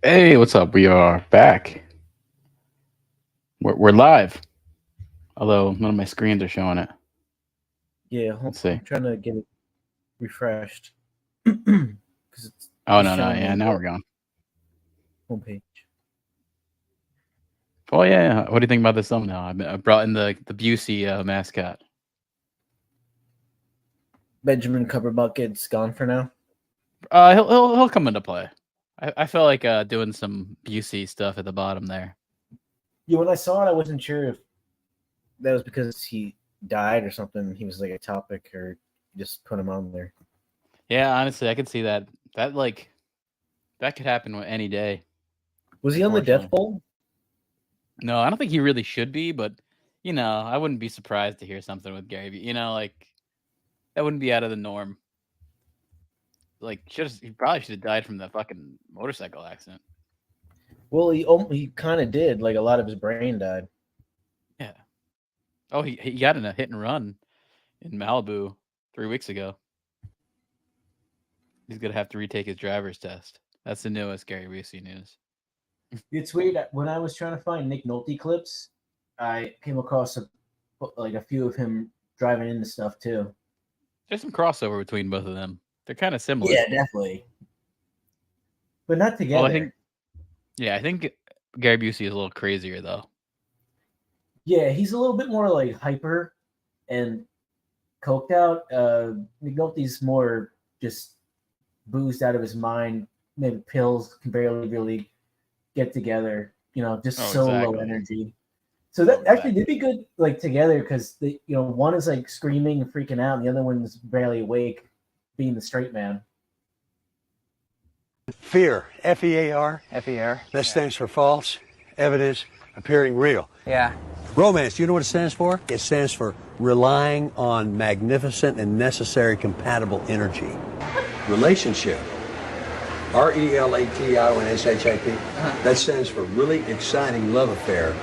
Hey, what's up? We are back. We're live, although none of my screens are showing it. Yeah, Let's see. I'm trying to get it refreshed because it's Oh just no, no, showing yeah, me now the we're going. homepage. Well, yeah. What do you think about this thumbnail? I brought in the Busey mascot. Benjamin Cumberbucket's gone for now. He'll come into play. I felt like doing some Busey stuff at the bottom there. Yeah, when I saw it, I wasn't sure if that was because he died or something. He was like a topic, or just put him on there. Yeah, honestly, I could see that. That could happen any day. Was he on the death Unfortunately, poll? no, I don't think he really should be. But I wouldn't be surprised to hear something with Gary. Like that wouldn't be out of the norm. Like, he probably should have died from the fucking motorcycle accident. Well, he kind of did. Like a lot of his brain died. Yeah. Oh, he got in a hit and run in Malibu 3 weeks ago. He's gonna have to retake his driver's test. That's the newest Gary Busey news. It's weird. When I was trying to find Nick Nolte clips, I came across a few of him driving into stuff too. There's some crossover between both of them. They're kind of similar. Yeah, definitely, but not Well, together. I think Gary Busey is a little crazier though. Yeah, he's a little bit more like hyper and coked out. McNulty's more just boozed out of his mind. Maybe pills can barely really get together. Just Oh, so low exactly. energy. So that actually did be good, like together, because one is like screaming and freaking out, and the other one's barely awake, being the straight man. Fear, F-E-A-R. F-E-R. That stands for false evidence appearing real. Yeah. Romance, do you know what it stands for? It stands for relying on magnificent and necessary compatible energy. Relationship, R-E-L-A-T-I-O-N-S-H-I-P. That stands for really exciting love affair,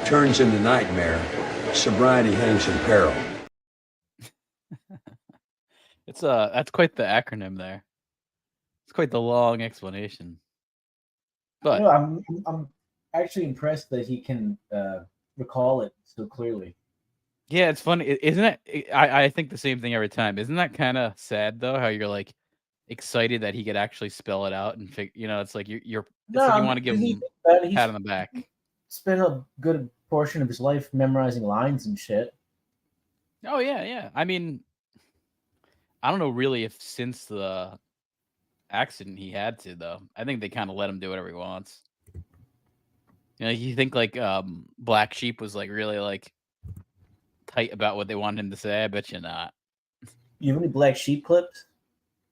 turns into nightmare, sobriety hangs in peril. That's quite the acronym there. It's quite the long explanation. But I'm actually impressed that he can recall it so clearly. yeah, it's funny, isn't it? I think the same thing every time. Isn't that kind of sad though? How you're like excited that he could actually spell it out and it's like you're it's like you want to give him a pat on the back. Spent a good portion of his life memorizing lines and shit. Oh yeah, yeah. I mean, I don't know really if since the accident he had to though. I think they kind of let him do whatever he wants. You think like Black Sheep was like really like tight about what they wanted him to say? I bet you not. You have any Black Sheep clips?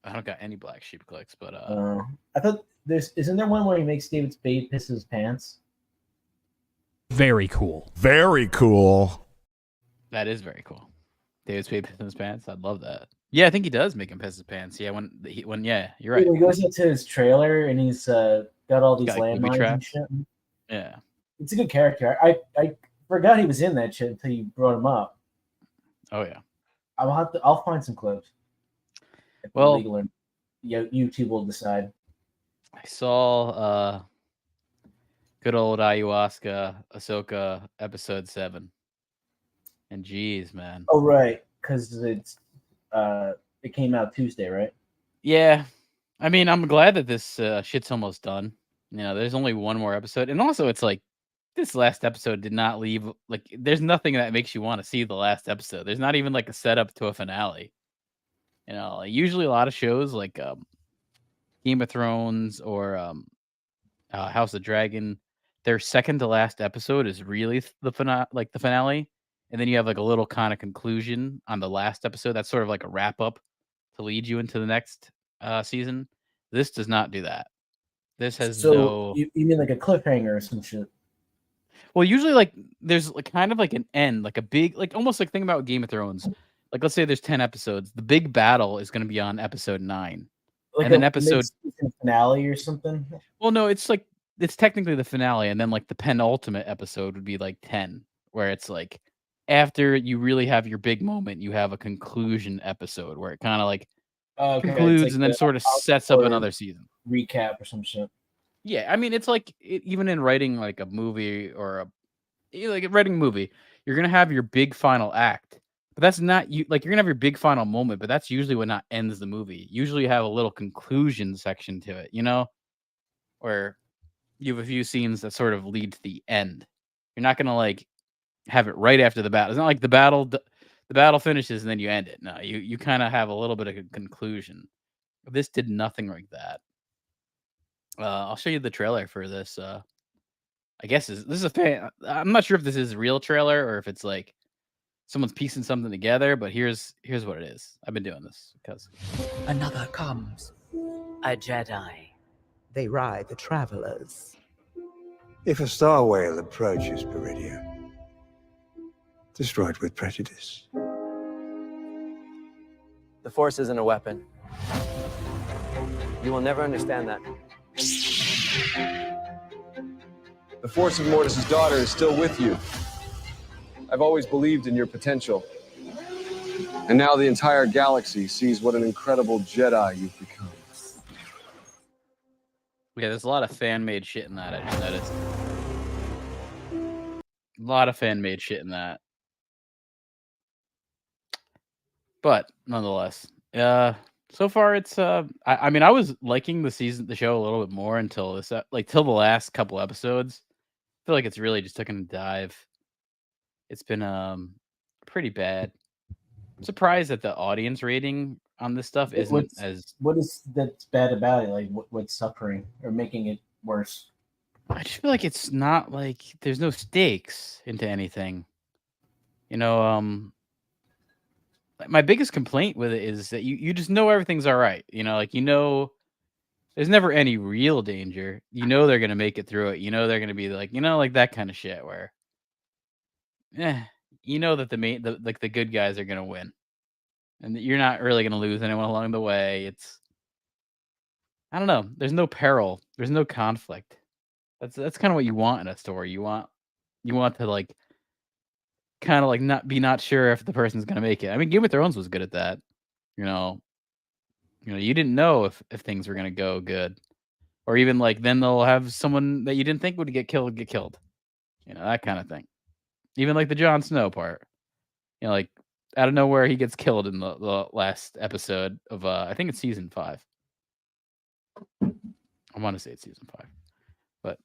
I don't got any Black Sheep clicks, but I thought isn't there one where he makes David Spade piss his pants? Very cool. Very cool. that is very cool. David Spade pissing his pants. I'd love that. Yeah, I think he does make him piss his pants. Yeah, when yeah, you're right. When he goes into his trailer and he's got all these Got, like, booby landmines and traps. shit. Yeah. It's a good character. I forgot he was in that shit until you brought him up. Oh yeah. I'll find some clips. Well, YouTube will decide. I saw good old ayahuasca Ahsoka episode 7. And geez, man. Oh right, because it came out Tuesday, right? Yeah. I mean, I'm glad that this shit's almost done. There's only one more episode. And also it's like this last episode did not leave like there's nothing that makes you want to see the last episode. There's not even like a setup to a finale. Like, usually a lot of shows like Game of Thrones or House of Dragon, their second to last episode is really the finale, and then you have like a little kind of conclusion on the last episode. That's sort of like a wrap up to lead you into the next season. This does not do that. This has so you mean like a cliffhanger or some shit? Well, usually like there's like kind of like an end, like a big like almost like think about Game of Thrones. Like let's say there's 10 episodes. The big battle is going to be on episode 9. Like and then episode finale or something? Well, no, it's like it's technically the finale, and then like the penultimate episode would be like 10, where it's like after you really have your big moment, you have a conclusion episode where it kind of like concludes like and then sort of sets up another season. Recap or some shit. Yeah, I mean, it's like even in writing like a movie or like writing a movie, you're gonna have your big final act, but that's not you. Like you're gonna have your big final moment, but that's usually what not ends the movie. Usually, you have a little conclusion section to it, where you have a few scenes that sort of lead to the end. You're not gonna like have it right after the battle. It's not like the battle finishes and then you end it. No, you kind of have a little bit of a conclusion. This did nothing like that. I'll show you the trailer for this. I guess this is a fan. I'm not sure if this is a real trailer or if it's like someone's piecing something together. But here's what it is. I've been doing this because Another comes. A Jedi. They ride the travelers. If a star whale approaches Peridia, destroy it with prejudice. The Force isn't a weapon. You will never understand that. The Force of Mortis' daughter is still with you. I've always believed in your potential. And now the entire galaxy sees what an incredible Jedi you've become. yeah, there's a lot of fan made shit in that. I just noticed a lot of fan made shit in that. But nonetheless, so far it's I mean I was liking the show a little bit more until this till the last couple episodes. I feel like it's really just taken a dive. It's been pretty bad. I'm surprised that the audience rating on this stuff isn't as What is that's bad about it? Like, what's suffering or making it worse? I just feel like it's not like there's no stakes into anything. Like, my biggest complaint with it is that you just know everything's all right. There's never any real danger. They're gonna make it through it. They're gonna be like, like that kind of shit where, that the good guys are gonna win, and that you're not really gonna lose anyone along the way. I don't know. There's no peril. There's no conflict. That's kind of what you want in a story. You want to like kind of like not sure if the person's gonna make it. I mean, Game of Thrones was good at that. You didn't know if things were gonna go good, or even like then they'll have someone that you didn't think would get killed. That kind of thing. Even like the Jon Snow part. Like out of nowhere he gets killed in the last episode of I think it's season 5. I want to say it's season 5, but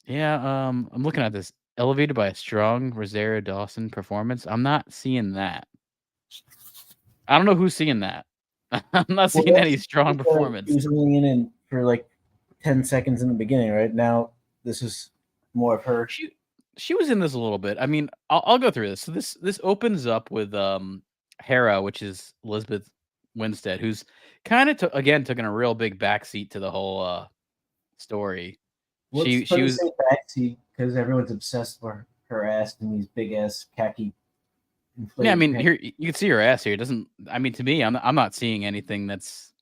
yeah, I'm looking at this. Elevated by a strong Rosario Dawson performance. I'm not seeing that. I don't know who's seeing that. I'm not seeing any strong performance. He was only in for like 10 seconds in the beginning, right? Now this is more of her. She was in this a little bit. I mean, I'll go through this. So this opens up with Hera, which is Elizabeth Winstead, who's kind of taking a real big backseat to the whole story. Well, she was backseat because everyone's obsessed with her ass and these big ass khaki. Yeah, I mean, here you can see her ass here. It doesn't. I mean, to me, I'm not seeing anything that's.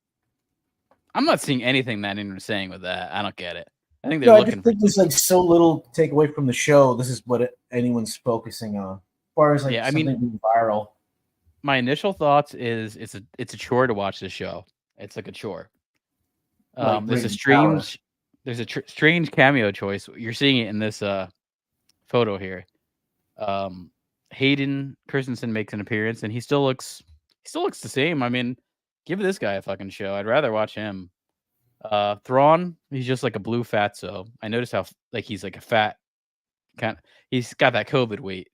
I'm not seeing anything that anyone's saying with that. I don't get it. I think they're looking. I just think there's like so little to take away from the show. This is what anyone's focusing on. As far as like something being viral. My initial thoughts is it's a chore to watch this show. It's like a chore. There's a strange cameo choice. You're seeing it in this photo here. Hayden Christensen makes an appearance, and he still looks the same. I mean, give this guy a fucking show. I'd rather watch him. Thrawn, he's just like a blue fatso. I noticed how like he's like a fat kind. He's got that COVID weight.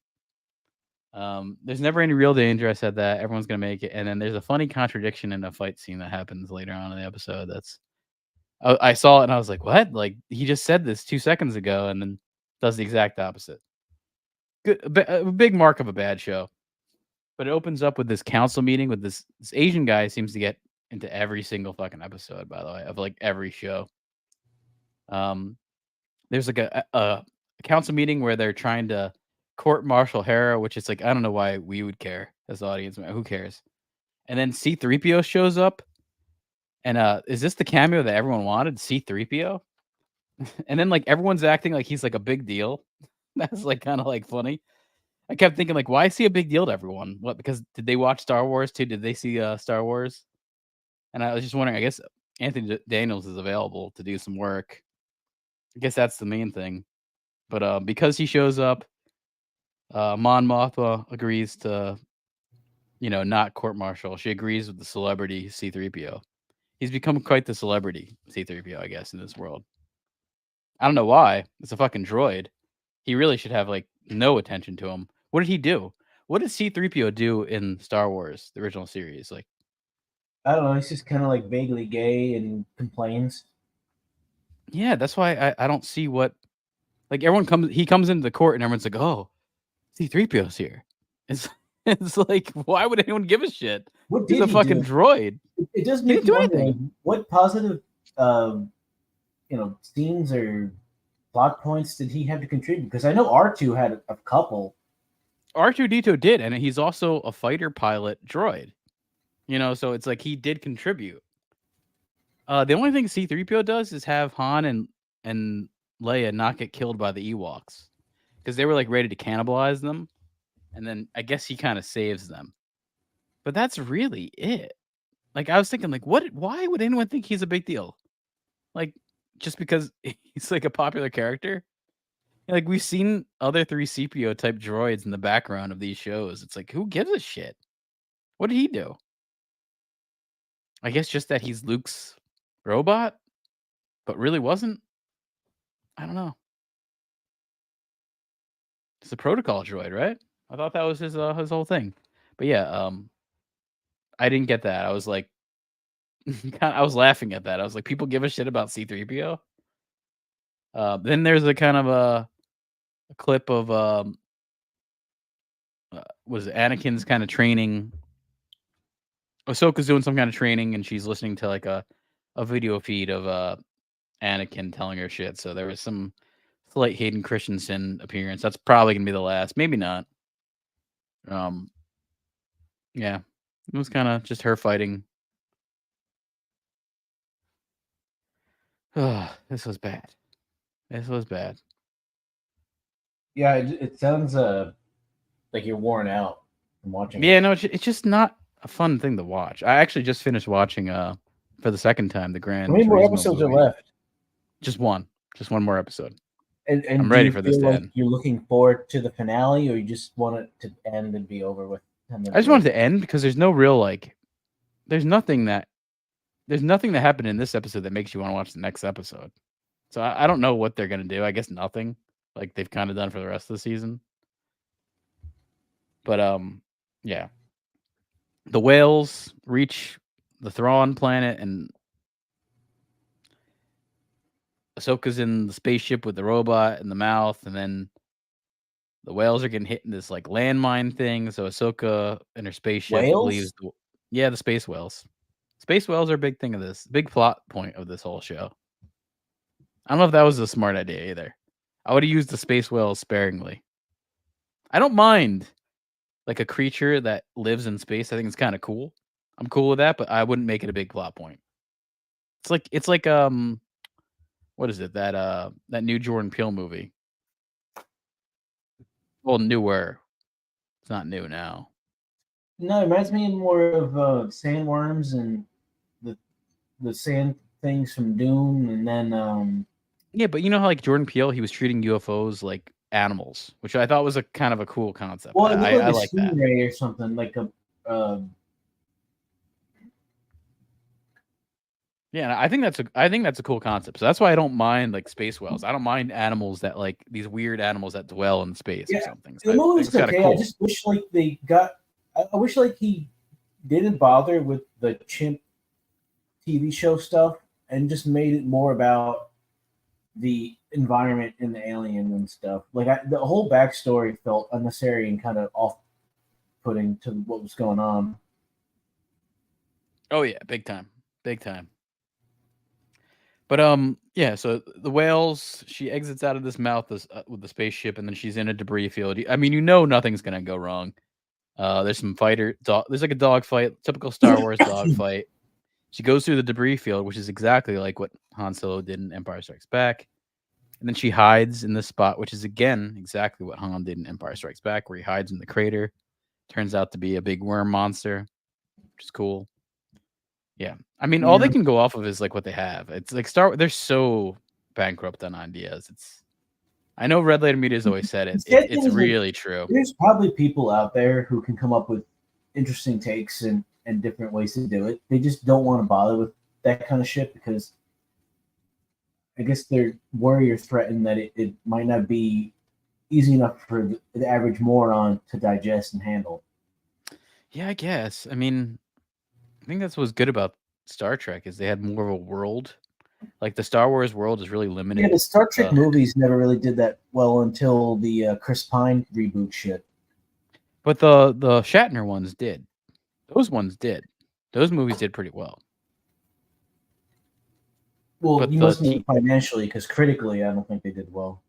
There's never any real danger. I said that everyone's gonna make it, and then there's a funny contradiction in a fight scene that happens later on in the episode. I saw it and I was like, what? Like he just said this 2 seconds ago, and then does the exact opposite. A big mark of a bad show. But it opens up with this council meeting with this Asian guy seems to get into every single fucking episode, by the way, of like every show. There's like a council meeting where they're trying to court martial Hera, which is like, I don't know why we would care as the audience. Who cares? And then C-3PO shows up. And is this the cameo that everyone wanted? C-3PO? And then like everyone's acting like he's like a big deal. That's like kind of like funny. I kept thinking like, why is he a big deal to everyone? What? Because did they watch Star Wars too? Did they see Star Wars? And I was just wondering. I guess Anthony Daniels is available to do some work. I guess that's the main thing. But because he shows up, Mon Mothma agrees to, not court-martial. She agrees with the celebrity C-3PO. He's become quite the celebrity C-3PO, I guess, in this world. I don't know why. It's a fucking droid. He really should have like no attention to him. What did he do? What did C-3PO do in Star Wars, the original series? Like, I don't know. He's just kind of like vaguely gay and complains. yeah, that's why I don't see what. Like he comes into the court and everyone's like, oh, C-3PO's here. It's it's like, why would anyone give a shit? What He's did a he fucking do? droid. It does He make didn't you do wonder, anything. what positive, scenes or plot points did he have to contribute? Because I know R2 had a couple. R2-D2 did, and he's also a fighter pilot droid. So it's like he did contribute. The only thing C-3PO does is have Han and Leia not get killed by the Ewoks, because they were like ready to cannibalize them, and then I guess he kind of saves them. But that's really it. Like, I was thinking, like, why would anyone think he's a big deal? Like, just because he's like a popular character? Like, we've seen other 3CPO type droids in the background of these shows. It's like, who gives a shit? What did he do? I guess just that he's Luke's robot, but really wasn't. I don't know. It's a protocol droid, right? I thought that was his whole thing. But yeah, I didn't get that. I was like, I was laughing at that. I was like, people give a shit about C-3PO. Then there's a kind of a clip of was it Anakin's kind of training. Ahsoka's doing some kind of training, and she's listening to like a video feed of Anakin telling her shit. So there was some slight Hayden Christensen appearance. That's probably gonna be the last. Maybe not. Yeah, it was kind of just her fighting. This was bad. This was bad. Yeah, it sounds like you're worn out from watching. Yeah, no, it's just not a fun thing to watch. I actually just finished watching for the second time the Grand. How many more Turismo episodes movie. are left? Just one more episode. And I'm ready for this to like end. You're looking forward to the finale, or you just want it to end and be over with? I just want it to end because there's no real there's nothing that happened in this episode that makes you want to watch the next episode. So I don't know what they're gonna do. I guess nothing, like they've kind of done for the rest of the season. But yeah, the whales reach the Thrawn planet, and Ahsoka's in the spaceship with the robot in the mouth, and then the whales are getting hit in this like landmine thing. So Ahsoka in her spaceship leaves. Yeah, the space whales. Space whales are a big thing of this. Big plot point of this whole show. I don't know if that was a smart idea either. I would have used the space whales sparingly. I don't mind like a creature that lives in space. I think it's kind of cool. I'm cool with that, but I wouldn't make it a big plot point. It's like what is it? That new Jordan Peele movie. Well, newer. It's not new now. No, it reminds me more of sandworms and the sand things from Dune, and then yeah, but you know how like Jordan Peele, he was treating UFOs like animals, which I thought was a kind of a cool concept. Well, it looked I like like a that. stingray or something, like a. Yeah, I think that's a cool concept. So that's why I don't mind like space whales. I don't mind animals that like these weird animals that dwell in space or something. So the movie was okay. Cool. I just wish like they got. I wish like he didn't bother with the chimp TV show stuff and just made it more about the environment and the alien and stuff. Like the whole backstory felt unnecessary and kind of off-putting to what was going on. Oh yeah, big time. But yeah. So the whales, she exits out of this mouth with the spaceship, and then she's in a debris field. I mean, nothing's gonna go wrong. There's some there's like a dog fight, typical Star Wars dog fight. She goes through the debris field, which is exactly like what Han Solo did in Empire Strikes Back. And then she hides in this spot, which is again exactly what Han did in Empire Strikes Back, where he hides in the crater. Turns out to be a big worm monster, which is cool. Yeah. I mean, all they can go off of is like what they have. It's like they're so bankrupt on ideas. I know Red Letter Media's always said it. sad It's thing is, like, really true. There's probably people out there who can come up with interesting takes and different ways to do it. They just don't want to bother with that kind of shit because I guess they're worried or threatened that it might not be easy enough for the average moron to digest and handle. Yeah, I guess. I mean, I think that's what's good about Star Trek is they had more of a world. Like the Star Wars world is really limited. Yeah, the Star Trek movies never really did that well until the Chris Pine reboot shit. But the Shatner ones did. Those ones did. Those movies did pretty well. Well, But you the must mean financially, because critically, I don't think they did well.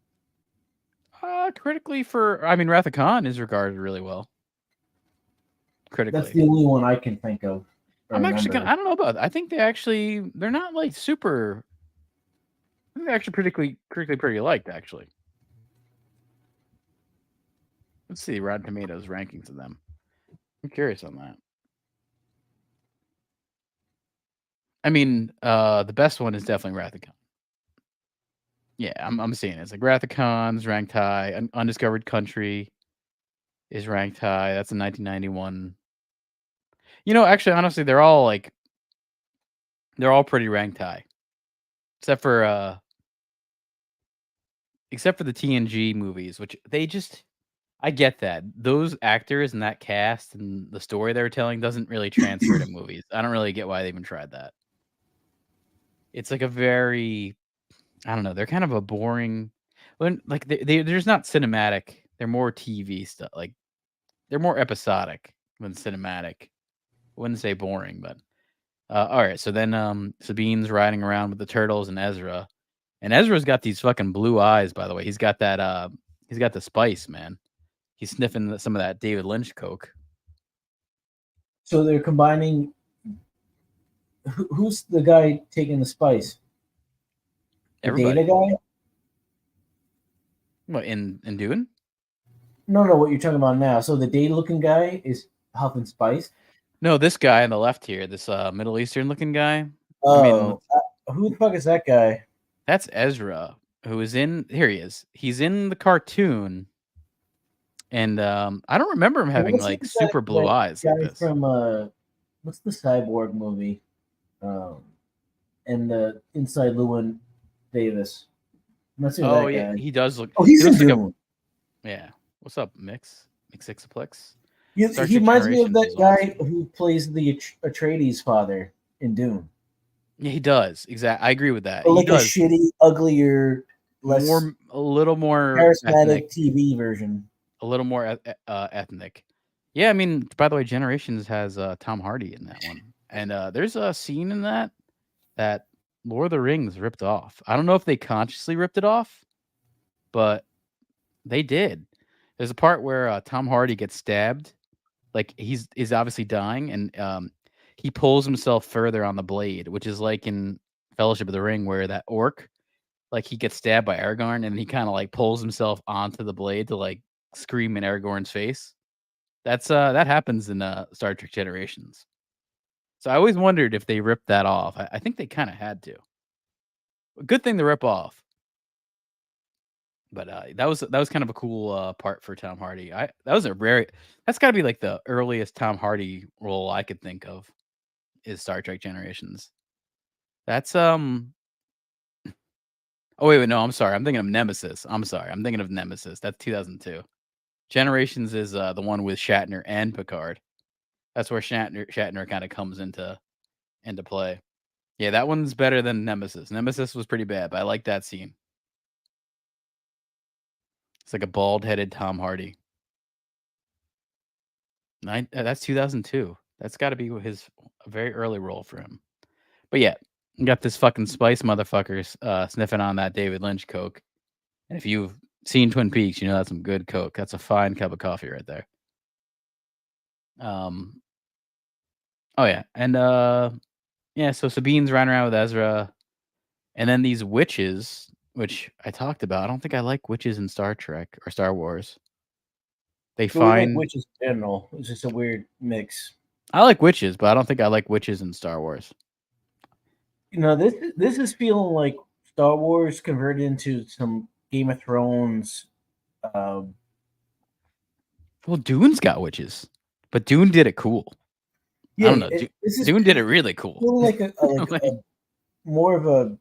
Critically Wrath of Khan is regarded really well. Critically. That's the only one I can think of. I don't know about that. I think they're not like super. I think they're actually critically pretty liked, actually. Let's see Rotten Tomatoes rankings of them. I'm curious on that. I mean, the best one is definitely Wrath of Khan. Yeah, I'm seeing it. It's like Wrath of Khan's ranked high. Undiscovered Country is ranked high. That's in 1991. Actually, honestly, they're all pretty ranked high, except for the TNG movies, which I get that those actors and that cast and the story they were telling doesn't really transfer to movies. I don't really get why they even tried that. It's like a very, I don't know. They're kind of a boring. Like they're just not cinematic. They're more TV stuff. Like they're more episodic than cinematic. I wouldn't say boring, but all right. So then Sabine's riding around with the turtles and Ezra. And Ezra's got these fucking blue eyes, by the way. He's got that he's got the spice, man. He's sniffing some of that David Lynch coke. So they're combining. Who's the guy taking the spice? The Everybody. Data guy? What in Dune? No, what you're talking about now. So the Data-looking guy is huffing spice. No, this guy on the left here, this Middle Eastern looking guy. Oh, who the fuck is that guy? That's Ezra, who is in. Here he is. He's in the cartoon, and I don't remember him having like super blue eyes. Guy like this. from what's the Cyborg movie? And the Inside Llewyn Davis. Oh yeah, he does look. Oh, he's in Dune. Dune. Yeah. What's up, Mixixaplex? He reminds me of that guy who plays the Atreides father in Dune. Yeah, he does. Exactly. I agree with that. But like he does. a shitty, uglier, a little more charismatic TV version. A little more ethnic. Yeah, I mean, by the way, Generations has Tom Hardy in that one. And there's a scene in that Lord of the Rings ripped off. I don't know if they consciously ripped it off, but they did. There's a part where Tom Hardy gets stabbed. Like he's obviously dying, and he pulls himself further on the blade, which is like in Fellowship of the Ring, where that orc, like he gets stabbed by Aragorn, and he kind of like pulls himself onto the blade to like scream in Aragorn's face. That happens in Star Trek Generations. So I always wondered if they ripped that off. I think they kind of had to. A good thing to rip off. But that was kind of a cool part for Tom Hardy. That's got to be like the earliest Tom Hardy role I could think of is Star Trek Generations. That's Oh wait, no, I'm sorry. I'm thinking of Nemesis. I'm thinking of Nemesis. That's 2002. Generations is the one with Shatner and Picard. That's where Shatner kind of comes into play. Yeah, that one's better than Nemesis. Nemesis was pretty bad, but I like that scene. It's like a bald-headed Tom Hardy. That's 2002. That's got to be his very early role for him. But yeah, you got this fucking spice motherfuckers sniffing on that David Lynch coke. And if you've seen Twin Peaks, you know that's some good coke. That's a fine cup of coffee right there. Oh yeah, and yeah. So Sabine's running around with Ezra, and then these witches, which I talked about. I don't think I like witches in Star Trek or Star Wars. They find witches in general. It's just a weird mix. I like witches, but I don't think I like witches in Star Wars. You know, this is feeling like Star Wars converted into some Game of Thrones. Well, Dune's got witches, but Dune did it cool. I don't know. This is Dune did it really cool. like a more of a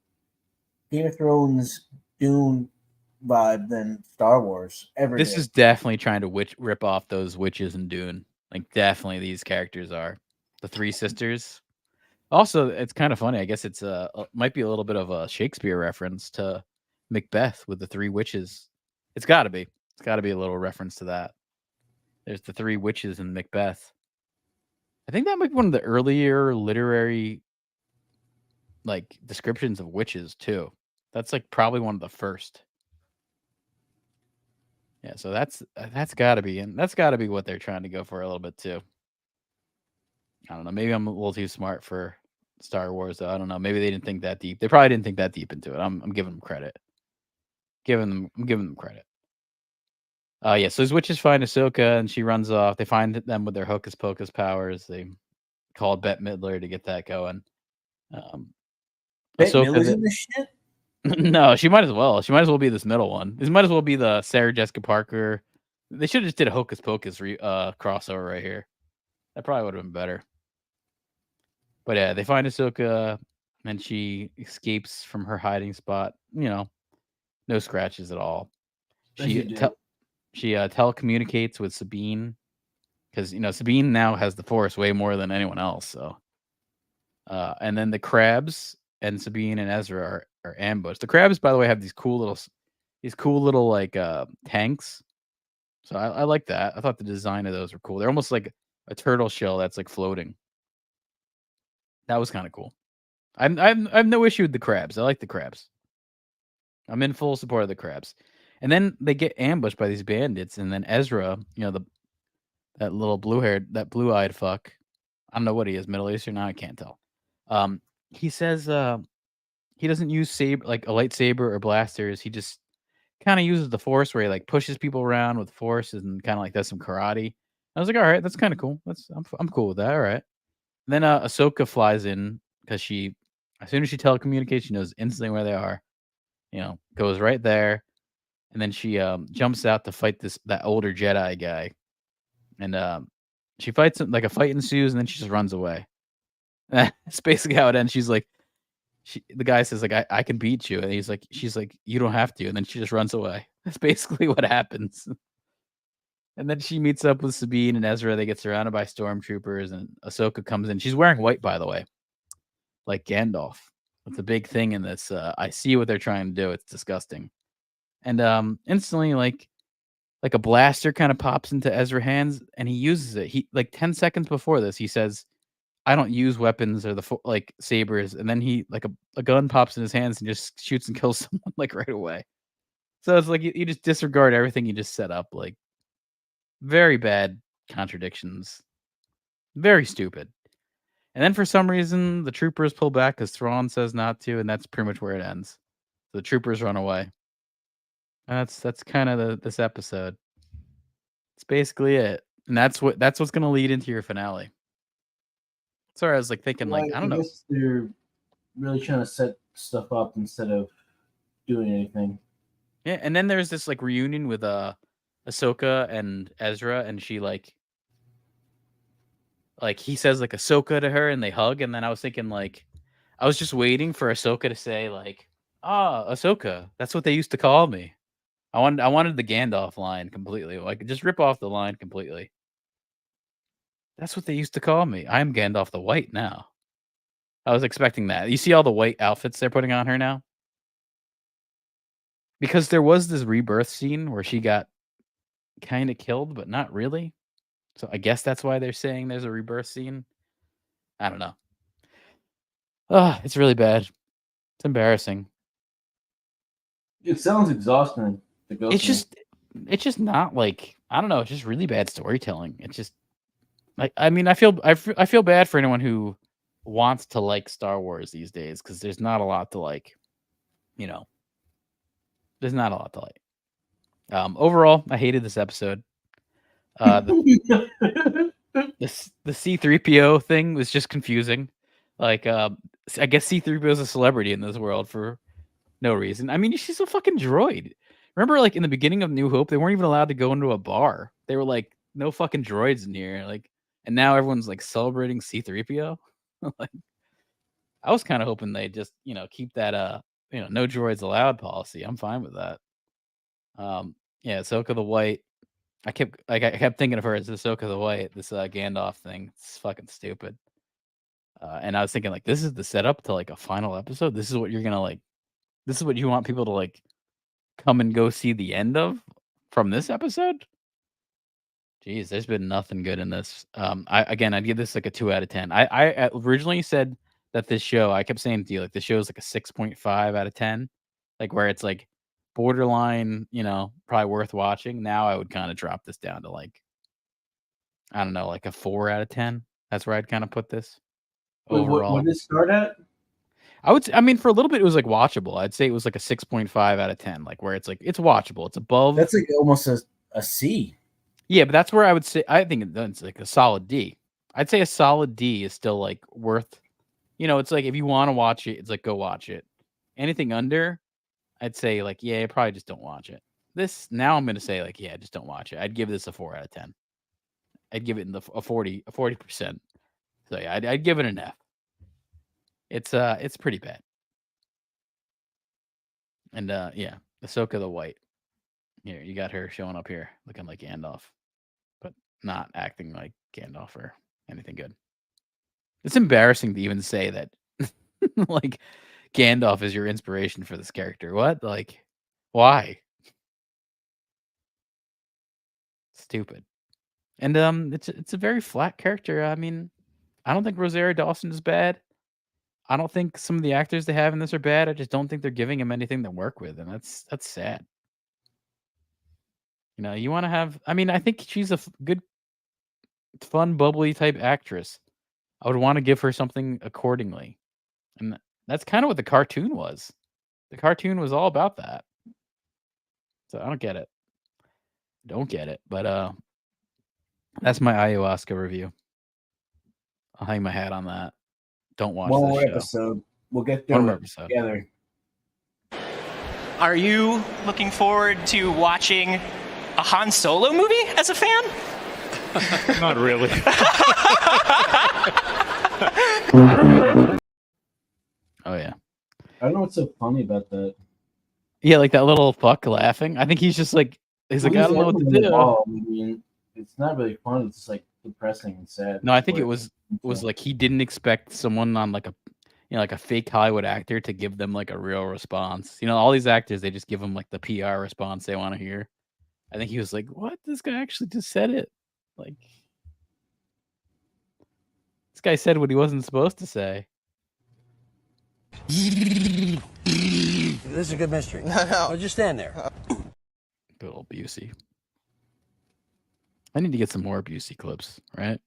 Game of Thrones Dune vibe than Star Wars ever. This is definitely trying to rip off those witches in Dune. Like, definitely these characters are the three sisters. Also, it's kind of funny. I guess it's might be a little bit of a Shakespeare reference to Macbeth with the three witches. It's got to be. It's got to be a little reference to that. There's the three witches in Macbeth. I think that might be one of the earlier literary like descriptions of witches too. That's like probably one of the first. Yeah, so that's got to be, and that's got to be what they're trying to go for a little bit too. I don't know. Maybe I'm a little too smart for Star Wars, though. I don't know. Maybe they didn't think that deep. They probably didn't think that deep into it. I'm giving them credit. I'm giving them credit. Yeah. So his witches find Ahsoka, and she runs off. They find them with their hocus pocus powers. They called Bette Midler to get that going. Bette Midler's in this shit? No, she might as well. She might as well be this middle one. This might as well be the Sarah Jessica Parker. They should have just did a hocus pocus crossover right here. That probably would have been better. But yeah, they find Ahsoka, and she escapes from her hiding spot. You know, no scratches at all. She telecommunicates with Sabine because Sabine now has the Force way more than anyone else. So, and then the crabs and Sabine and Ezra are ambushed. The crabs, by the way, have these cool little like tanks. So I like that. I thought the design of those were cool. They're almost like a turtle shell that's like floating. That was kind of cool. I have no issue with the crabs. I like the crabs. I'm in full support of the crabs. And then they get ambushed by these bandits, and then Ezra, that little blue-eyed fuck. I don't know what he is, Middle Eastern. I can't tell. He says he doesn't use a lightsaber or blasters. He just kind of uses the Force, where he like pushes people around with Force and kind of like does some karate. I was like, all right, that's kind of cool. I'm cool with that. All right. Then Ahsoka flies in because as soon as she telecommunicates, she knows instantly where they are. Goes right there, and then she jumps out to fight that older Jedi guy, and she fights him. Like a fight ensues, and then she just runs away. That's basically how it ends. She's like, the guy says like, I can beat you, and she's like, you don't have to, and then she just runs away. That's basically what happens. And then she meets up with Sabine and Ezra. They get surrounded by stormtroopers, and Ahsoka comes in. She's wearing white, by the way, like Gandalf. That's a big thing in this. I see what they're trying to do. It's disgusting. And instantly, like a blaster kind of pops into Ezra's hands, and he uses it. He like 10 seconds before this, he says, "I don't use weapons or like sabers." And then he like a gun pops in his hands and just shoots and kills someone like right away. So it's like you just disregard everything you just set up. Like, very bad contradictions. Very stupid. And then for some reason, the troopers pull back because Thrawn says not to, and that's pretty much where it ends. The troopers run away. And that's kind of this episode. It's basically it, and that's what's gonna lead into your finale. Sorry, I was like thinking, like, I don't know. Guess they're really trying to set stuff up instead of doing anything. Yeah, and then there's this like reunion with Ahsoka and Ezra, and she like he says like Ahsoka to her, and they hug, and then I was thinking like, I was just waiting for Ahsoka to say like, Ahsoka, that's what they used to call me. I wanted the Gandalf line completely. Like, just rip off the line completely. That's what they used to call me. I'm Gandalf the White now. I was expecting that. You see all the white outfits they're putting on her now? Because there was this rebirth scene where she got kind of killed, but not really. So I guess that's why they're saying there's a rebirth scene. I don't know. It's really bad. It's embarrassing. It sounds exhausting. It's just not like, I don't know. It's just really bad storytelling. It's just like, I mean, I feel bad for anyone who wants to like Star Wars these days, because there's not a lot to like. There's not a lot to like. Overall, I hated this episode. The C-3PO thing was just confusing. Like, I guess C-3PO is a celebrity in this world for No reason. I mean, she's a fucking droid. Remember, like in the beginning of New Hope, they weren't even allowed to go into a bar. They were like, no fucking droids in here. Like, and now everyone's like celebrating C-3PO. Like, I was kind of hoping they just, keep that no droids allowed policy. I'm fine with that. Yeah, Ahsoka the White. I kept thinking of her as Ahsoka the White. This Gandalf thing. It's fucking stupid. And I was thinking like, this is the setup to like a final episode. This is what you're gonna like. This is what you want people to like come and go see the end of from this episode. Jeez, there's been nothing good in this. I'd give this like a 2 out of 10. I originally said that this show, I kept saying to you, like the show is like a 6.5 out of 10, like where it's like borderline, probably worth watching. Now I would kind of drop this down to like, I don't know, like a 4 out of 10. That's where I'd kind of put this overall. What did it start at? I mean, for a little bit, it was like watchable. I'd say it was like a 6.5 out of 10, like where it's like, it's watchable. It's above. That's like almost a C. Yeah, but that's where I would say, I think it's like a solid D. I'd say a solid D is still like worth, it's like if you want to watch it, it's like go watch it. Anything under, I'd say like, yeah, probably just don't watch it. This, now I'm going to say like, yeah, just don't watch it. I'd give this a 4 out of 10. I'd give it a 40%. So yeah, I'd give it an F. It's pretty bad. And yeah, Ahsoka the White. Here, you got her showing up here looking like Gandalf, but not acting like Gandalf or anything good. It's embarrassing to even say that like Gandalf is your inspiration for this character. What? Like, why? Stupid. And it's a very flat character. I mean, I don't think Rosario Dawson is bad. I don't think some of the actors they have in this are bad. I just don't think they're giving him anything to work with, and that's sad. You want to have. I mean, I think she's a good, fun, bubbly type actress. I would want to give her something accordingly, and that's kind of what the cartoon was. The cartoon was all about that. So I don't get it. Don't get it. But that's my ayahuasca review. I'll hang my hat on that. Don't watch One this more show. episode. We'll get One through more it episode. together. Are you looking forward to watching a Han Solo movie as a fan? Not really. Oh yeah. I don't know what's so funny about that. Yeah, like that little fuck laughing. I think he's just like he's like, I don't know what to do. I mean, it's not really funny. It's just like depressing and sad. No, I think it was like he didn't expect someone on like a like a fake Hollywood actor to give them like a real response. All these actors, they just give them like the PR response they want to hear. I think he was like, what? This guy actually just said it. Like, this guy said what he wasn't supposed to say. This is a good mystery. No. Just stand there. Good old Busey. I need to get some more Busey clips, right?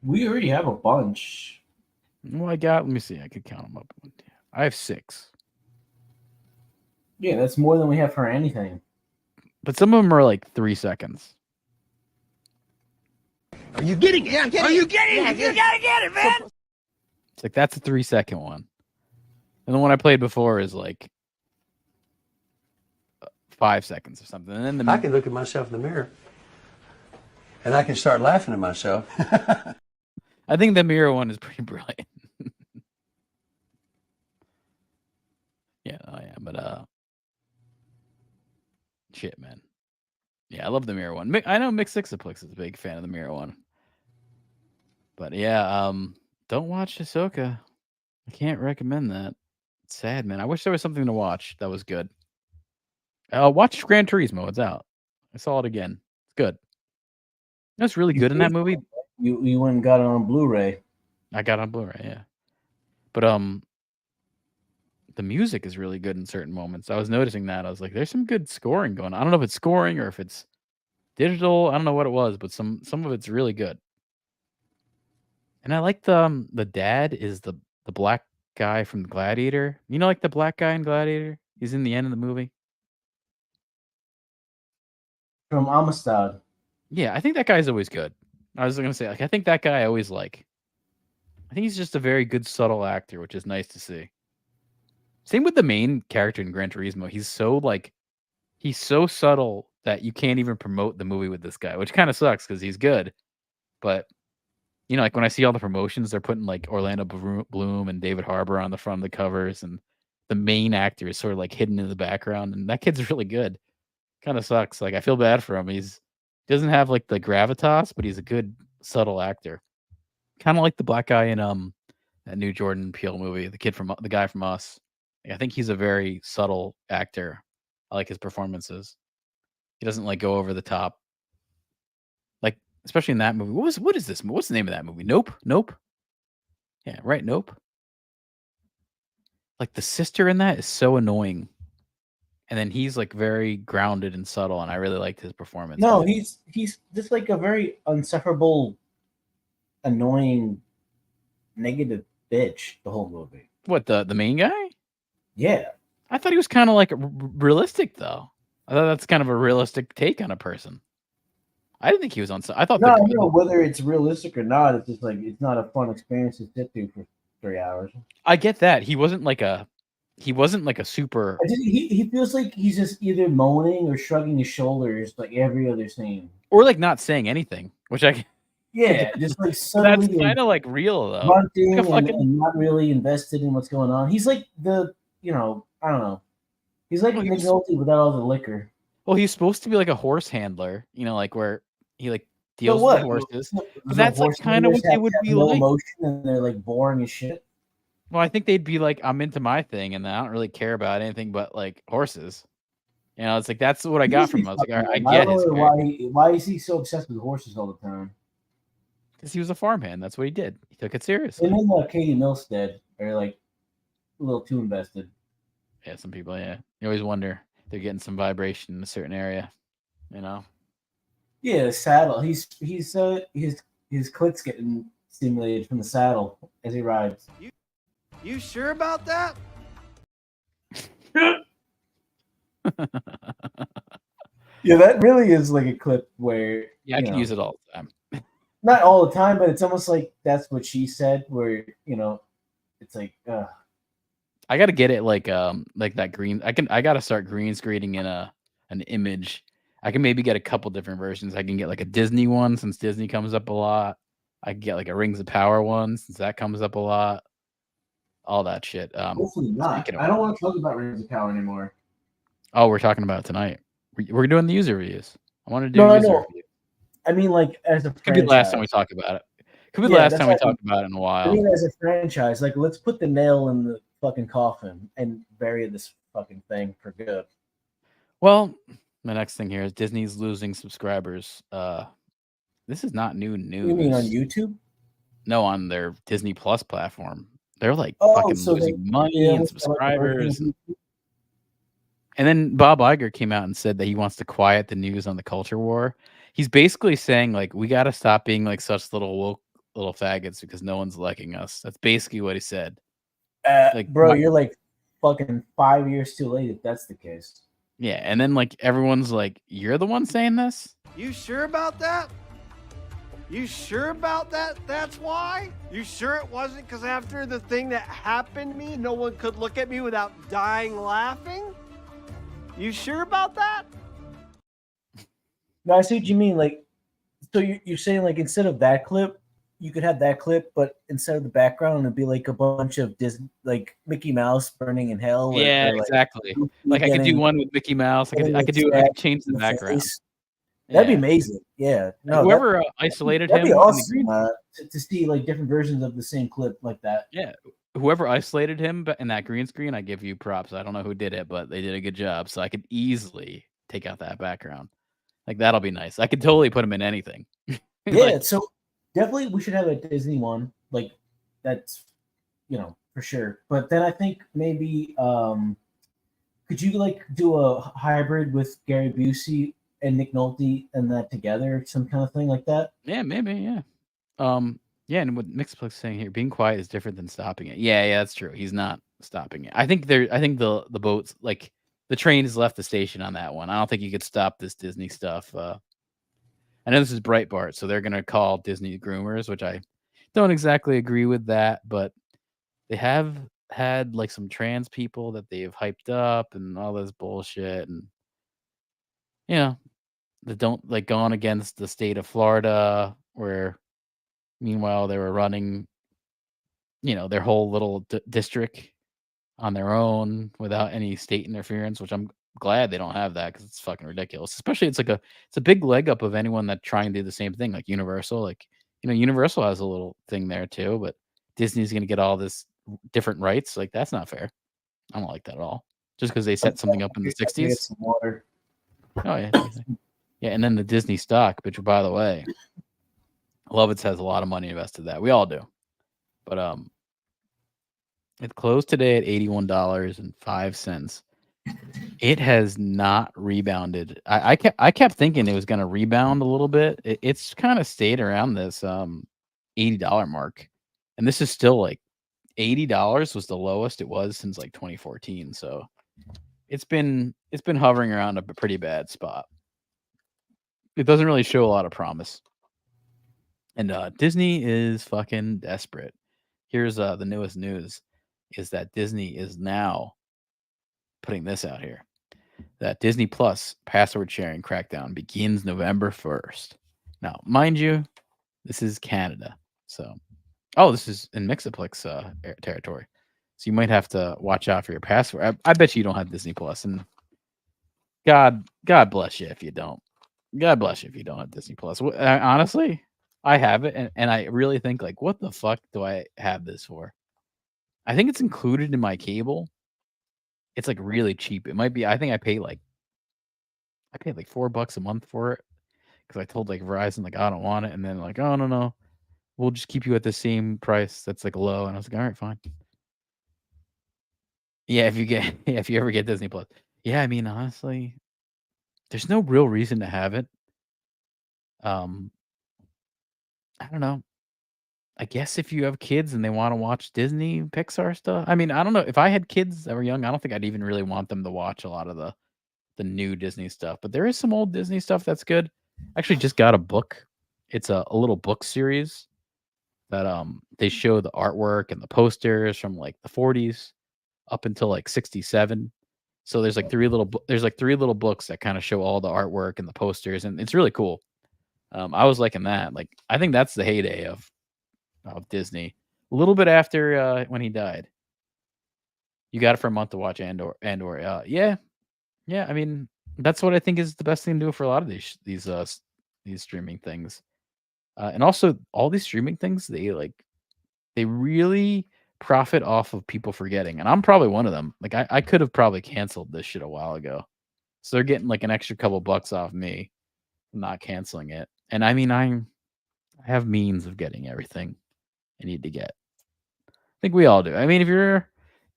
We already have a bunch. Well, let me see. I could count them up. I have 6. Yeah, that's more than we have for anything. But some of them are like 3 seconds. Are you getting it? Yeah, I'm getting it. Are you getting it? You gotta get it, man. It's like, that's a 3-second one. And the one I played before is like 5 seconds or something. And then I can look at myself in the mirror and I can start laughing at myself. I think the mirror one is pretty brilliant. Yeah, but shit, man. Yeah, I love the mirror one. I know Mick Sixaplex is a big fan of the mirror one. But yeah, don't watch Ahsoka. I can't recommend that. It's sad, man. I wish there was something to watch that was good. Watch Gran Turismo. It's out. I saw it again. It's good. That's really good in that movie. You went and got it on Blu-ray. I got it on Blu-ray, yeah. But the music is really good in certain moments. I was noticing that. I was like, there's some good scoring going on. I don't know if it's scoring or if it's digital. I don't know what it was, but some of it's really good. And I like the dad is the black guy from Gladiator. Like the black guy in Gladiator? He's in the end of the movie. From Amistad. Yeah, I think that guy's always good. I was going to say, like, I think that guy I always like. I think he's just a very good, subtle actor, which is nice to see. Same with the main character in Gran Turismo. He's so subtle that you can't even promote the movie with this guy, which kind of sucks because he's good. But like when I see all the promotions, they're putting like Orlando Bloom and David Harbour on the front of the covers, and the main actor is sort of like hidden in the background, and that kid's really good. Kind of sucks. Like I feel bad for him. He doesn't have like the gravitas, but he's a good subtle actor. Kind of like the black guy in that new Jordan Peele movie, the guy from Us. I think he's a very subtle actor. I like his performances. He doesn't like go over the top. Like especially in that movie. What is this? What's the name of that movie? Nope. Yeah, right. Nope. Like the sister in that is so annoying, and then he's like very grounded and subtle, and I really liked his performance. No, he's just like a very insufferable, annoying, negative bitch the whole movie. What, the main guy? Yeah. I thought he was kind of like realistic though. I thought that's kind of a realistic take on a person. I didn't think he was on. I thought no, whether it's realistic or not, it's just like it's not a fun experience to sit through for 3 hours. I get that. He wasn't like a super. He feels like he's just either moaning or shrugging his shoulders like every other scene, or like not saying anything, which I. Yeah, just like that's kind of like real though. Grunting and not really invested in what's going on. He's like I don't know. He's like Nick Nolte without all the liquor. Well, he's supposed to be like a horse handler, like where he like deals with horses. But that's like kind of what they would be like. Emotion and they're like boring as shit. Well, I think they'd be like, I'm into my thing, and I don't really care about anything but like horses. It's like that's what I got from him. I was like, all right, I get it. Why is he so obsessed with horses all the time? Because he was a farmhand. That's what he did. He took it seriously. And then Katie Milstead are like a little too invested. Yeah, some people. Yeah, you always wonder they're getting some vibration in a certain area. Yeah, the saddle. His clicks getting stimulated from the saddle as he rides. You sure about that? Yeah, that really is like a clip where I can use it all the time. Not all the time, but it's almost like that's what she said. Where it's like, I got to get it like that green. I got to start green screening in an image. I can maybe get a couple different versions. I can get like a Disney one since Disney comes up a lot. I can get like a Rings of Power one since that comes up a lot. All that shit. Hopefully not. I don't want to talk about Rings of Power anymore. Oh, we're talking about it tonight. We're doing the user reviews. I want to do user reviews. I mean, like as a franchise. Could be the last time we talk about it. Could be the last time we talk about it in a while. I mean, as a franchise, like let's put the nail in the fucking coffin and bury this fucking thing for good. Well, the next thing here is Disney's losing subscribers. This is not new news. You mean on YouTube? No, on their Disney Plus platform. They're like fucking losing money and subscribers. And then Bob Iger came out and said that he wants to quiet the news on the culture war. He's basically saying like we got to stop being like such little faggots because no one's liking us. That's basically what he said. You're like fucking 5 years too late if that's the case. Yeah, and then like everyone's like, "You're the one saying this? You sure about that? You sure about that? That's why? You sure it wasn't because after the thing that happened to me, no one could look at me without dying laughing? You sure about that?" No, I see what you mean. Like, so you're saying like instead of that clip, you could have that clip, but instead of the background, it'd be like a bunch of Disney, like Mickey Mouse burning in hell. Yeah, exactly. Like I could do one with Mickey Mouse. I could change the background. That'd be amazing. Yeah. No, whoever isolated him. That'd be awesome to see like different versions of the same clip like that. Yeah. Whoever isolated him in that green screen, I give you props. I don't know who did it, but they did a good job. So I could easily take out that background. Like that'll be nice. I could totally put him in anything. Yeah. So definitely we should have a Disney one. Like that's, for sure. But then I think maybe could you like do a hybrid with Gary Busey and Nick Nolte and that together, some kind of thing like that? Yeah, maybe. Yeah. Yeah, and what Mixplex is saying here, being quiet is different than stopping it. Yeah, that's true. He's not stopping it. I think the boats, like the train has left the station on that one. I don't think you could stop this Disney stuff. I know this is Breitbart, so they're gonna call Disney groomers, which I don't exactly agree with that, but they have had like some trans people that they've hyped up and all this bullshit, and you know, that don't like gone against the state of Florida, where meanwhile they were running, their whole little district on their own without any state interference, which I'm glad they don't have that because it's fucking ridiculous. Especially it's a big leg up of anyone that try and do the same thing, like Universal. Like, Universal has a little thing there too, but Disney's gonna get all this different rights. Like, that's not fair. I don't like that at all. Just because they set something up in the Get '60s. some water. Oh yeah, yeah. And then the Disney stock, which by the way, Lovitz has a lot of money invested in that. We all do, but it closed today at $81.05. It has not rebounded. I kept thinking it was going to rebound a little bit. It's kind of stayed around this $80 mark, and this is still like $80 was the lowest it was since like 2014. So it's been hovering around a pretty bad spot. It doesn't really show a lot of promise, and Disney is fucking desperate. Here's the newest news: is that Disney is now putting this out here, that Disney Plus password sharing crackdown begins November 1st. Now, mind you, this is Canada. So, this is in Mixaplex territory. So you might have to watch out for your password. I bet you don't have Disney Plus, and God bless you if you don't. God bless you if you don't have Disney Plus. Honestly, I have it, and I really think, like, what the fuck do I have this for? I think it's included in my cable. It's like really cheap. It might be. I think I paid like $4 a month for it because I told like Verizon like I don't want it, and then like, oh no, we'll just keep you at the same price that's like low. And I was like, all right, fine. Yeah, if you ever get Disney Plus. Yeah, I mean, honestly, there's no real reason to have it. I don't know. I guess if you have kids and they want to watch Disney Pixar stuff. I mean, I don't know. If I had kids that were young, I don't think I'd even really want them to watch a lot of the new Disney stuff. But there is some old Disney stuff that's good. I actually just got a book. It's a little book series that they show the artwork and the posters from like the 40s up until like 67. So there's like three little books that kind of show all the artwork and the posters, and it's really cool. I was liking that. Like, I think that's the heyday of Disney. A little bit after when he died. You got it for a month to watch Andor. Yeah. I mean, that's what I think is the best thing to do for a lot of these streaming things. And also all these streaming things, they really profit off of people forgetting. And I'm probably one of them. Like, I could have probably canceled this shit a while ago. So they're getting like an extra couple bucks off me from not canceling it. And I mean, I have means of getting everything I need to get. I think we all do. I mean, if you're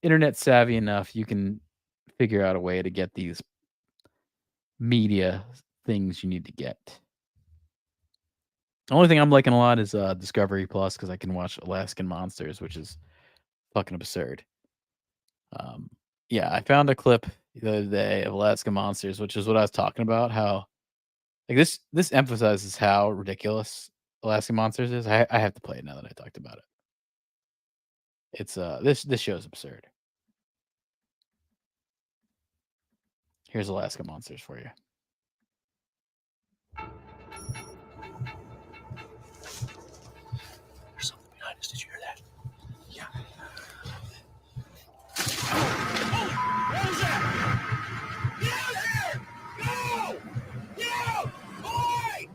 internet savvy enough, you can figure out a way to get these media things you need to get. The only thing I'm liking a lot is Discovery Plus, because I can watch Alaskan Monsters, which is fucking absurd. Yeah, I found a clip the other day of Alaskan Monsters, which is what I was talking about. How like this emphasizes how ridiculous Alaskan Monsters is. I have to play it now that I talked about it. It's this show's absurd. Here's Alaska Monsters for you. There's something behind us. Did you hear that? Yeah. What is that? Get out here! No! Get out! Boy!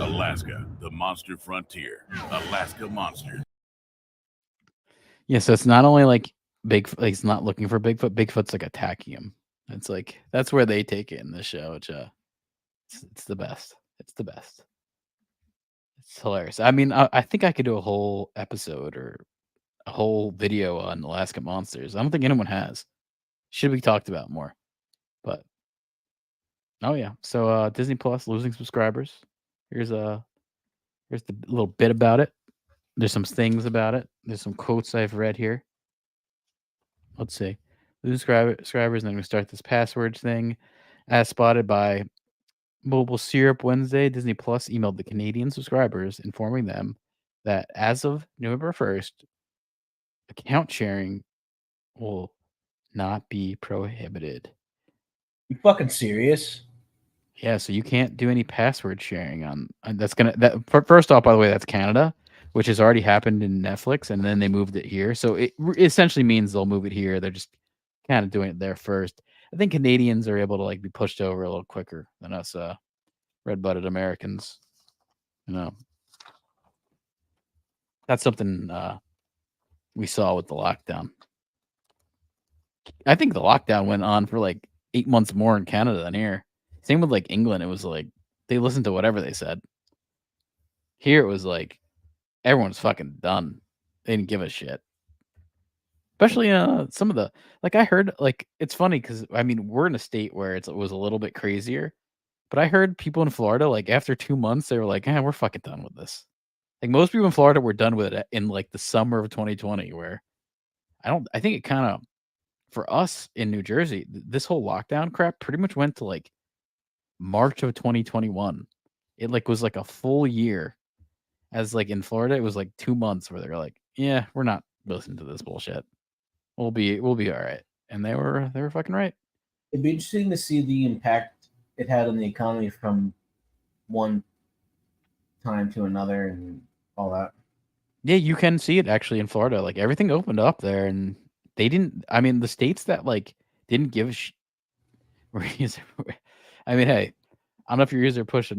Alaska, the monster frontier. Alaska Monsters. Yeah, so it's not only like he's not looking for Bigfoot. Bigfoot's like attacking him. It's like that's where they take it in the show. Which it's the best. It's the best. It's hilarious. I mean, I think I could do a whole episode or a whole video on Alaska Monsters. I don't think anyone has. Should be talked about more. But oh yeah. So Disney Plus losing subscribers. Here's the little bit about it. There's some things about it. There's some quotes I've read here. Let's see. Lose subscribers, and then we start this password thing, as spotted by Mobile Syrup Wednesday, Disney Plus emailed the Canadian subscribers informing them that as of November 1st, account sharing will not be prohibited. You fucking serious? Yeah, so you can't do any password sharing on that's gonna first off, by the way, that's Canada, which has already happened in Netflix, and then they moved it here. So it essentially means they'll move it here. They're just kind of doing it there first. I think Canadians are able to like be pushed over a little quicker than us red-blooded Americans. You know. That's something we saw with the lockdown. I think the lockdown went on for like 8 months more in Canada than here. Same with like England. It was like they listened to whatever they said. Here it was like everyone's fucking done. They didn't give a shit. Especially some of the like I heard like it's funny because I mean we're in a state where it was a little bit crazier, but I heard people in Florida like after 2 months they were like, we're fucking done with this. Like most people in Florida were done with it in like the summer of 2020, where I think it kind of for us in New Jersey, this whole lockdown crap pretty much went to like March of 2021. It like was like a full year. As like in Florida, it was like 2 months where they're like, yeah, we're not listening to this bullshit. We'll be all right. And they were fucking right. It'd be interesting to see the impact it had on the economy from one time to another and all that. Yeah, you can see it actually in Florida. Like everything opened up there, and they didn't. I mean, the states that like didn't give a I mean, hey, I don't know if your ears are push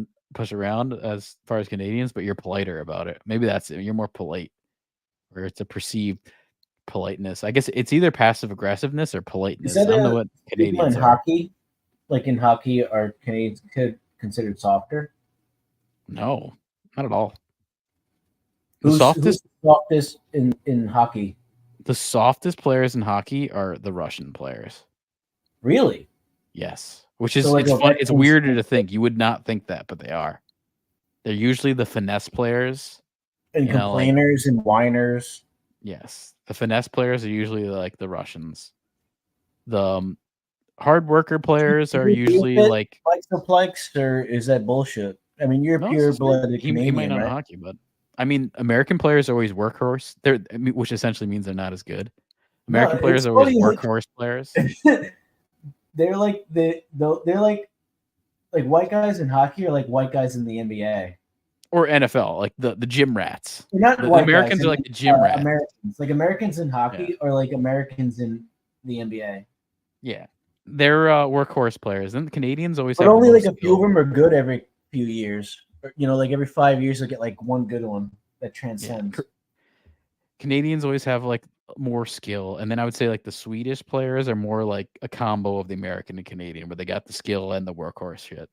around as far as Canadians, but you're politer about it. Maybe that's it. You're more polite, or it's a perceived politeness. I guess it's either passive aggressiveness or politeness. I don't know what Canadians in are. hockey? Like in hockey, are Canadians considered softer? No, not at all. Who's softest in hockey? The softest players in hockey are the Russian players. Really? Yes. Which is So like it's fun. It's weirder to think. You would not think that, but they are. They're usually the finesse players. And complainers and whiners. Yes. The finesse players are usually like the Russians. The hard worker players are usually like Plex, or is that bullshit? I mean, you're pure-blooded Canadian, he might not know right? hockey, but I mean, American players are always workhorse. Which essentially means they're not as good. American players are always workhorse players. They're like they're like white guys in hockey are like white guys in the NBA or NFL, like the gym rats. They're not the Americans are like the gym rats. Americans in hockey are like Americans in the NBA. Yeah, they're workhorse players. And the Canadians always but have only like a few of them are good every few years. You know, like every 5 years, they'll get like one good one that transcends. Yeah. Canadians always have like more skill, and then I would say like the Swedish players are more like a combo of the American and Canadian, where they got the skill and the workhorse shit.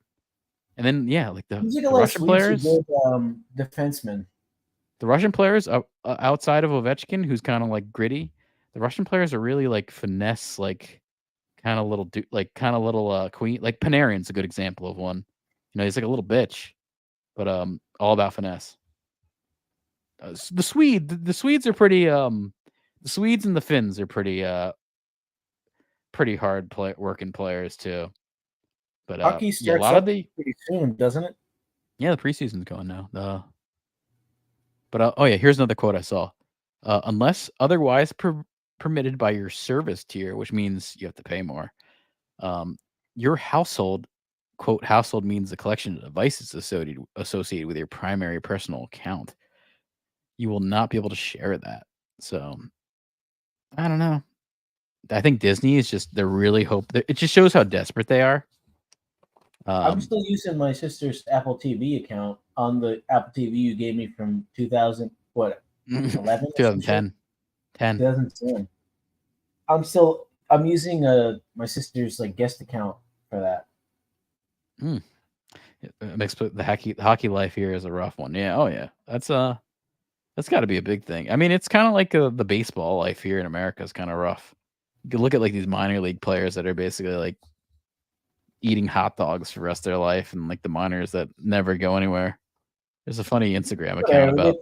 And then like the Russian players, defensemen. The Russian players outside of Ovechkin, who's kind of like gritty. The Russian players are really like finesse, like kind of little queen. Like Panarin's a good example of one. You know, he's like a little bitch, but all about finesse. The Swedes are pretty. The Swedes and the Finns are pretty hard working players too. But hockey starts pretty soon, doesn't it? Yeah, the preseason's going now. But here's another quote I saw. Unless otherwise permitted by your service tier, which means you have to pay more. Your household, quote, household means the collection of devices associated with your primary personal account. You will not be able to share that. So I don't know. I think Disney is just they're really it just shows how desperate they are. I'm still using my sister's Apple TV account on the Apple TV you gave me from 2011? 2010. 2010. I'm using my sister's like guest account for that. The hockey life here is a rough one. Yeah. Oh yeah. That's got to be a big thing. I mean, it's kind of like the baseball life here in America is kind of rough. You can look at like these minor league players that are basically like eating hot dogs for the rest of their life, and like the minors that never go anywhere. There's a funny Instagram account about.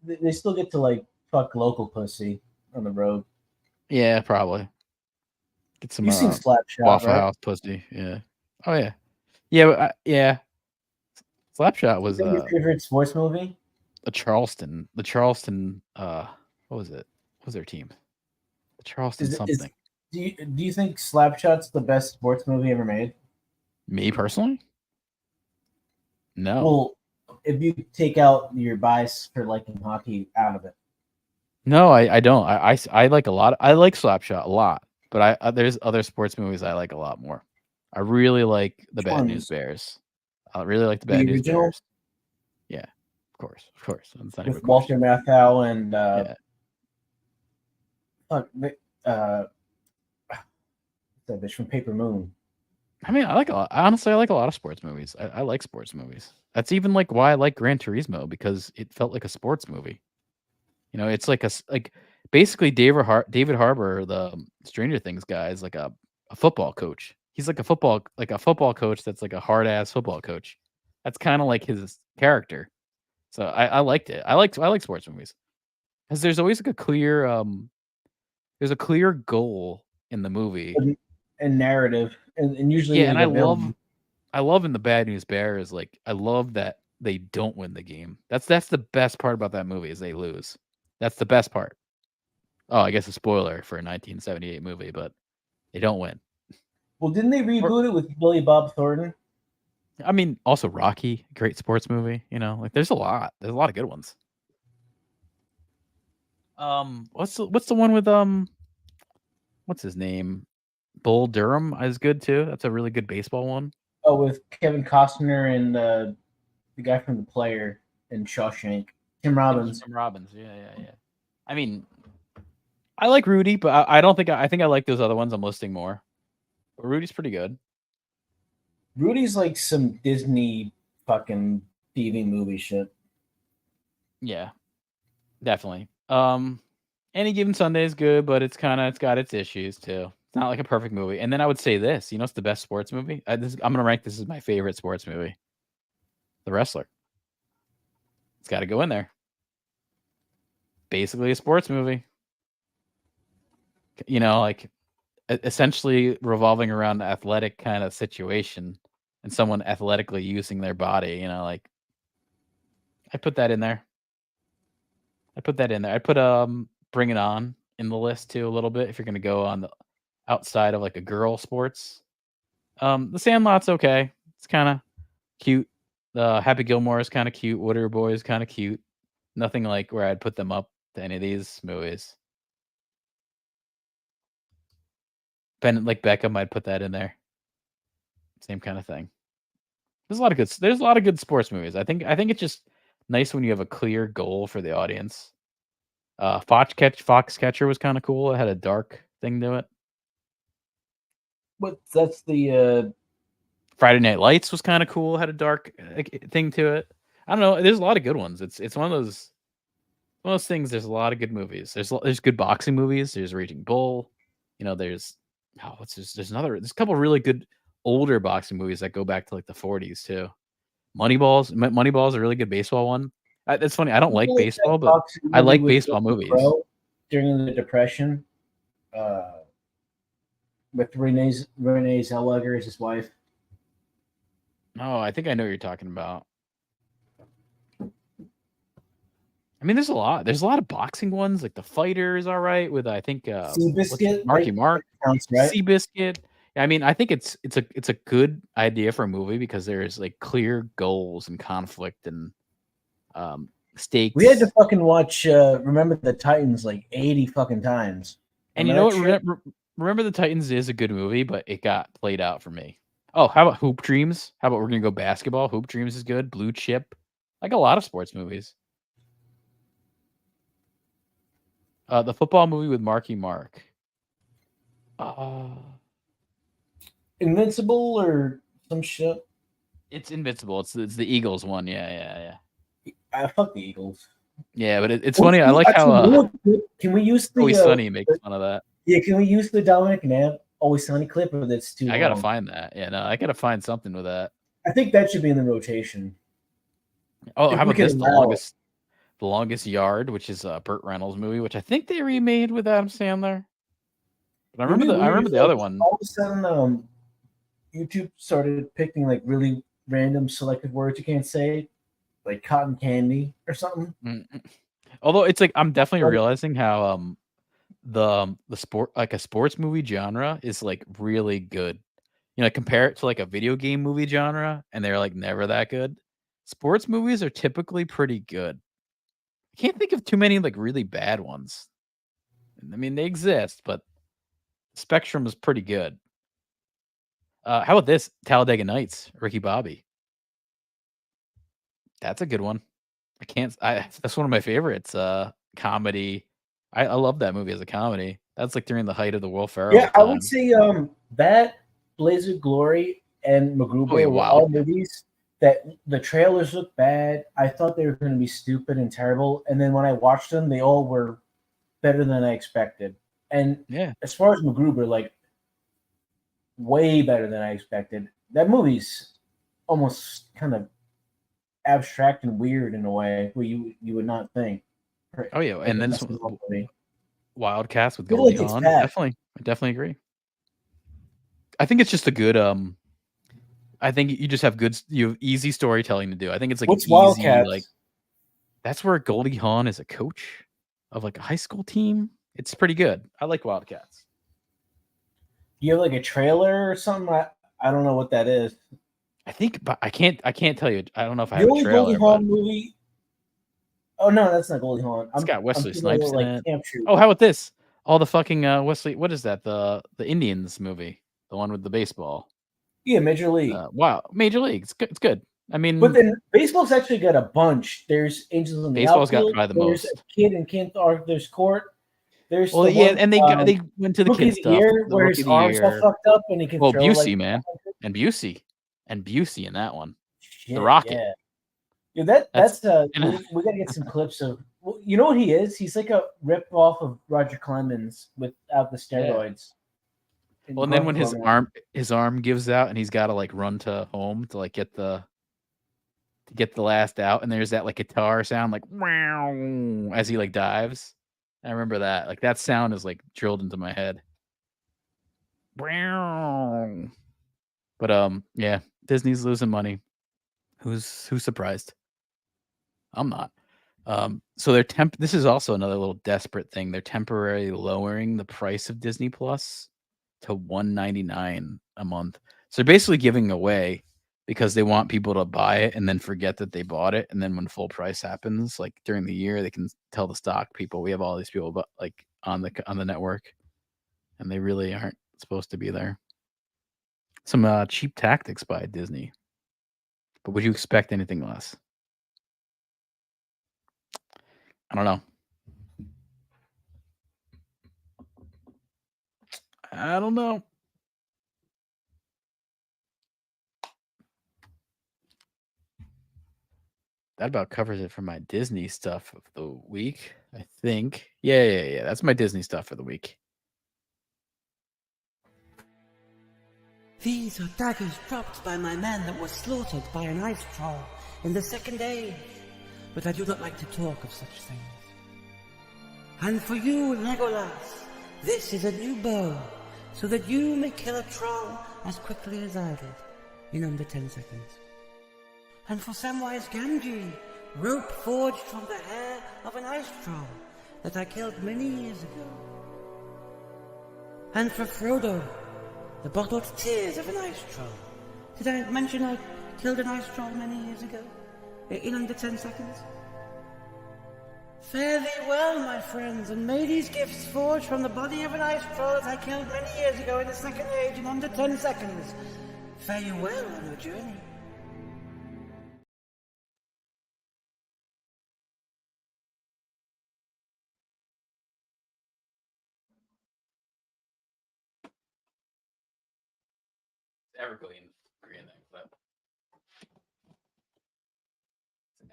They still get to like fuck local pussy on the road. Yeah, probably. Get some You've seen Slapshot, Waffle right? House pussy. Yeah. Oh yeah. Yeah. Slapshot was your favorite sports movie? The Charleston. What was it? What was their team? The Charleston something. Do you think Slapshot's the best sports movie ever made? Me personally? No. Well, if you take out your bias for liking hockey out of it. No, I don't. I like a lot. I like Slapshot a lot, but there's other sports movies I like a lot more. I really like the Bad News Bears. I really like the Bad News Bears. Yeah, of course. That's not with Walter Matthau and that bitch from Paper Moon. I mean, honestly, I like a lot of sports movies. I like sports movies. That's even like why I like Gran Turismo, because it felt like a sports movie. You know, it's like basically David Harbour, the Stranger Things guy, is like a football coach. He's like a football coach that's like a hard ass football coach. That's kind of like his character. So I liked it. I like sports movies because there's always like there's a clear goal in the movie and narrative, and usually and I love in the Bad News Bears, like I love that they don't win the game. That's the best part about that movie is they lose. That's the best part. Oh, I guess a spoiler for a 1978 movie, but they don't win. Well, didn't they reboot it with Billy Bob Thornton? I mean, also Rocky, great sports movie. You know, like there's a lot of good ones. What's the one with what's his name? Bull Durham is good too. That's a really good baseball one. Oh, with Kevin Costner and the guy from The Player and Shawshank, Tim Robbins. Yeah. I mean, I like Rudy, but I don't think I think I like those other ones I'm listing more. But Rudy's pretty good. Rudy's like some Disney fucking TV movie shit. Yeah, definitely. Any Given Sunday is good, but it's got its issues too. It's not like a perfect movie. And then I would say this, you know, it's the best sports movie. I'm gonna rank this as my favorite sports movie. The Wrestler. It's got to go in there. Basically a sports movie. You know, like essentially revolving around an athletic kind of situation and someone athletically using their body, you know, like I put that in there. I put Bring It On in the list too a little bit if you're going to go on the outside of like a girl sports. The Sandlot's okay. It's kind of cute. Happy Gilmore is kind of cute. Water Boy is kind of cute. Nothing like where I'd put them up to any of these movies. Bennett like Beckham, I'd put that in there. Same kind of thing. There's a lot of good sports movies. I think it's just nice when you have a clear goal for the audience. Foxcatcher was kind of cool. It had a dark thing to it. But that's the Friday Night Lights was kind of cool. Had a dark thing to it. I don't know. There's a lot of good ones. It's one of those things. There's a lot of good movies. There's good boxing movies. There's Raging Bull. You know, there's a couple really good older boxing movies that go back to like the 40s too. Moneyball's a really good baseball one. That's funny. I don't like baseball, but I like baseball movies. During the Depression, with Renee Zellweger as his wife. Oh, I think I know what you're talking about. I mean, there's a lot of boxing ones. Like The Fighter is all right with I think Seabiscuit, Marky Mark, sounds right. Seabiscuit. I mean, I think it's a good idea for a movie because there's like clear goals and conflict and stakes. We had to fucking watch Remember the Titans like 80 fucking times. And you know what? Remember the Titans is a good movie, but it got played out for me. Oh, how about Hoop Dreams? How about we're gonna go basketball? Hoop Dreams is good. Blue Chip, like a lot of sports movies. The football movie with Marky Mark. Invincible or some shit. It's Invincible. It's the Eagles one. Yeah. I fuck the Eagles. Yeah, but it's funny. I like how can we use the Always Sunny makes fun of that. Yeah, can we use the Dominic Nab Always Sunny clip or that's too long? I gotta find that. Yeah, no, I gotta find something with that. I think that should be in the rotation. Oh, how about this? The Longest Yard, which is a Burt Reynolds movie, which I think they remade with Adam Sandler. But I remember the other one. All of a sudden, YouTube started picking like really random selected words you can't say, like cotton candy or something. Although it's like I'm definitely realizing how the sport like a sports movie genre is like really good. You know, compare it to like a video game movie genre, and they're like never that good. Sports movies are typically pretty good. I can't think of too many like really bad ones. I mean, they exist, but spectrum is pretty good. How about this Talladega Nights, Ricky Bobby? That's a good one. That's one of my favorites. Comedy. I love that movie as a comedy. That's like during the height of the Will Ferrell Yeah, I would time. say that Blaze of Glory and MacGruber were wow. all movies that the trailers looked bad. I thought they were going to be stupid and terrible, and then when I watched them, they all were better than I expected. And Yeah. as far as MacGruber, like way better than I expected. That movie's almost kind of abstract and weird in a way where you would not think. Oh yeah, Like and a then basketball movie. Wildcats with I feel Goldie like it's Hawn. bad. I definitely agree. I think it's just a good I think you just have you have easy storytelling to do. I think it's like What's an easy Wildcats? like that's where Goldie Hawn is a coach of like a high school team. It's pretty good. I like Wildcats. Do you have like a trailer or something? I don't know what that is. I think, but I can't tell you. I don't know if I The have a only trailer. Goldie Hawn movie. Oh no, that's not Goldie Hawn. It's got Wesley thinking Snipes of, in like, it. Camp Shoot. Oh, how about this? All the fucking Wesley. What is that? The Indians movie, the one with the baseball. Yeah, Major League. Wow, Major League. It's good. It's good. I mean, But then baseball's actually got a bunch. There's Angels in the Baseball's got Outfield. probably the There's most. a Kid in Kent Arthur's Court. There's Well, the yeah, one, and they went to the Rookie kid of the stuff. Year, The where Rookie his of the arms all Year. fucked up and he can Well, throw Busey, like man, and Busey in that one. Shit, The Rocket. Yeah. Yeah, that's we gotta get some clips of. Well, you know what he is? He's like a rip off of Roger Clemens without the steroids. Well, and then when his arm gives out and he's got to like run to home to like get the last out, and there's that like guitar sound like wow as he like dives. I remember that. Like that sound is like drilled into my head. Wow. But yeah, Disney's losing money. Who's surprised? I'm not. So this is also another little desperate thing. They're temporarily lowering the price of Disney Plus to $1.99 a month. So they're basically giving away because they want people to buy it and then forget that they bought it. And then when full price happens, like during the year, they can tell the stock people, we have all these people but like on the network, and they really aren't supposed to be there. Some cheap tactics by Disney. But would you expect anything less? I don't know. I don't know. That about covers it for my Disney stuff of the week, I think. Yeah. That's my Disney stuff for the week. These are daggers dropped by my men that were slaughtered by an ice troll in the second age. But I do not like to talk of such things. And for you, Legolas, this is a new bow, so that you may kill a troll as quickly as I did, in under 10 seconds. And for Samwise Gamgee, rope forged from the hair of an ice troll that I killed many years ago. And for Frodo, the bottled tears of an ice troll. Did I mention I killed an ice troll many years ago? In under 10 seconds? Fare thee well, my friends, and may these gifts forged from the body of an ice troll that I killed many years ago in the second age in under 10 seconds fare you well on your journey. Evergreen green thing. But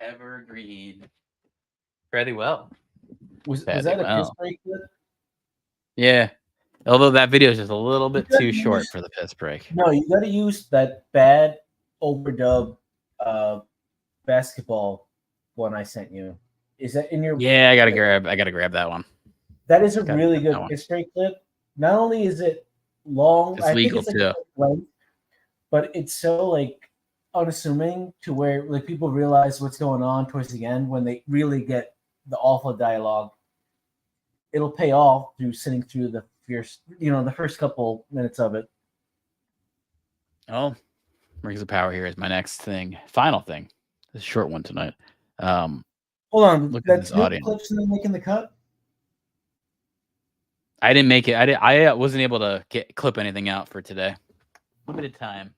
evergreen. Pretty well. Was that a piss break clip? Yeah. Although that video is just a little bit too short for the piss break. No, you got to use that bad overdub basketball one I sent you. Is that in your? Yeah, I gotta grab that one. That is a really good piss break clip. Not only is it long, it's legal it's too. length, but it's so like unassuming to where like people realize what's going on towards the end when they really get the awful dialogue. It'll pay off through sitting through the the first couple minutes of it. Oh, Rings of Power here is my next thing. Final thing. This short one tonight. Hold on. Look at That this Snoop audience. clip's not making the cut? I didn't make it. I wasn't able to clip anything out for today. Limited time.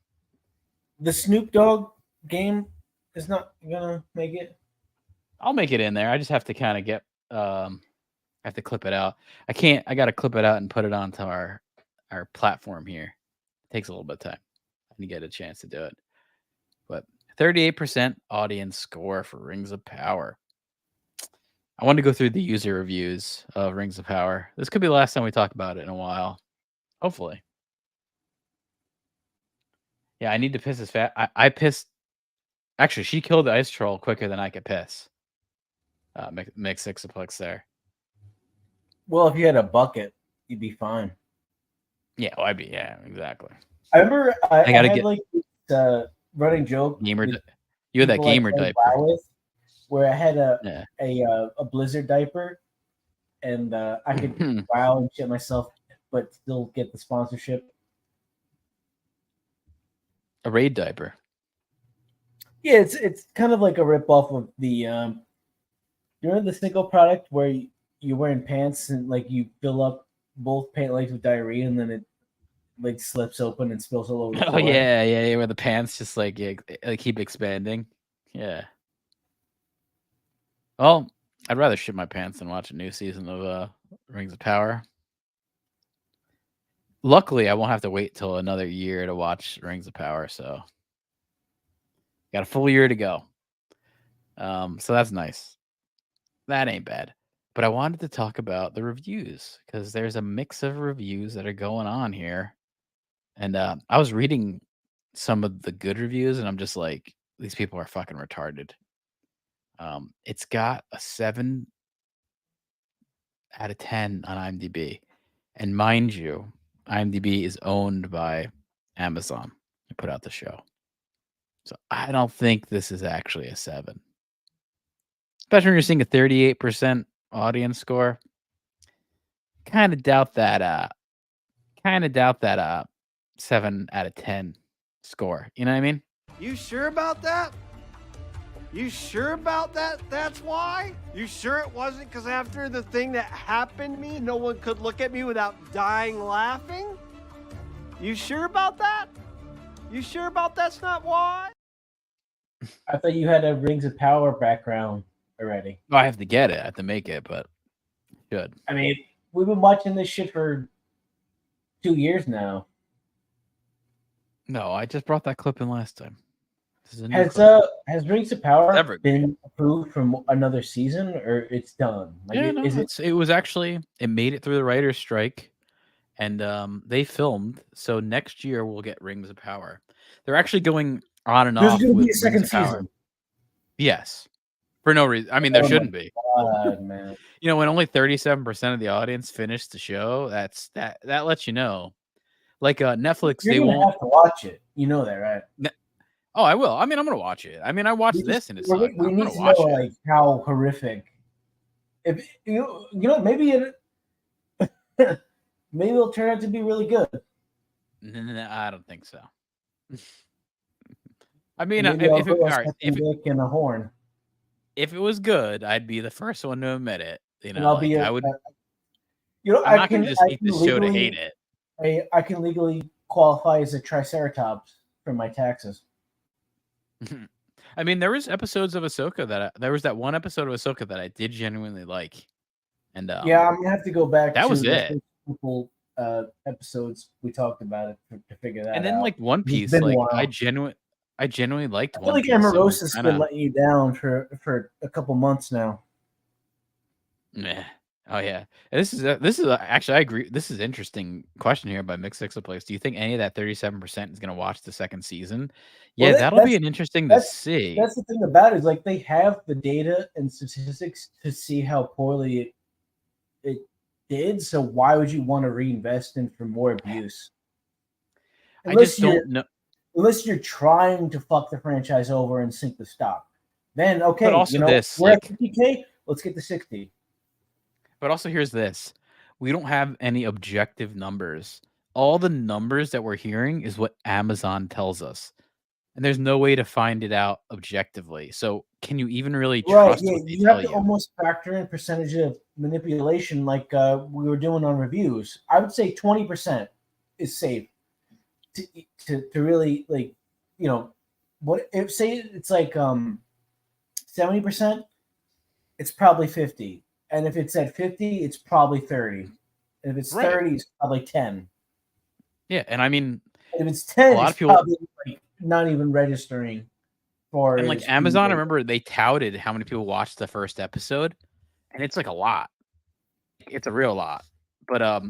The Snoop Dogg game is not gonna make it. I'll make it in there. I just have to kind of get I have to clip it out. I gotta clip it out and put it onto our platform here. It takes a little bit of time. I need to get a chance to do it. But 38% audience score for Rings of Power. I want to go through the user reviews of Rings of Power. This could be the last time we talk about it in a while. Hopefully. Yeah, I need to piss as fast. I pissed. Actually, she killed the ice troll quicker than I could piss. Make sixplex there. Well, if you had a bucket, you'd be fine. Yeah, well, yeah, exactly. I remember I gotta had get like this running joke. gamer. You had that gamer diaper where I had a Blizzard diaper, and I could wow and shit myself, but still get the sponsorship. A raid diaper. Yeah, it's kind of like a rip off of the you remember the single product where you're wearing pants and like you fill up both pant legs with diarrhea and then it like slips open and spills all over the floor. Yeah, where the pants just like keep expanding. Yeah. Well, I'd rather shit my pants than watch a new season of Rings of Power. Luckily, I won't have to wait till another year to watch Rings of Power, so got a full year to go. So that's nice. That ain't bad. But I wanted to talk about the reviews because there's a mix of reviews that are going on here. And I was reading some of the good reviews, and I'm just like, these people are fucking retarded. It's got a 7 out of 10 on IMDb. And mind you, IMDb is owned by Amazon to put out the show. So I don't think this is actually a 7. Especially when you're seeing a 38% audience score. Kind of doubt that 7 out of 10 score. You know what I mean? You sure about that? You sure about that? That's why? You sure it wasn't because after the thing that happened to me, no one could look at me without dying laughing? You sure about that? You sure about that's not why? I thought you had a Rings of Power background already. Oh, I have to get it. I have to make it, but good. I mean, we've been watching this shit for 2 years now. No, I just brought that clip in last time. Has Rings of Power been approved for another season, or it's done? Like, it made it through the writer's strike, and they filmed. So next year we'll get Rings of Power. They're actually going on and off. There's going to be a with second Rings of Power. season. Yes, for no reason. I mean, there shouldn't be. God, man. You know, when only 37% of the audience finished the show, that lets you know. Like Netflix, You're they gonna won't have to watch it. You know that, right? Oh, I will. I mean, I'm gonna watch it. I mean, I watched this and it's we like, I'm need gonna to watch know it. like how horrific. If maybe maybe it'll turn out to be really good. No, I don't think so. I mean, Maybe if I'll go all right, if dick and a horn. If it was good, I'd be the first one to admit it. You know, And I'll be I would. I'm I'm not gonna just hate this show to hate it. I can legally qualify as a triceratops for my taxes. I mean, there was episodes of Ahsoka there was that one episode of Ahsoka that I did genuinely like, and yeah, I'm gonna have to go back. That to was the it. first couple episodes we talked about it to figure that out. And then like One It's Piece, been a like while. I genuinely liked I feel One like Piece. It was Amorosa's been kinda- letting you down for a couple months now. Meh. Oh yeah, this is actually I agree. This is interesting question here by Mixed Sixplex. Do you think any of that 37% is going to watch the second season? Yeah, Well, that'll be an interesting to see. That's the thing about it is like they have the data and statistics to see how poorly it did. So why would you want to reinvest in for more abuse? I just don't know. unless you're trying to fuck the franchise over and sink the stock. Then okay, But also this, we're like, at 50K. Let's get to 60. but also here's this: we don't have any objective numbers. All the numbers that we're hearing is what Amazon tells us, and there's no way to find it out objectively. So, can you even really Right? trust Yeah, what they you tell have to you? almost factor in percentage of manipulation, like we were doing on reviews. I would say 20% is safe to really like, what if say it's like 70%, it's probably 50. And if it's at 50, it's probably 30. And if it's Right. 30, it's probably 10. Yeah, and I mean, And if it's 10, a lot it's of people, probably like not even registering for and like its Amazon, I rate. remember they touted how many people watched the first episode, and it's like a lot. It's a real lot. But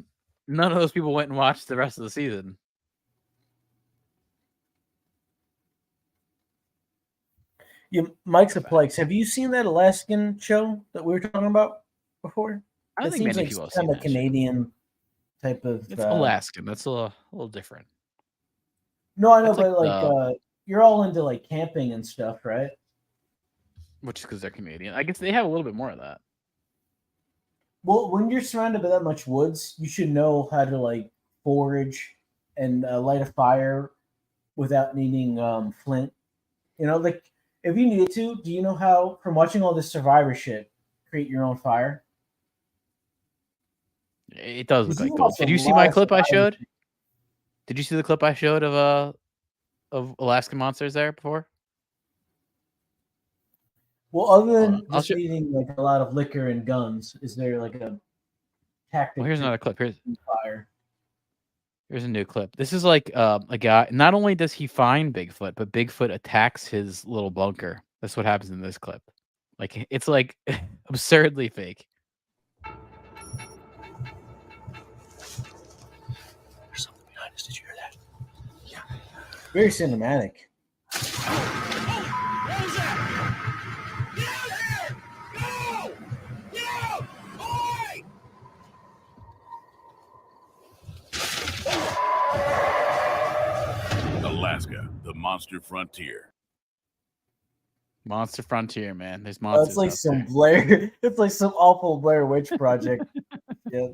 none of those people went and watched the rest of the season. Mike's a Plex. Have you seen that Alaskan show that we were talking about before? I don't It think seems many like people have kind seen of that show. Canadian type of. It's Alaskan. That's a little different. No, I know, That's but like you're all into like camping and stuff, right? Which is because they're Canadian. I guess they have a little bit more of that. Well, when you're surrounded by that much woods, you should know how to like forage and light a fire without needing flint. Like if you needed to, do you know how, from watching all this Survivor shit, create your own fire? It does look You like gold. watch a Did you see lot my of clip I Survivor showed? Did you see the clip I showed of Alaskan monsters there before? Well, other Hold than on. I'll just show. needing like a lot of liquor and guns, is there like a tactic? Well, here's to another clip. fire. Here's a new clip. This is like a guy. Not only does he find Bigfoot, but Bigfoot attacks his little bunker. That's what happens in this clip. Like it's like absurdly fake. There's something behind us. Did you hear that? Yeah. Very cinematic. What is that? Get out here! No! Get out! Oi! Alaska, the monster frontier. Monster Frontier, man. There's Oh, monsters. it's like out some there. Blair. It's like some awful Blair Witch project. Yeah.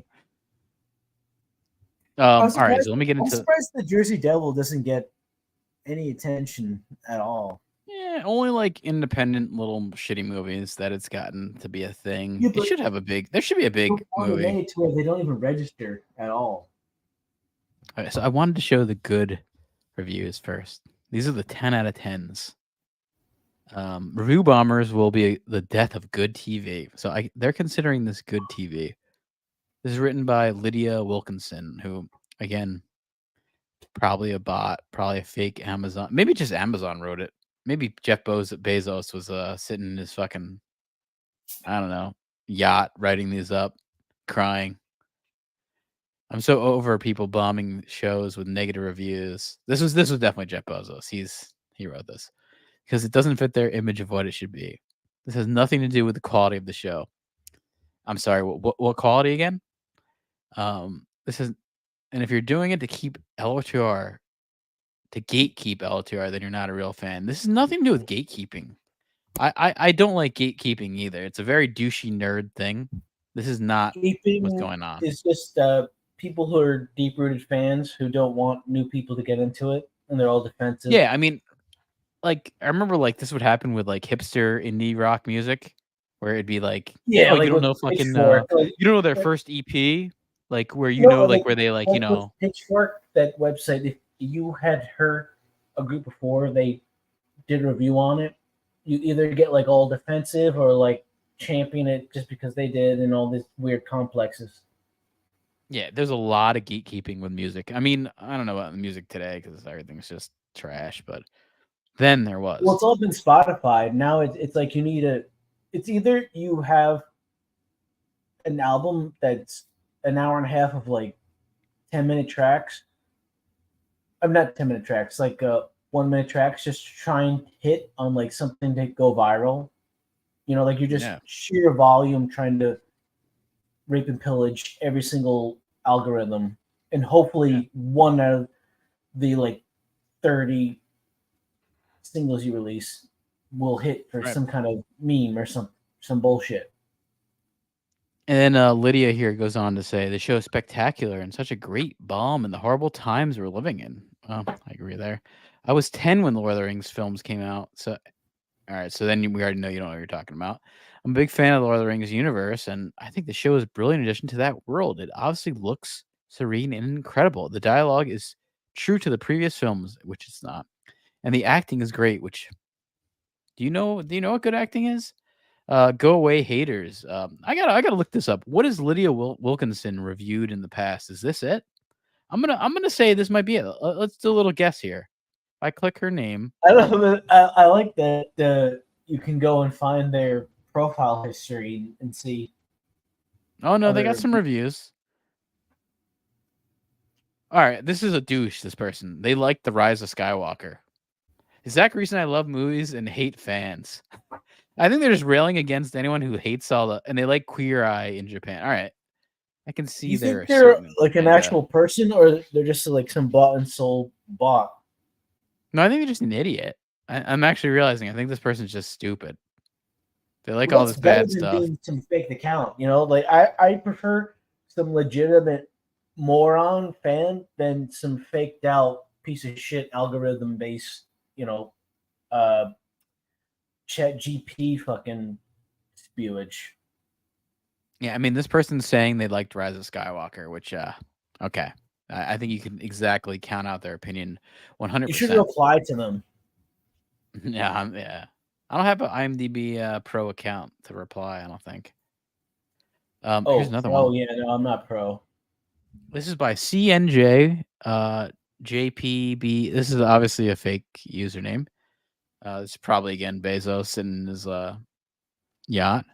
All right, so let me get I'm into. surprised the Jersey Devil doesn't get any attention at all. Yeah, only like independent little shitty movies that it's gotten to be a thing. Yeah, It but should have a big. There should be a big movie. Made to where they don't even register at all. All right, so I wanted to show the good reviews first. These are the 10 out of 10s. Review bombers will be the death of good TV. So they're considering this good TV. This is written by Lydia Wilkinson, who, again, probably a bot, probably a fake Amazon. Maybe just Amazon wrote it. Maybe Jeff Bezos was sitting in his fucking, I don't know, yacht writing these up, crying. I'm so over people bombing shows with negative reviews. This was definitely Jeff Bezos. He wrote this because it doesn't fit their image of what it should be. This has nothing to do with the quality of the show. I'm sorry, what quality again? This is, and if you're doing it to keep LOTR, to gatekeep LOTR, then you're not a real fan. This has nothing to do with gatekeeping. I don't like gatekeeping either. It's a very douchey nerd thing. This is not what's going on. It's just people who are deep-rooted fans who don't want new people to get into it, and they're all defensive. Yeah, I mean, like I remember, like this would happen with like hipster indie rock music, where it'd be like, Yeah, oh, like you don't with know fucking, Pitchfork, like- you don't know their first EP, like where where they like with Pitchfork, that website. If you had heard a group before they did a review on it, you either get like all defensive or like champion it just because they did, and all these weird complexes. Yeah, there's a lot of gatekeeping with music. I mean, I don't know about the music today because everything's just trash, but then there was. Well, it's all been Spotify. Now it's like you need it's either you have an album that's an hour and a half of like 10-minute tracks. I'm not 10-minute tracks, like 1-minute tracks, just try and hit on like something to go viral. Like you're just sheer volume trying to rape and pillage every single algorithm, and hopefully one out of the like 30 singles you release will hit for Right. some kind of meme or some bullshit. And then Lydia here goes on to say the show is spectacular and such a great balm in the horrible times we're living in. I agree there. I was 10 when the Lord of the Rings films came out. So, all right. So then we already know you don't know what you're talking about. I'm a big fan of the Lord of the Rings universe, and I think the show is a brilliant addition to that world. It obviously looks serene and incredible. The dialogue is true to the previous films, which it's not, and the acting is great. Which do you know what good acting is? Go away, haters. I gotta look this up. What is Lydia Wilkinson reviewed in the past? Is this it? I'm gonna say this might be it. Let's do a little guess here. If I click her name, I don't know. I like that you can go and find their profile history and see. oh no, they got other- some reviews. All right, this is a douche. This person, they like The Rise of Skywalker. Is that reason I love movies and hate fans? I think they're just railing against anyone who hates and they like Queer Eye in Japan. All right, I can see You there. think they're like an actual person, or they're just like some bought and sold bot? No, I think they're just an idiot. I'm actually realizing I think this person's just stupid. They like Well, all that's this better bad than stuff. being some fake account. You know, like I prefer some legitimate moron fan than some faked out piece of shit algorithm based. You know, Chat GP fucking spewage. Yeah, I mean, this person's saying they liked Rise of Skywalker, which, okay. I think you can exactly count out their opinion 100%. You should reply to them. Yeah, yeah. I don't have an IMDb Pro account to reply, I don't think. Here's another one. Oh, yeah, no, I'm not pro. This is by CNJ JPB. This is obviously a fake username. It's probably, again, Bezos in his yacht.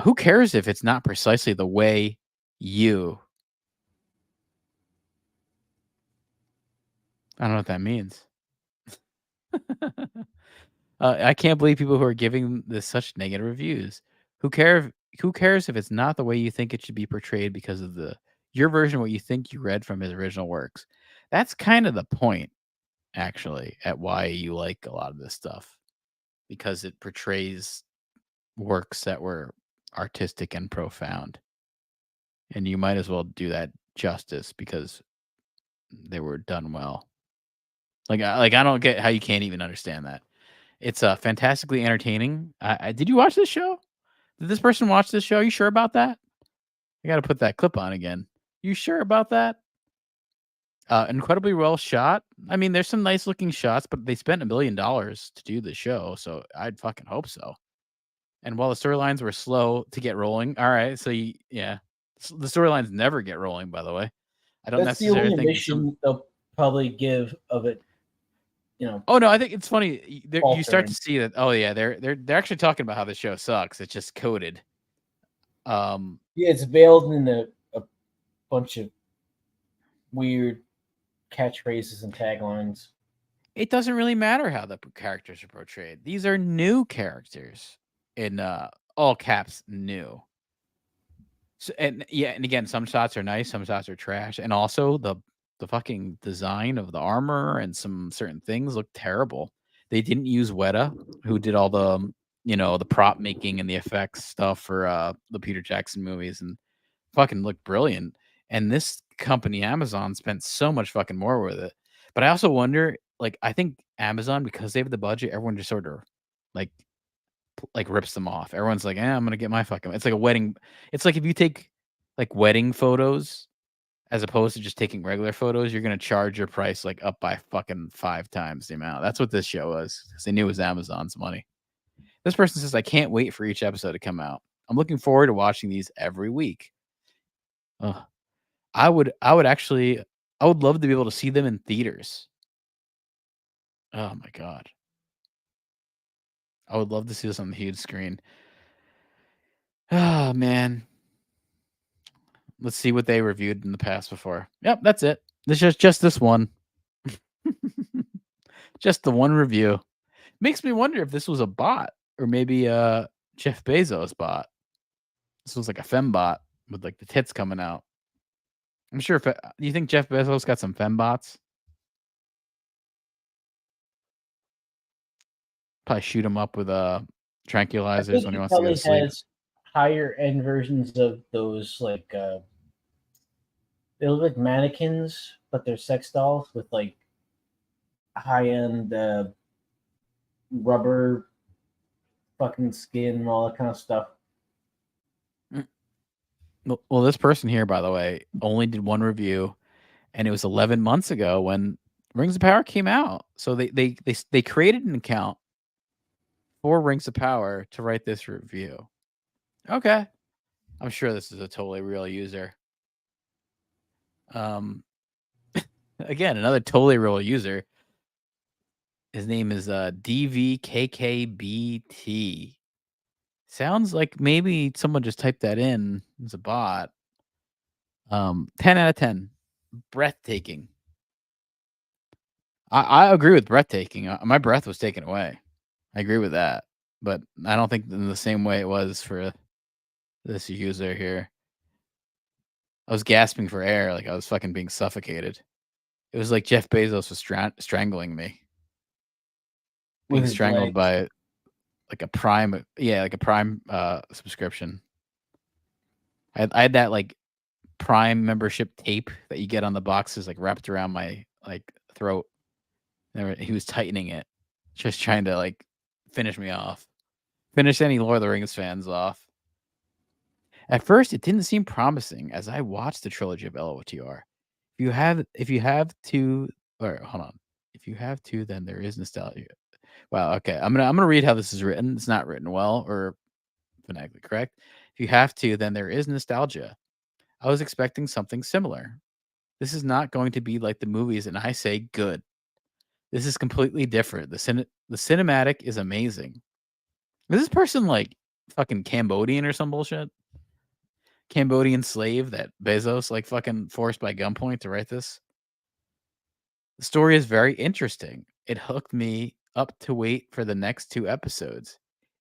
Who cares if it's not precisely the way you... I don't know what that means. I can't believe people who are giving this such negative reviews. Who cares if it's not the way you think it should be portrayed because of your version, what you think you read from his original works? That's kind of the point, actually, at why you like a lot of this stuff, because it portrays works that were artistic and profound, and you might as well do that justice because they were done well. Like I don't get how you can't even understand that. It's fantastically entertaining. Did you watch this show? Did this person watch this show? Are you sure about that? I got to put that clip on again. You sure about that? Incredibly well shot. I mean, there's some nice looking shots, but they spent $1 million to do the show, so I'd fucking hope so. And while the storylines were slow to get rolling, all right. So the storylines never get rolling. By the way, I don't That's the necessarily only think mission they'll probably give of it. You know. Oh no, I think it's funny. You start altering. to see that. Oh yeah, they're actually talking about how the show sucks. It's just coded. Yeah, it's veiled in a bunch of weird catchphrases and taglines. It doesn't really matter how the characters are portrayed. These are new characters in all caps, new. So, and again, some shots are nice, some shots are trash, and also the fucking design of the armor and some certain things look terrible. They didn't use Weta, who did all the the prop making and the effects stuff for the Peter Jackson movies, and fucking looked brilliant. And this company, Amazon, spent so much fucking more with it. But I also wonder, like, I think Amazon, because they have the budget, everyone just sort of like rips them off. Everyone's like, I'm gonna get my fucking. It's like a wedding. It's like if you take like wedding photos as opposed to just taking regular photos, you're gonna charge your price like up by fucking 5 times the amount. That's what this show was, because they knew it was Amazon's money. This person says, I can't wait for each episode to come out. I'm looking forward to watching these every week. I would love to be able to see them in theaters. Oh my god. I would love to see this on the huge screen. Oh man. Let's see what they reviewed in the past before. Yep, that's it. This is just this one. Just the one review. Makes me wonder if this was a bot or maybe Jeff Bezos bot. This was like a fembot with like the tits coming out. I'm sure. Do you think Jeff Bezos got some fembots? Probably shoot him up with I tranquilizers think when he he wants to go probably to sleep. has higher end versions of those like they look like mannequins, but they're sex dolls with like high end rubber fucking skin and all that kind of stuff. Well, this person here, by the way, only did one review, and it was 11 months ago when Rings of Power came out. So they created an account for Rings of Power to write this review. Okay, I'm sure this is a totally real user. Again, another totally real user. His name is DVKKBT. Sounds like maybe someone just typed that in as a bot. 10 out of 10. Breathtaking. I agree with breathtaking. My breath was taken away. I agree with that. But I don't think in the same way it was for this user here. I was gasping for air, like I was fucking being suffocated. It was like Jeff Bezos was strangling me. Being strangled by like a Prime, like a Prime subscription. I had that like Prime membership tape that you get on the boxes, like wrapped around my like throat. He was tightening it, just trying to like finish me off, finish any Lord of the Rings fans off. At first, it didn't seem promising as I watched the trilogy of LOTR. If you have to, or hold on, if you have to, then there is nostalgia. Wow. Okay, I'm gonna read how this is written. It's not written well or phonetically correct. If you have to, then there is nostalgia. I was expecting something similar. This is not going to be like the movies, and I say good. This is completely different. The cinematic is amazing. Is this person like fucking Cambodian or some bullshit? Cambodian slave that Bezos like fucking forced by gunpoint to write this? The story is very interesting. It hooked me up to wait for the next 2 episodes.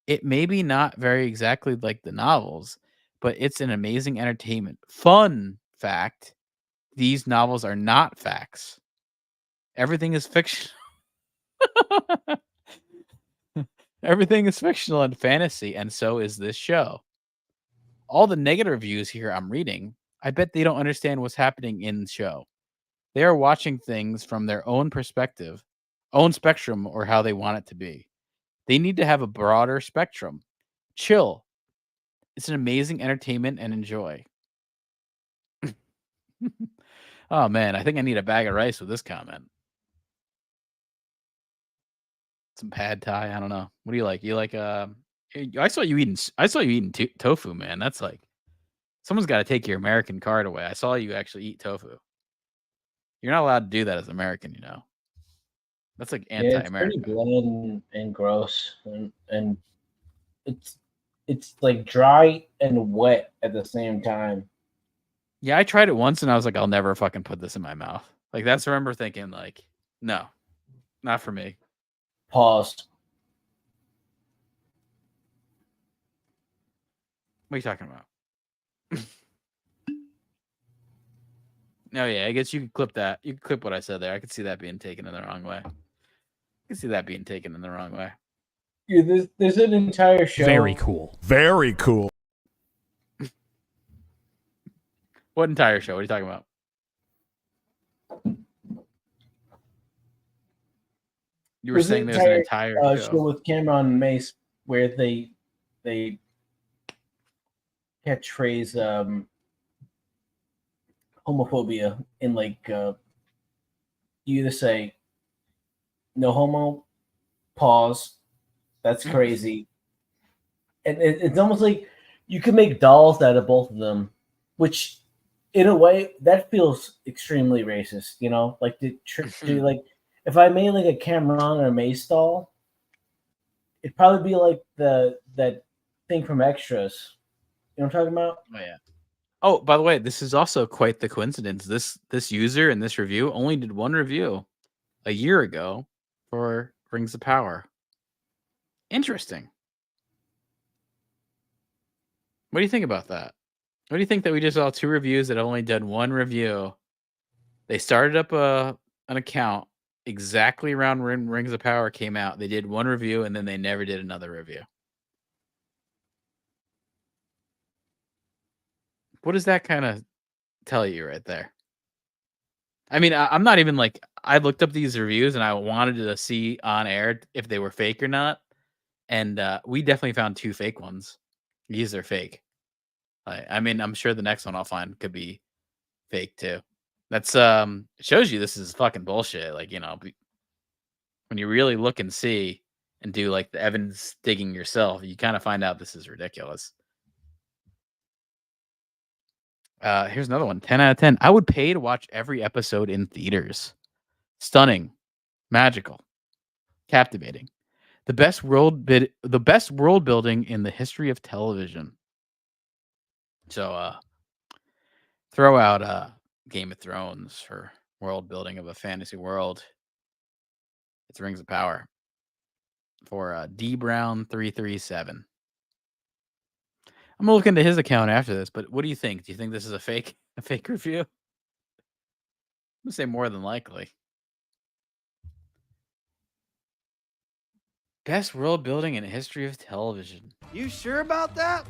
It may be not very exactly like the novels, but it's an amazing entertainment. Fun fact, these novels are not facts. Everything is fiction. Everything is fictional and fantasy, and so is this show. All the negative reviews here I'm reading, I bet they don't understand what's happening in the show. They are watching things from their own perspective, own spectrum, or how they want it to be. They need to have a broader spectrum. Chill. It's an amazing entertainment and enjoy. Oh man, I think I need a bag of rice with this comment. Some pad thai. I don't know. What do you like? You like I saw you eating tofu, man. That's like someone's got to take your American card away. I saw you actually eat tofu. You're not allowed to do that as an American, you know. That's like anti-American. It's pretty bland and gross, and it's like dry and wet at the same time. Yeah, I tried it once and I was like, I'll never fucking put this in my mouth. Like I remember thinking like, no, not for me. Pause. What are you talking about? No, yeah, I guess you could clip that. You could clip what I said there. I could see that being taken in the wrong way. Yeah, there's an entire show. Very cool. Very cool. What entire show? What are you talking about? You were saying there's an entire show with Cameron and Mace where they catchphrase homophobia in like you either say no homo, pause, that's crazy, and it's almost like you could make dolls out of both of them, which in a way that feels extremely racist, you know, like do like if I made like a Cameron or a Mace doll, it'd probably be like that thing from Extras. You know what I'm talking about? Oh yeah. Oh, by the way, this is also quite the coincidence. This user in this review only did one review a year ago for Rings of Power. Interesting. What do you think about that? What do you think that we just saw 2 reviews that only did one review? They started up an account exactly around when Rings of Power came out. They did one review and then they never did another review. What does that kind of tell you right there? I mean, I'm not even like, I looked up these reviews and I wanted to see on air if they were fake or not. And we definitely found 2 fake ones. These are fake. I mean, I'm sure the next one I'll find could be fake too. That's shows you this is fucking bullshit. Like, you know, when you really look and see and do like the evidence digging yourself, you kind of find out this is ridiculous. Here's another one. 10 out of 10. I would pay to watch every episode in theaters. Stunning, magical, captivating. The best world building in the history of television. So throw out Game of Thrones for world building of a fantasy world. It's Rings of Power for D Brown 337. I'm gonna look into his account after this, but what do you think? Do you think this is a fake review? I'm gonna say more than likely. Best world building in the history of television. You sure about that?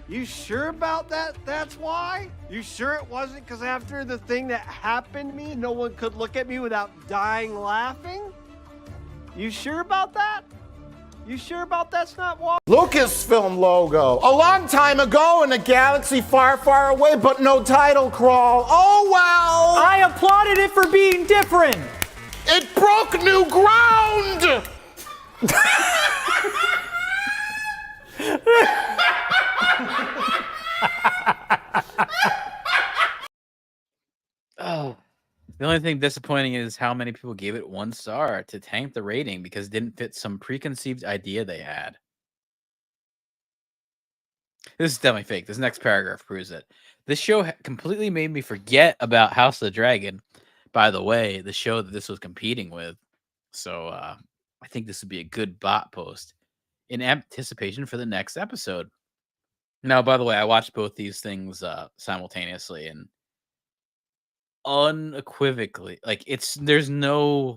You sure about that? That's why? You sure it wasn't because after the thing that happened to me, no one could look at me without dying laughing? You sure about that? You sure about that's not why? Lucasfilm logo. A long time ago in a galaxy far, far away, but no title crawl. Oh well! I applauded it for being different! It broke new ground! Oh, the only thing disappointing is how many people gave it 1 star to tank the rating because it didn't fit some preconceived idea they had. This is definitely fake. This next paragraph proves it. This show completely made me forget about House of the Dragon. By the way, the show that this was competing with. So I think this would be a good bot post in anticipation for the next episode. Now, by the way, I watched both these things simultaneously and unequivocally, like there's no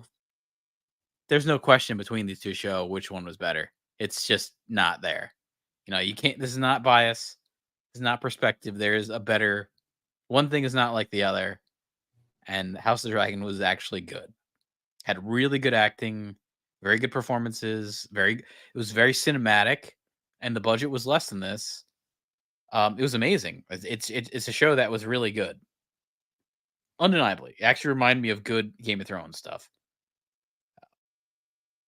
question between these two shows which one was better. It's just not there. You know, you can't. This is not bias. This is not perspective. There's a better. One thing is not like the other. And House of the Dragon was actually good. Had really good acting, very good performances. It was very cinematic, and the budget was less than this. It was amazing. It's a show that was really good. Undeniably, it actually reminded me of good Game of Thrones stuff.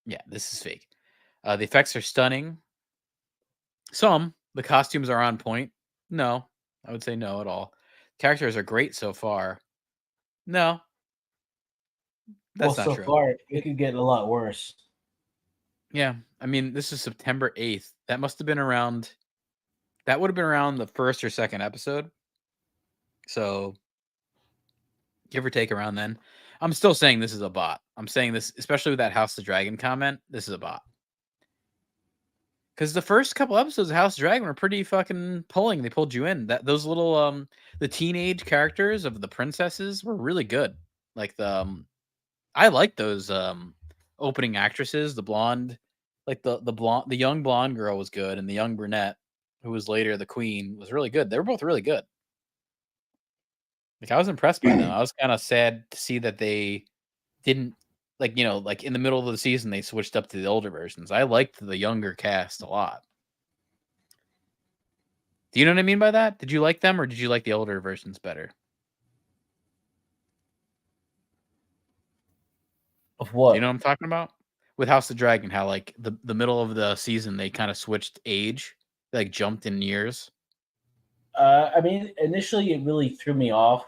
Yeah, this is fake. The effects are stunning. The costumes are on point. No, I would say no at all. Characters are great so far. No, that's not so true. far, it could get a lot worse. Yeah, I mean, this is September 8th. That must have been around. That would have been around the first or second episode. So, give or take around then. I'm still saying this is a bot. I'm saying this, especially with that House of the Dragon comment. This is a bot. Because the first couple episodes of House of Dragon were pretty fucking pulling. They pulled you in. Those little the teenage characters of the princesses were really good. Like I like those opening actresses. The blonde, like the young blonde girl was good, and the young brunette, who was later the queen, was really good. They were both really good. Like I was impressed by them. I was kind of sad to see that they didn't. Like, you know, like in the middle of the season, they switched up to the older versions. I liked the younger cast a lot. Do you know what I mean by that? Did you like them or did you like the older versions better? Of what? Do you know what I'm talking about? With House of Dragon, how like the middle of the season, they kind of switched age, like jumped in years. I mean, initially it really threw me off,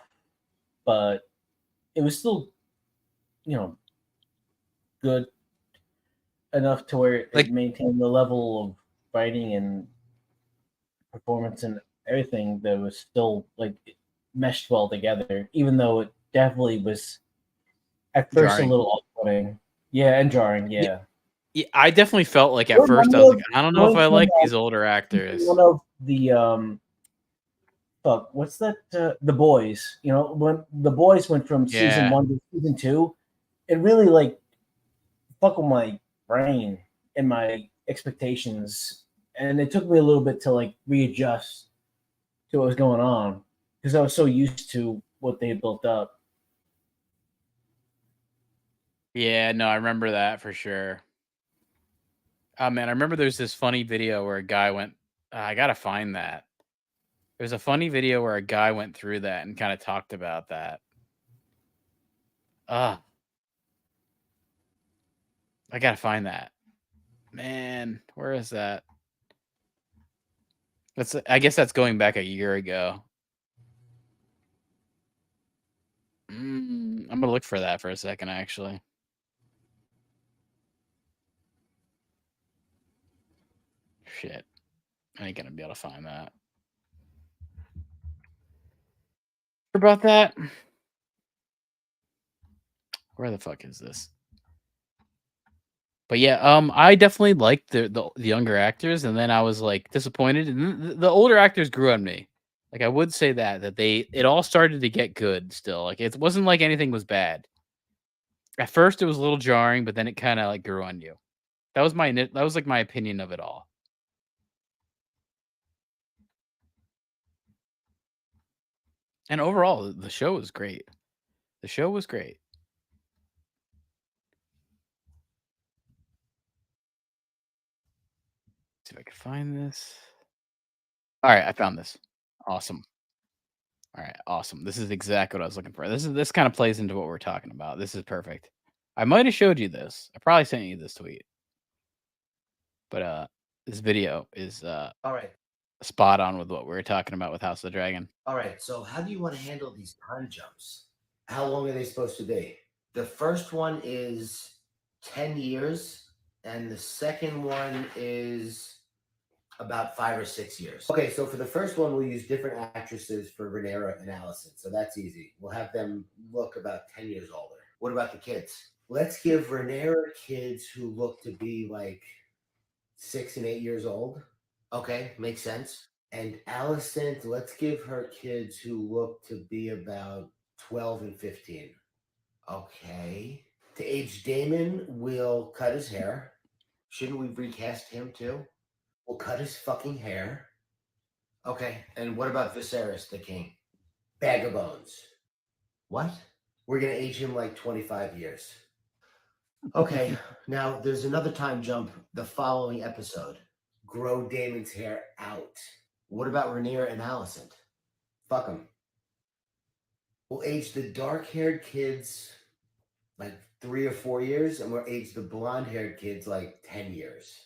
but it was still, good enough to where it maintained the level of fighting and performance and everything that was still meshed well together, even though it definitely was at first jarring. A little off-putting. Yeah, and jarring, yeah. I definitely felt like at first I was like, I don't know if I like these older actors. One of the what's that? The Boys. When The Boys went from season 1 to season 2, it really like fucked with my brain and my expectations, and it took me a little bit to like readjust to what was going on because I was so used to what they had built up. Yeah, no, I remember that for sure. Oh man, I remember there's this funny video where a guy went. I gotta find that. There's a funny video where a guy went through that and kind of talked about that. Ah, I gotta find that. Man, where is that? I guess that's going back a year ago. I'm gonna look for that for a second, actually. Shit, I ain't gonna be able to find that. About that. Where the fuck is this? But yeah, I definitely liked the younger actors, and then I was like disappointed, and the older actors grew on me. Like I would say that it all started to get good still. Like it wasn't like anything was bad. At first, it was a little jarring, but then it kind of like grew on you. That was like my opinion of it all. And overall, the show was great. The show was great. See if I can find this. All right, I found this. Awesome. All right, awesome. This is exactly what I was looking for. This kind of plays into what we're talking about. This is perfect. I might have showed you this. I probably sent you this tweet. But this video is all right, spot on with what we were talking about with House of the Dragon. All right, so how do you want to handle these time jumps? How long are they supposed to be? The first one is 10 years, and the second one is about 5 or 6 years. Okay, so for the first one, we'll use different actresses for Rhaenyra and Alicent, so that's easy. We'll have them look about 10 years older. What about the kids? Let's give Rhaenyra kids who look to be like 6 and 8 years old. Okay, makes sense. And Alicent, let's give her kids who look to be about 12 and 15. Okay. To age Daemon, we'll cut his hair. Shouldn't we recast him too? We'll cut his fucking hair. Okay. And what about Viserys, the king? Bag of bones. What? We're going to age him like 25 years. Okay. Now, there's another time jump the following episode. Grow Daemon's hair out. What about Rhaenyra and Alicent? Fuck them. We'll age the dark-haired kids like 3 or 4 years, and we'll age the blonde-haired kids like 10 years.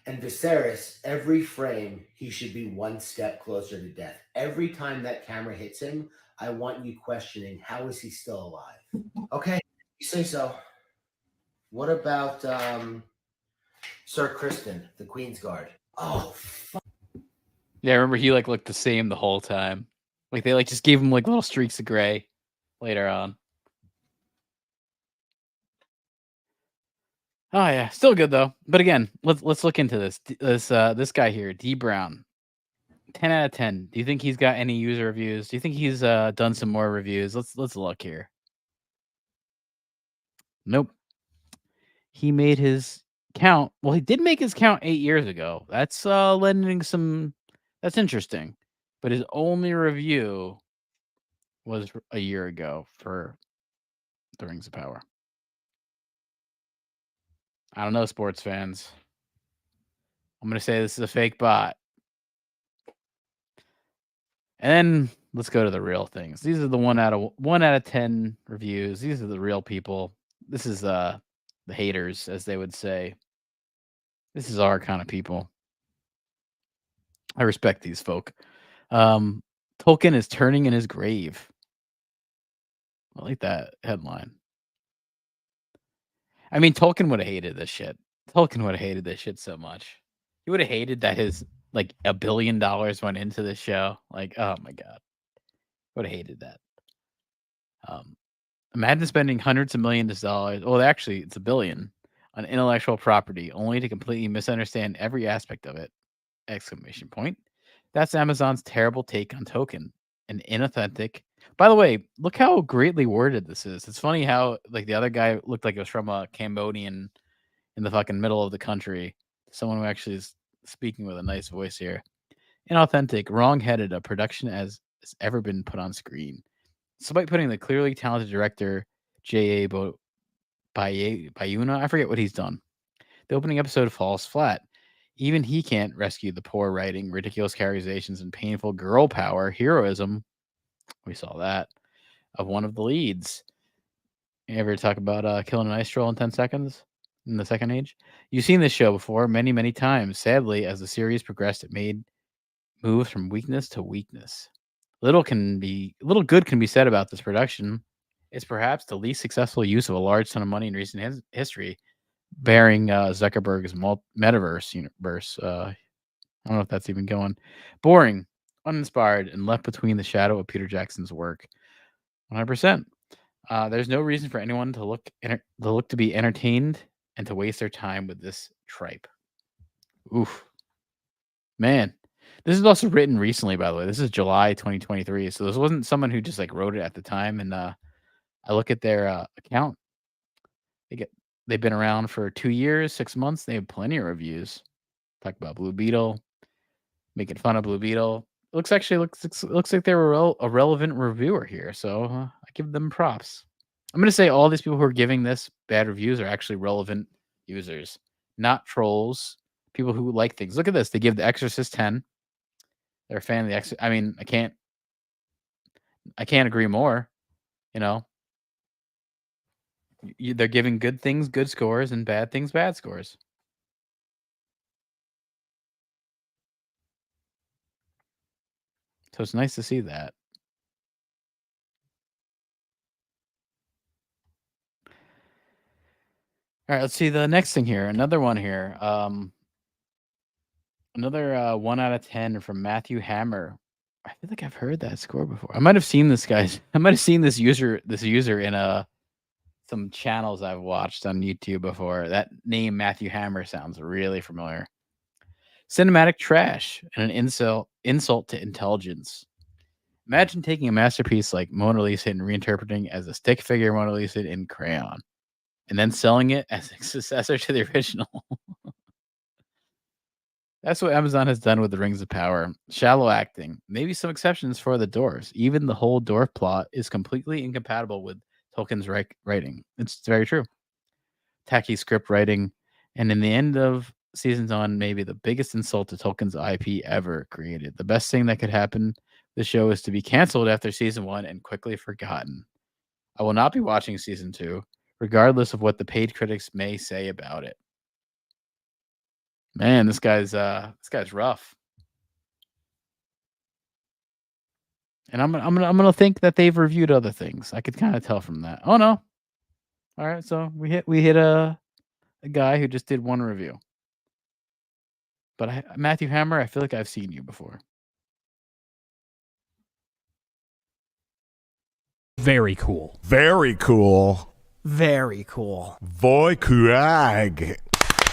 And Viserys, every frame, he should be one step closer to death. Every time that camera hits him, I want you questioning, how is he still alive? Okay, you say so. What about Sir Kristen, the Queen's Guard? Oh, fuck. Yeah, I remember he like looked the same the whole time. Like they like just gave him like little streaks of gray later on. Oh yeah, still good though. But again, let's look into this. This guy here, D Brown, 10 out of 10. Do you think he's got any user reviews? Do you think he's done some more reviews? Let's look here. Nope. He made his count. Well, he did make his count 8 years ago. That's lending some. That's interesting. But his only review was a year ago for The Rings of Power. I don't know, sports fans. I'm going to say this is a fake bot. And then let's go to the real things. These are the 1 out of 10 reviews. These are the real people. This is the haters, as they would say. This is our kind of people. I respect these folk. Tolkien is turning in his grave. I like that headline. I mean, Tolkien would have hated this shit. Tolkien would have hated this shit so much. He would have hated that his like $1 billion went into this show. Like, oh my god, would have hated that. Imagine spending hundreds of millions of dollars. Well, actually, it's $1 billion on intellectual property, only to completely misunderstand every aspect of it! Exclamation point. That's Amazon's terrible take on Tolkien, an inauthentic, By the way, look how greatly worded this is. It's funny how like the other guy looked like it was from a Cambodian in the fucking middle of the country. Someone who actually is speaking with a nice voice here. Inauthentic, wrong-headed, a production as has ever been put on screen. Despite putting the clearly talented director J.A. Bayuna, I forget what he's done. The opening episode falls flat. Even he can't rescue the poor writing, ridiculous characterizations, and painful girl power heroism. We saw that of one of the leads. You ever talk about killing an ice troll in 10 seconds in the Second Age? You've seen this show before many, many times. Sadly, as the series progressed, it made moves from weakness to weakness. Little good can be said about this production. It's perhaps the least successful use of a large sum of money in recent history, bearing Zuckerberg's metaverse universe. I don't know if that's even going. Boring, uninspired, and left between the shadow of Peter Jackson's work. 100%. There's no reason for anyone to look to be entertained and to waste their time with this tripe. Oof. Man. This is also written recently, by the way. This is July 2023. So this wasn't someone who just like wrote it at the time. And I look at their account. They've been around for 2 years, 6 months. They have plenty of reviews. Talk about Blue Beetle, making fun of Blue Beetle. Looks like they were a relevant reviewer here. So I give them props. I'm going to say all these people who are giving this bad reviews are actually relevant users, not trolls. People who like things. Look at this. They give The Exorcist 10. They're a fan of The Exorcist. I mean, I can't agree more. You know, they're giving good things good scores and bad things bad scores. So it's nice to see that. All right, let's see the next thing here. Another one here. Another 1 out of 10 from Matthew Hammer. I feel like I've heard that score before. I might have seen this user in some channels I've watched on YouTube before. That name Matthew Hammer sounds really familiar. Cinematic trash and an insult to intelligence. Imagine taking a masterpiece like Mona Lisa and reinterpreting as a stick figure Mona Lisa in crayon, and then selling it as a successor to the original. That's what Amazon has done with the Rings of Power. Shallow acting. Maybe some exceptions for the dwarves. Even the whole dwarf plot is completely incompatible with Tolkien's writing. It's very true. Tacky script writing. And in the end of season 1, maybe the biggest insult to Tolkien's IP ever created. The best thing that could happen the show is to be canceled after season 1 and quickly forgotten. I will not be watching season 2, regardless of what the paid critics may say about it. Man, this guy's rough. And I'm gonna think that they've reviewed other things. I could kind of tell from that. Oh no. All right, so we hit a guy who just did one review. But Matthew Hammer, I feel like I've seen you before. Very cool. Very cool. Very cool. Voy kuag.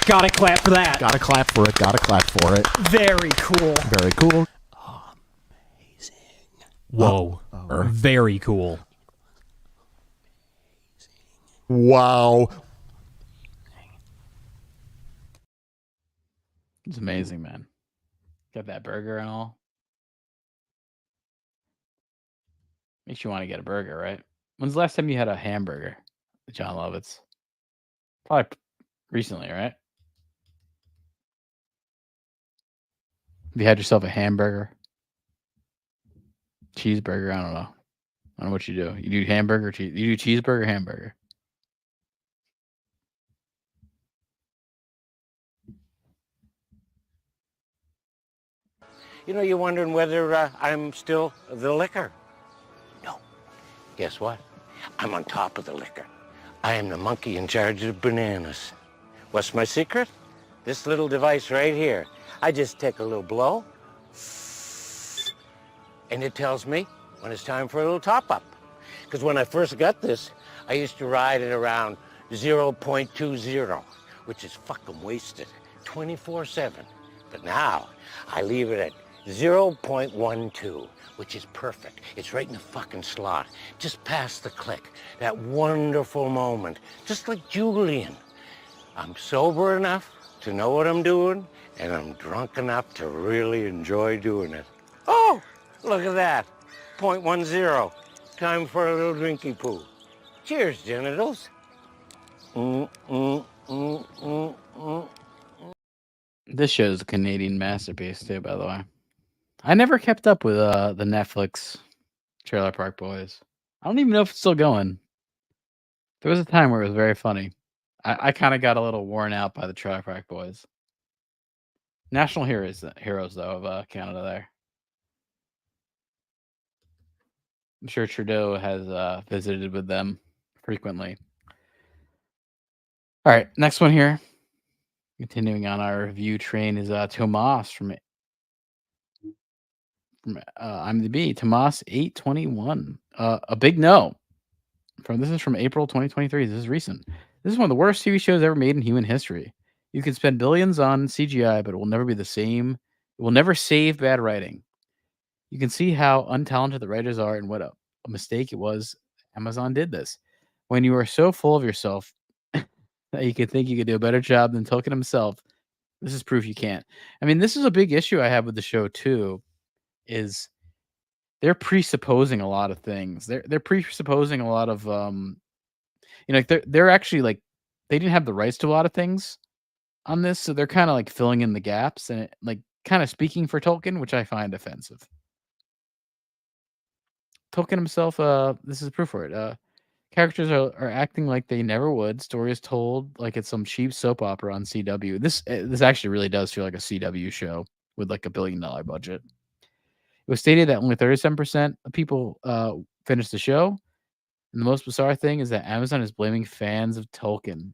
Gotta clap for that. Gotta clap for it. Gotta clap for it. Very cool. Very cool. Amazing. Whoa. Very cool. Wow. It's amazing, man. Got that burger and all. Makes you want to get a burger, right? When's the last time you had a hamburger, John Lovitz? Probably recently, right? Have you had yourself a hamburger? Cheeseburger? I don't know. I don't know what you do. You do hamburger, you do cheeseburger, hamburger. You know, you're wondering whether I'm still the liquor. No. Guess what? I'm on top of the liquor. I am the monkey in charge of bananas. What's my secret? This little device right here. I just take a little blow, and it tells me when it's time for a little top-up. Because when I first got this, I used to ride it around 0.20, which is fucking wasted, 24/7. But now, I leave it at 0.12, which is perfect. It's right in the fucking slot, just past the click. That wonderful moment, just like Julian. I'm sober enough to know what I'm doing, and I'm drunk enough to really enjoy doing it. Oh, look at that. 0.10. Time for a little drinky poo. Cheers, genitals. This show is a Canadian masterpiece too, by the way. I never kept up with the Netflix Trailer Park Boys. I don't even know if it's still going. There was a time where it was very funny. I kind of got a little worn out by the Trailer Park Boys. National heroes though of Canada there. I'm sure Trudeau has visited with them frequently. All right, next one here. Continuing on our review train is Tomas from IMDb. Tomas 821. A big no. This is from April 2023. This is recent. This is one of the worst TV shows ever made in human history. You can spend billions on CGI, but it will never be the same. It will never save bad writing. You can see how untalented the writers are and what a mistake it was Amazon did this. When you are so full of yourself that you could think you could do a better job than Tolkien himself, this is proof you can't. I mean, this is a big issue I have with the show too, is they're presupposing a lot of things. They're presupposing a lot of like they're actually like they didn't have the rights to a lot of things on this, so they're kind of like filling in the gaps and like kind of speaking for Tolkien, which I find offensive. Tolkien himself, this is proof for it. Characters are acting like they never would. Story is told like it's some cheap soap opera on CW. This actually really does feel like a CW show with like $1 billion budget. It was stated that only 37% of people finished the show. And the most bizarre thing is that Amazon is blaming fans of Tolkien.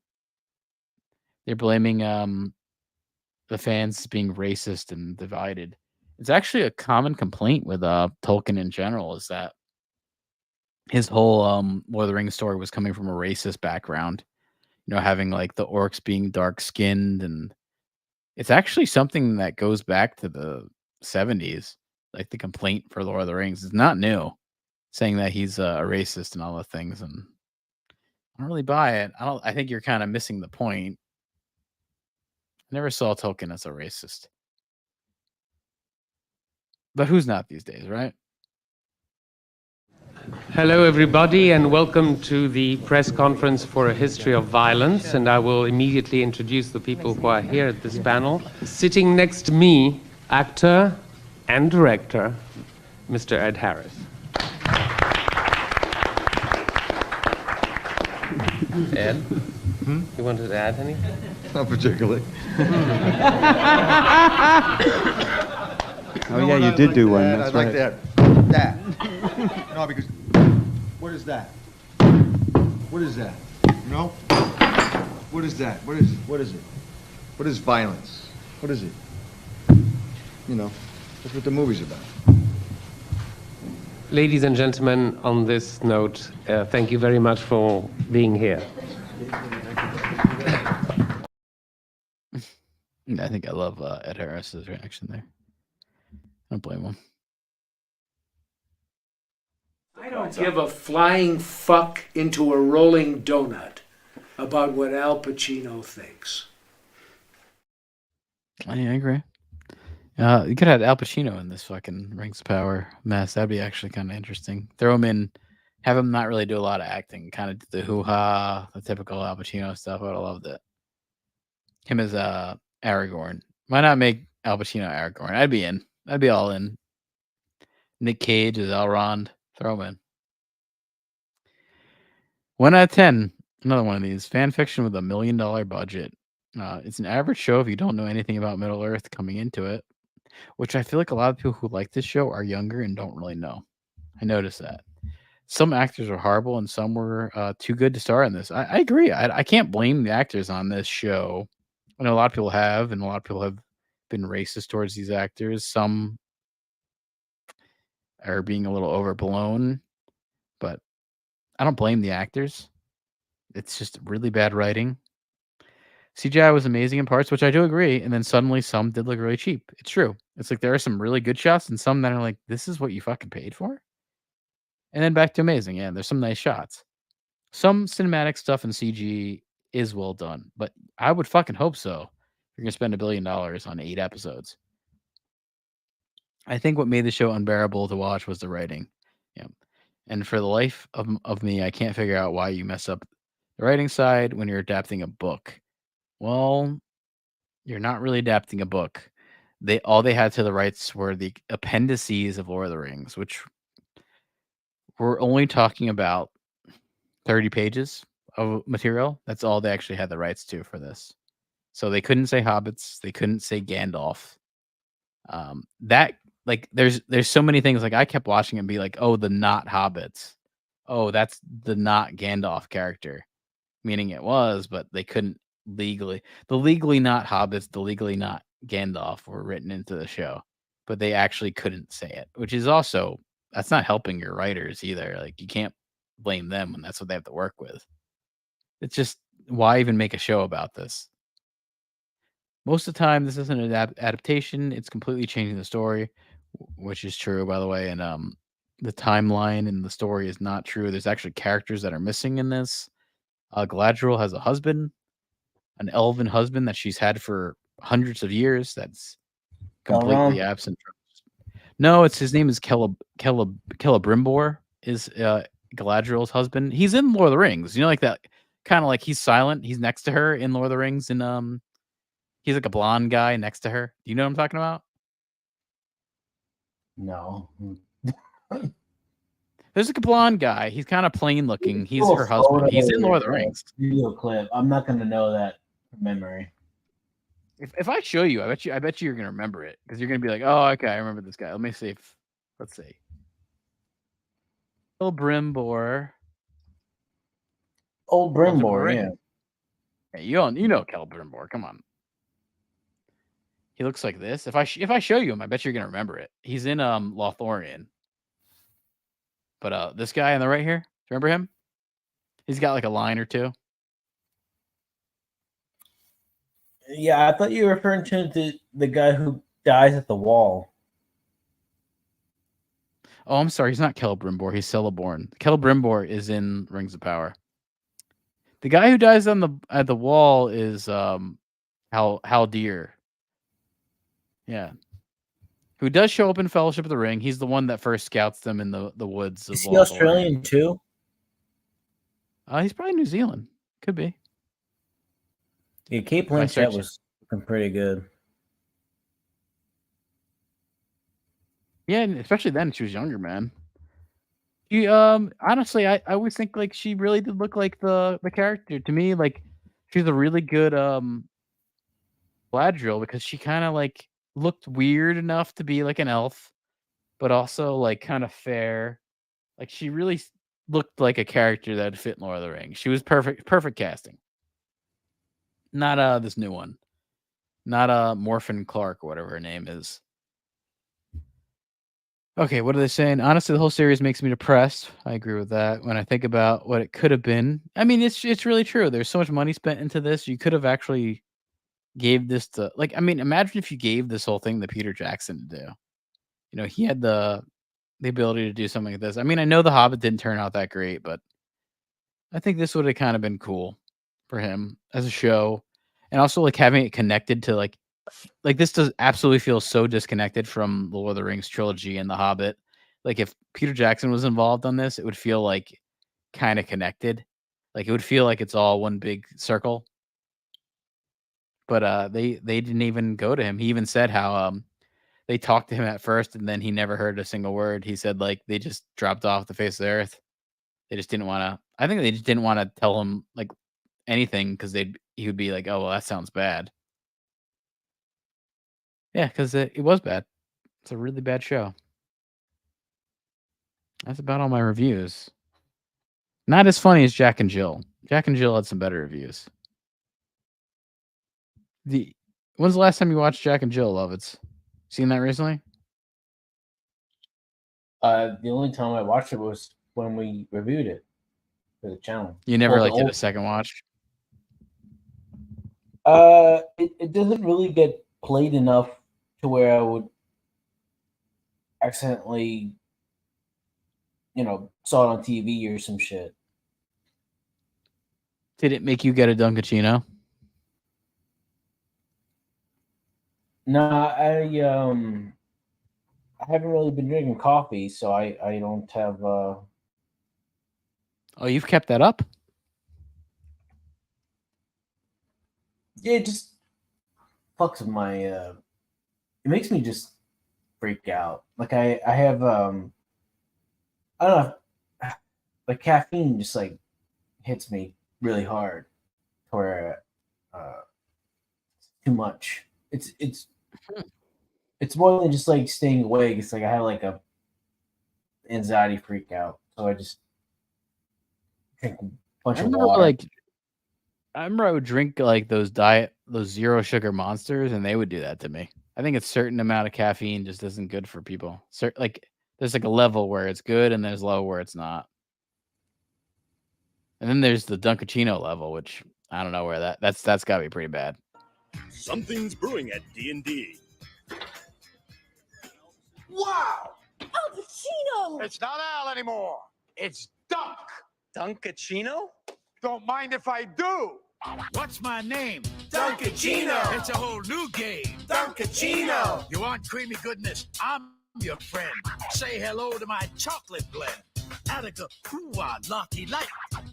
They're blaming the fans being racist and divided. It's actually a common complaint with Tolkien in general, is that his whole Lord of the Rings story was coming from a racist background. You know, having like the orcs being dark skinned, and it's actually something that goes back to the 70s. Like the complaint for Lord of the Rings is not new, saying that he's a racist and all the things, and I don't really buy it. I think you're kind of missing the point. I never saw Tolkien as a racist, but who's not these days, right? Hello, everybody, and welcome to the press conference for A History of Violence. And I will immediately introduce the people who are here at this panel. Sitting next to me, actor and director, Mr. Ed Harris. Ed, you wanted to add anything? Not particularly. Oh, yeah, you did do one. I'd like that. That. No, because what is that? What is that? You know? What is that? What is it? What is violence? What is it? You know, that's what the movie's about. Ladies and gentlemen, on this note, thank you very much for being here. I think I love Ed Harris's reaction there. I don't blame him. I don't give a flying fuck into a rolling donut about what Al Pacino thinks. I agree. You could have Al Pacino in this fucking Rings of Power mess. That'd be actually kind of interesting. Throw him in, have him not really do a lot of acting, kind of do the hoo-ha, the typical Al Pacino stuff. I would have loved it. Him as Aragorn. Why not make Al Pacino Aragorn? I'd be in. I'd be all in. Nick Cage as Elrond. Throw him in. 1 out of 10. Another one of these. Fan fiction with $1 million budget. It's an average show if you don't know anything about Middle Earth coming into it, which I feel like a lot of people who like this show are younger and don't really know. I noticed that. Some actors are horrible and some were too good to star in this. I agree. I can't blame the actors on this show. I know a lot of people have, and a lot of people have been racist towards these actors. Some are being a little overblown, but I don't blame the actors. It's just really bad writing. CGI was amazing in parts, which I do agree, and then suddenly some did look really cheap. It's true. It's like there are some really good shots and some that are like, this is what you fucking paid for? And then back to amazing. Yeah, there's some nice shots. Some cinematic stuff in CG is well done, but I would fucking hope so. You're gonna spend $1 billion on 8 episodes. I think what made the show unbearable to watch was the writing. Yeah. And for the life of me, I can't figure out why you mess up the writing side when you're adapting a book. Well, you're not really adapting a book. All they had to the rights were the appendices of Lord of the Rings, which we're only talking about 30 pages of material. That's all they actually had the rights to for this. So they couldn't say hobbits, they couldn't say Gandalf. That like there's so many things like I kept watching and be like, "Oh, the not hobbits. Oh, that's the not Gandalf character." Meaning it was, but they couldn't legally. The legally not hobbits, the legally not Gandalf were written into the show, but they actually couldn't say it, which is also that's not helping your writers either. Like you can't blame them when that's what they have to work with. It's just why even make a show about this? Most of the time, this isn't an adaptation. It's completely changing the story, which is true, by the way. And the timeline and the story is not true. There's actually characters that are missing in this. Galadriel has a husband, an elven husband that she's had for hundreds of years. That's completely absent. No, it's his name is Celebrimbor. Is Galadriel's husband? He's in Lord of the Rings. You know, like that kind of like he's silent. He's next to her in Lord of the Rings, and he's like a blonde guy next to her. Do you know what I'm talking about? No. There's like a blonde guy. He's kind of plain looking. He's her husband. He's in Lord of the Rings. Video clip. I'm not gonna know that from memory. If I show you, I bet you you're gonna remember it because you're gonna be like, oh, okay, I remember this guy. Let me see if let's see. Brimbor. Old Brimbor, yeah. Hey, you know Celebrimbor. Come on. He looks like this. If I show you him, I bet you're gonna remember it. He's in Lothlorien. But this guy on the right here, do you remember him? He's got like a line or two. Yeah, I thought you were referring to the guy who dies at the wall. Oh, I'm sorry. He's not Celebrimbor. He's Celeborn. Celebrimbor is in Rings of Power. The guy who dies at the wall is Haldir. Yeah. Who does show up in Fellowship of the Ring. He's the one that first scouts them in the woods. Is he Australian too? He's probably New Zealand. Could be. Yeah, Kate Blanchett was looking pretty good. Yeah, and especially then she was younger, man. She honestly, I always think like she really did look like the character to me. Like she's a really good Galadriel because she kind of like looked weird enough to be like an elf, but also like kind of fair. Like she really looked like a character that would fit in Lord of the Rings. She was perfect casting. Not this new one. Not Morphin Clark or whatever her name is. Okay, what are they saying? Honestly, the whole series makes me depressed. I agree with that. When I think about what it could have been, I mean, it's really true. There's so much money spent into this. You could have actually gave this to like. I mean, imagine if you gave this whole thing to Peter Jackson to do. You know, he had the ability to do something like this. I mean, I know The Hobbit didn't turn out that great, but I think this would have kind of been cool for him as a show, and also like having it connected to like this does absolutely feel so disconnected from the Lord of the Rings trilogy and The Hobbit. Like if Peter Jackson was involved on this, it would feel like kind of connected. Like it would feel like it's all one big circle. But they didn't even go to him. He even said how they talked to him at first and then he never heard a single word. He said like they just dropped off the face of the earth. They just didn't want to. I think they just didn't want to tell him like anything because he would be like, oh well, that sounds bad. Yeah, because it was bad. It's a really bad show. That's about all my reviews. Not as funny as Jack and Jill. Jack and Jill had some better reviews. When's the last time you watched Jack and Jill, Lovitz? Seen that recently? The only time I watched it was when we reviewed it for the channel. You never did a second watch? It doesn't really get played enough to where I would accidentally, saw it on TV or some shit. Did it make you get a Dunkachino? No, I haven't really been drinking coffee, so I don't have. Oh, you've kept that up? Yeah, it just fucks with my. It makes me just freak out. Like I have I don't know, like caffeine just like hits me really hard, where too much. It's more than just like staying awake. It's like I have like a anxiety freak out, so I just drink a bunch of water. I remember I would drink like those zero sugar monsters, and they would do that to me. I think a certain amount of caffeine just isn't good for people. There's like a level where it's good, and there's low where it's not. And then there's the Dunkachino level, which I don't know where that's got to be pretty bad. Something's brewing at D&D. Wow! Al Pacino! It's not Al anymore. It's Dunk. Dunkachino? Don't mind if I do. What's my name? Dunkachino. It's a whole new game. Dunkachino. You want creamy goodness? I'm your friend. Say hello to my chocolate blend. Attica, hoo-ah, lucky light.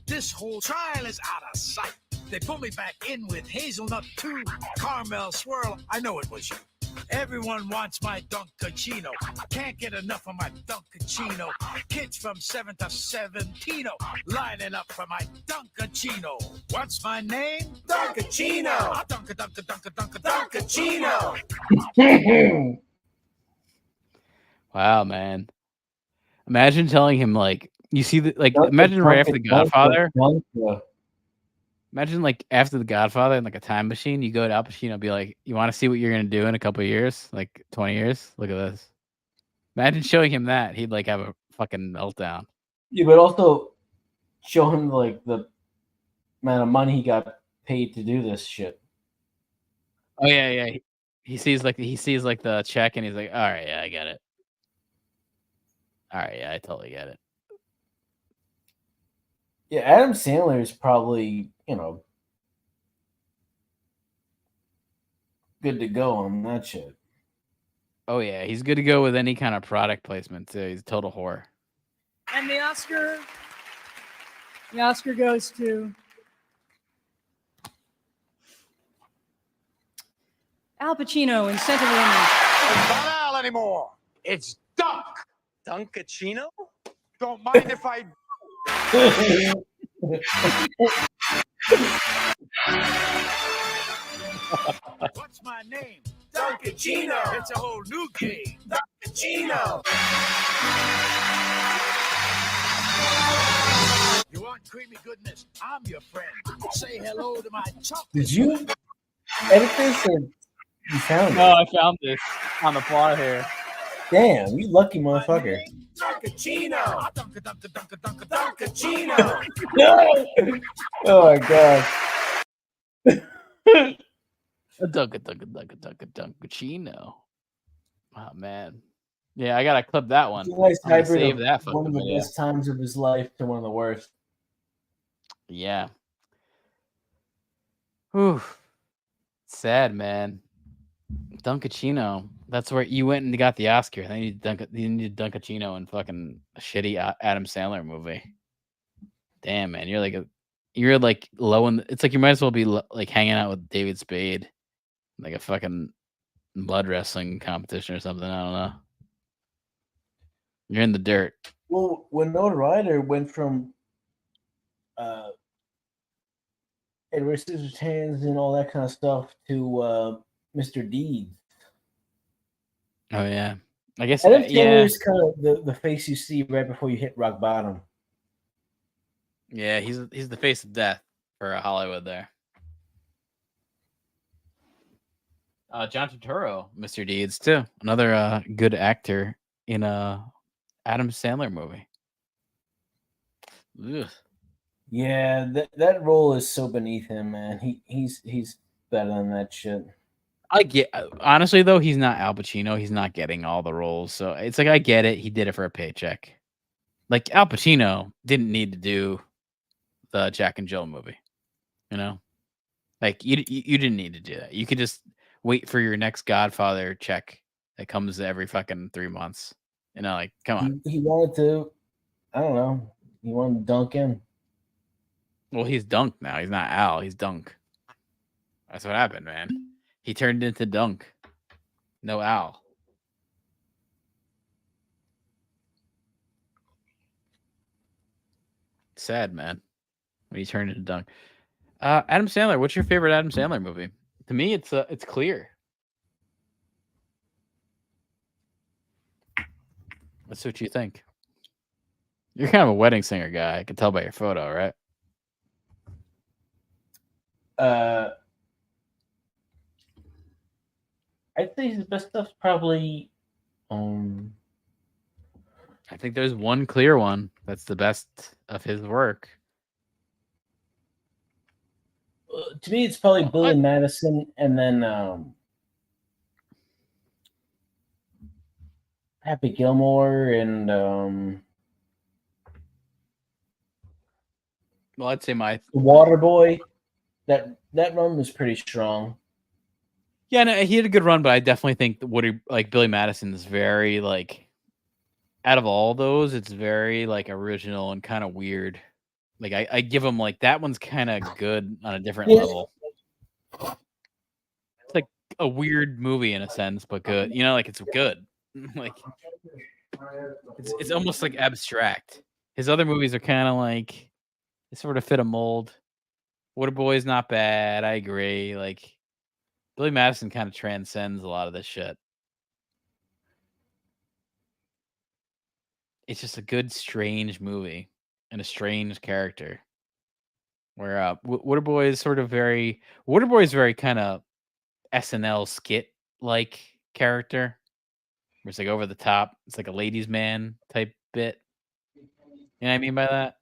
This whole trial is out of sight. They pull me back in with hazelnut too. Caramel swirl, I know it was you. Everyone wants my Dunkachino. Can't get enough of my Dunkachino. Kids from 7 to 17 lining up for my Dunkachino. What's my name? Dunkachino. Dunkachino. Wow, man. Imagine telling him imagine right after The Godfather. Imagine like after The Godfather in like a time machine, you go to Al Pacino and be like, you want to see what you're gonna do in a couple of years, like 20 years? Look at this. Imagine showing him that. He'd like have a fucking meltdown. Yeah, but also show him like the amount of money he got paid to do this shit. Oh yeah. He sees the check and he's like, all right, yeah, I get it. All right, yeah, I totally get it. Yeah, Adam Sandler is probably, good to go on that shit. Oh yeah, he's good to go with any kind of product placement too. He's a total whore. And the Oscar goes to Al Pacino in Scent of Women. It's not Al anymore. It's Dunk. Dunkachino? Don't mind if I. What's my name? Dunkachino. It's a whole new game. Dunkachino. You want creamy goodness? I'm your friend. Say hello to my chocolate. Did you edit this or you found it? No, I found this on the fly here. Damn, you lucky motherfucker. Dunkachino. Dunkachino. Oh my god. Dunkachino. Oh man. Yeah, I gotta clip that one. It's a nice I'm gonna hybrid save of that one of the video. best times of his life to one of the worst. Yeah. Whew. Sad, man. Dunkachino. That's where you went and got the Oscar. Then you need Dunkachino in fucking a shitty Adam Sandler movie. Damn, man. You're like low in. It's like you might as well be like hanging out with David Spade, like a fucking blood wrestling competition or something. I don't know. You're in the dirt. Well, Winona Ryder went from Edward Scissorhands and all that kind of stuff to Mr. Deeds. Oh yeah, I guess. Adam Yeah, Sandler is kind of the face you see right before you hit rock bottom. yeah. He's the face of death for Hollywood there. John Turturro, Mr. Deeds too. Another good actor in a Adam Sandler movie. Ugh. Yeah, that role is so beneath him, man. He's better than that shit. I get honestly though, he's not Al Pacino. He's not getting all the roles, so it's like I get it. He did it for a paycheck. Like Al Pacino didn't need to do the Jack and Jill movie, you know. Like you didn't need to do that. You could just wait for your next Godfather check that comes every fucking 3 months. You know, like come on. He wanted to, I don't know, he wanted to dunk in. Well, he's Dunk now. He's not Al. He's Dunk. That's what happened, man. He turned into Dunk. No Al. Sad, man. When he turned into Dunk. Adam Sandler. What's your favorite Adam Sandler movie? To me, it's Clear. Let's see what you think. You're kind of a wedding singer guy. I can tell by your photo, right? I'd say his best stuff's probably. I think there's one clear one that's the best of his work. To me, it's probably Billy Madison, and then Happy Gilmore, and well, I'd say my Waterboy. That run was pretty strong. Yeah, no, he had a good run, but I definitely think Billy Madison is very like out of all those, it's very like original and kind of weird. Like I give him like that one's kind of good on a different level. It's like a weird movie in a sense, but good. You know, like it's good. Like it's almost like abstract. His other movies are kind of like they sort of fit a mold. Waterboy's not bad. I agree. Like Billy Madison kind of transcends a lot of this shit. It's just a good, strange movie and a strange character. Where Waterboy is sort of Waterboy is very kind of SNL skit like character. Where it's like over the top. It's like a ladies' man type bit. You know what I mean by that?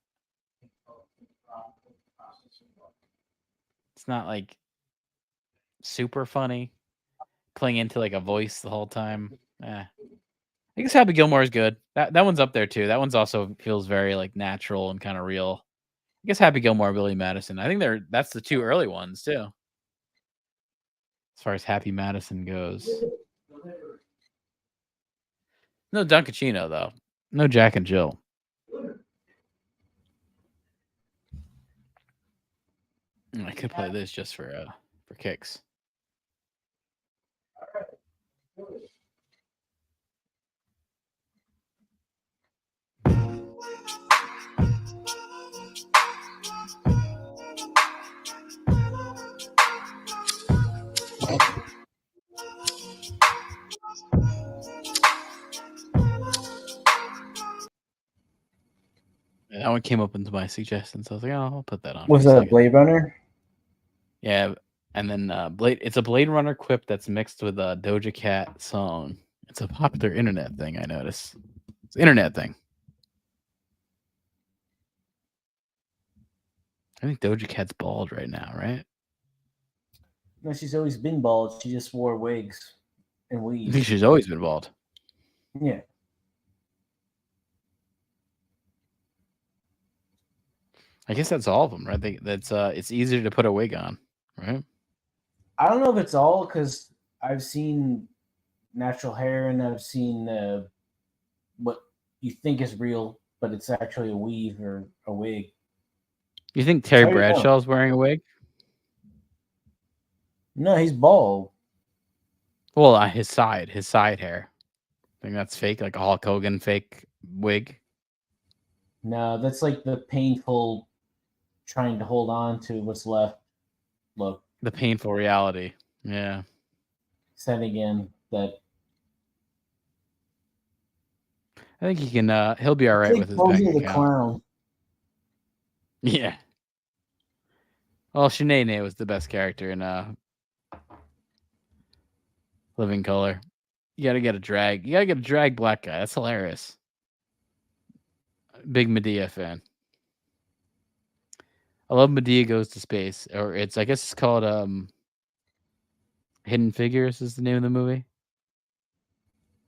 It's not like super funny. Playing into like a voice the whole time. I guess Happy Gilmore is good. That one's up there too. That one's also feels very like natural and kind of real. I guess Happy Gilmore, Billy Madison. I think that's the two early ones too. As far as Happy Madison goes. No Dunkachino though. No Jack and Jill. I could play this just for kicks. That one came up into my suggestions. I was like, oh, I'll put that on. Was that a Blade Runner? Yeah, and then it's a Blade Runner quip that's mixed with a Doja Cat song. It's a popular internet thing, I notice. It's an internet thing. I think Doja Cat's bald right now, right? No, she's always been bald. She just wore wigs and I weaves. think she's always been bald. Yeah. I guess that's all of them, right? It's easier to put a wig on, right? I don't know if it's all because I've seen natural hair and I've seen what you think is real, but it's actually a weave or a wig. You think Terry Bradshaw's wearing a wig? No, he's bald. Well, his side hair. I think that's fake, like a Hulk Hogan fake wig. No, that's like the painful trying to hold on to what's left. Look. The painful reality. Yeah. Said again that I think he can he'll be all right with his bank the account. clown. Yeah. Well, Shanae was the best character in Living Color. You gotta get a drag black guy. That's hilarious. Big Medea fan. I love Medea Goes to Space. Or I guess it's called Hidden Figures is the name of the movie.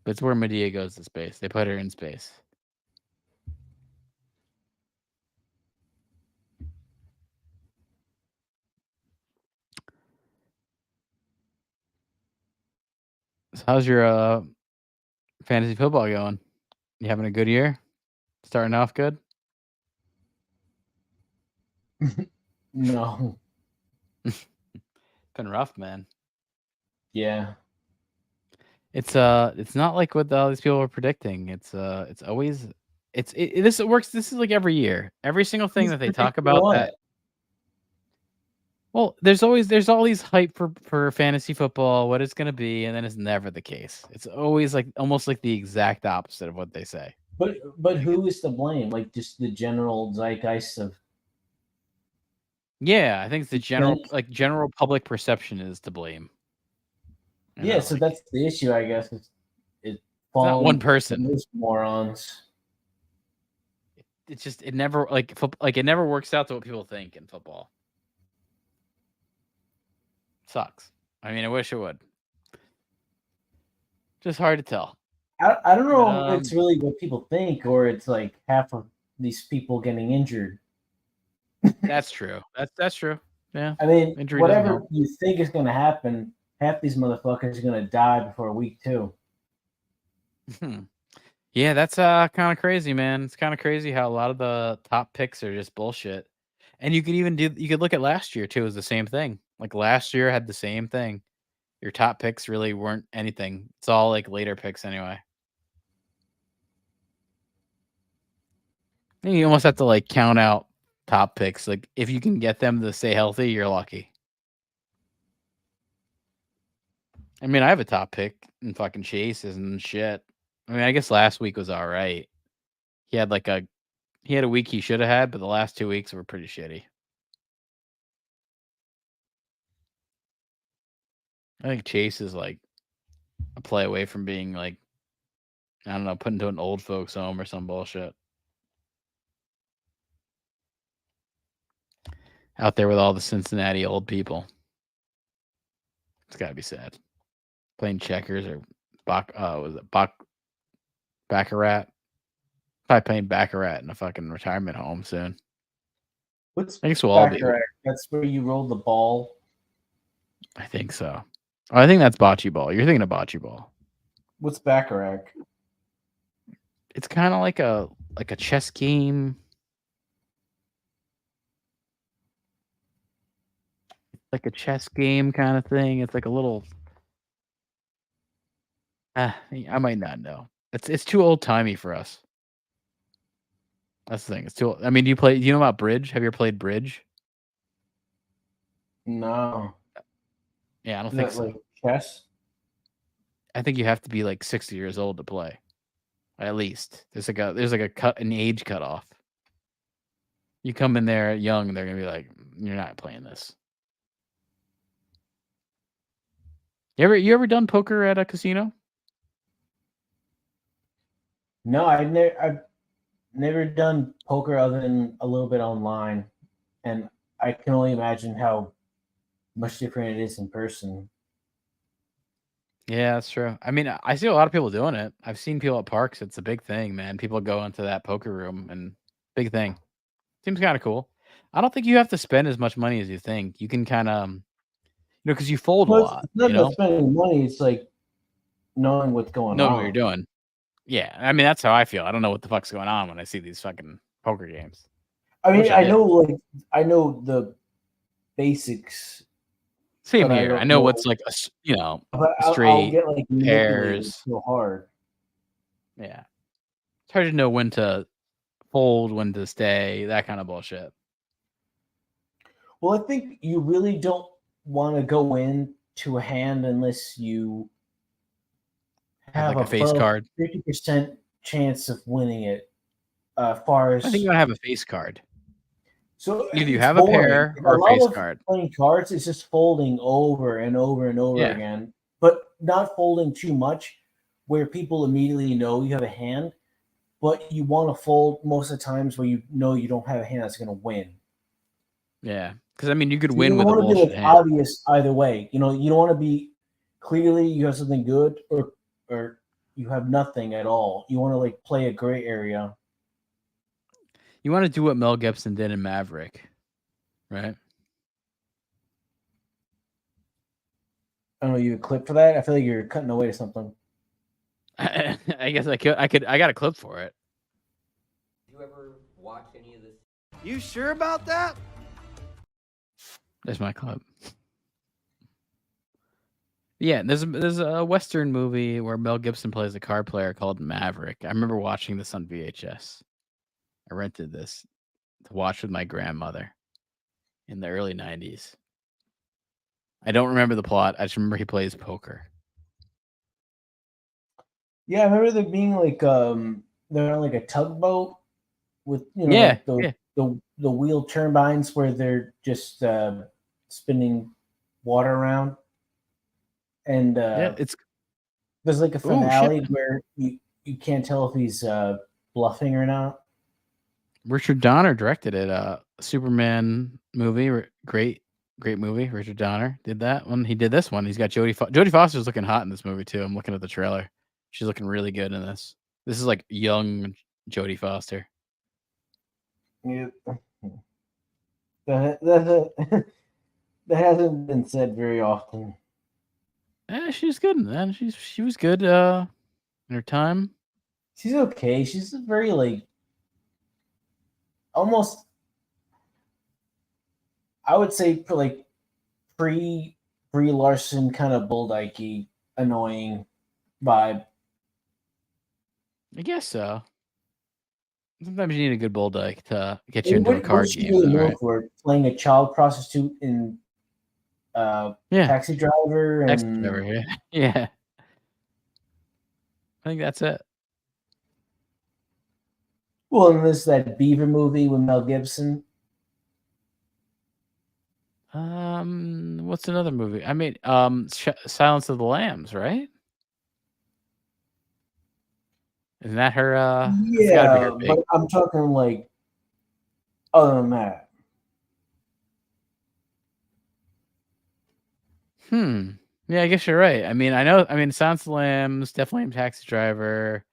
But it's where Medea goes to space. They put her in space. So how's your fantasy football going? You having a good year? Starting off good? No. Been rough, man. Yeah. It's not like what all these people are predicting. It's always this works. This is like every year. Every single thing that they talk about that. Well, there's all these hype for fantasy football, what it's gonna be, and then it's never the case. It's always like almost like the exact opposite of what they say. But who is to blame? Like just the general zeitgeist of. Yeah, I think it's the general public perception is to blame. Yeah, so that's the issue, I guess. It's not one person. Those morons. It's just it never it never works out to what people think in football. Sucks. I mean, I wish it would. Just hard to tell. I don't know if it's really what people think or it's like half of these people getting injured. That's true. That's true. Yeah. I mean, Injury whatever you think is going to happen, half these motherfuckers are going to die before week 2. Yeah, that's kind of crazy, man. It's kind of crazy how a lot of the top picks are just bullshit. And you could look at last year too, it was the same thing. Like last year had the same thing. Your top picks really weren't anything. It's all like later picks anyway. And you almost have to like count out top picks. Like if you can get them to stay healthy, you're lucky. I mean, I have a top pick in fucking Chases and shit. I mean, I guess last week was all right. He had a week he should have had, but the last 2 weeks were pretty shitty. I think Chase is like a play away from being like, I don't know, put into an old folks home or some bullshit. Out there with all the Cincinnati old people. It's gotta be sad. Playing checkers or Baccarat? Probably playing Baccarat in a fucking retirement home soon. What's I guess we'll all be. Baccarat? That's where you roll the ball. I think so. Oh, I think that's bocce ball. You're thinking of bocce ball. What's Baccarat? It's kind of like a chess game. Like a chess game kind of thing. It's like a little. I might not know. It's too old timey for us. That's the thing. It's too. I mean, do you know about bridge? Have you ever played bridge? No. Yeah, I don't think so. Like chess? I think you have to be like 60 years old to play. At least there's like an age cutoff. You come in there young, they're gonna be like, "You're not playing this." You ever done poker at a casino? No, I've never done poker other than a little bit online, and I can only imagine how much different it is in person. Yeah, that's true. I mean, I see a lot of people doing it. I've seen people at parks. It's a big thing, man. People go into that poker room and big thing. Seems kind of cool. I don't think you have to spend as much money as you think. You can kind of, because you fold a lot. It's not about spending money. It's like knowing what's going on. Knowing what you're doing. Yeah, I mean, that's how I feel. I don't know what the fuck's going on when I see these fucking poker games. I mean, I know the basics. Same here. I know what's like straight I'll get like pairs. So hard. Yeah, it's hard to know when to fold, when to stay, that kind of bullshit. Well, I think you really don't want to go into a hand unless you have like a face card. 50% chance of winning it. Far as I think you gotta have a face card. So either you have a pair or a face card. Playing cards is just folding over and over and over again, but not folding too much, where people immediately know you have a hand. But you want to fold most of the times where you know you don't have a hand that's going to win. Yeah, because I mean, you could So win you with a don't want to bullshit be hand. obvious either way. You don't want to be clearly you have something good, or you have nothing at all. You want to like play a gray area. You want to do what Mel Gibson did in Maverick, right? I don't know. You have a clip for that? I feel like you're cutting away to something. I guess I could. I got a clip for it. Did you ever watch any of this? You sure about that? There's my clip. Yeah, there's a Western movie where Mel Gibson plays a card player called Maverick. I remember watching this on VHS. I rented this to watch with my grandmother in the early 90s. I don't remember the plot. I just remember he plays poker. Yeah, I remember there being like they're on like a tugboat with Yeah, like the wheel turbines where they're just spinning water around, and it's there's like a Ooh, finale shit. where you can't tell if he's bluffing or not. Richard Donner directed it. Superman movie, great movie. Richard Donner did that one. He did this one. He's got Jodie Foster's looking hot in this movie too. I'm looking at the trailer. She's looking really good in this. This is like young Jodie Foster. Yeah. That hasn't been said very often. Yeah, she's good, man. She was good in her time. She's okay. She's very like almost, I would say, for like Brie Larson kind of Bulldyke-y, annoying vibe. I guess so. Sometimes you need a good bull dyke to get you into a What card is she game. really though, known right? for? Playing a child prostitute in Taxi Driver and Taxi Driver, yeah. Yeah. I think that's it. well, and there's that Beaver movie with Mel Gibson. What's another movie? I mean, Silence of the Lambs, right? Isn't that her? It's gotta be her Yeah, big. but I'm talking like other than that. Yeah, I guess you're right. I mean, Silence of the Lambs, definitely Taxi Driver.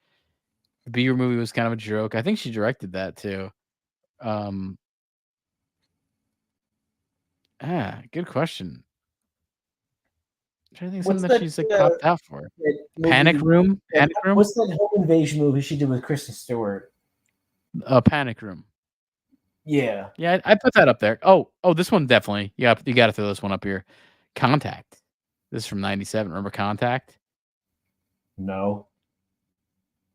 The Beaver movie was kind of a joke. I think she directed that too. Good question. I'm trying to think of What's something that that? she's like copped out for. That Panic movie- Room? Panic Room? What's that home invasion movie she did with Kristen Stewart? Panic Room. Yeah. Yeah, I put that up there. Oh, this one definitely. Yeah, you got to throw this one up here. Contact. This is from '97. Remember Contact? No.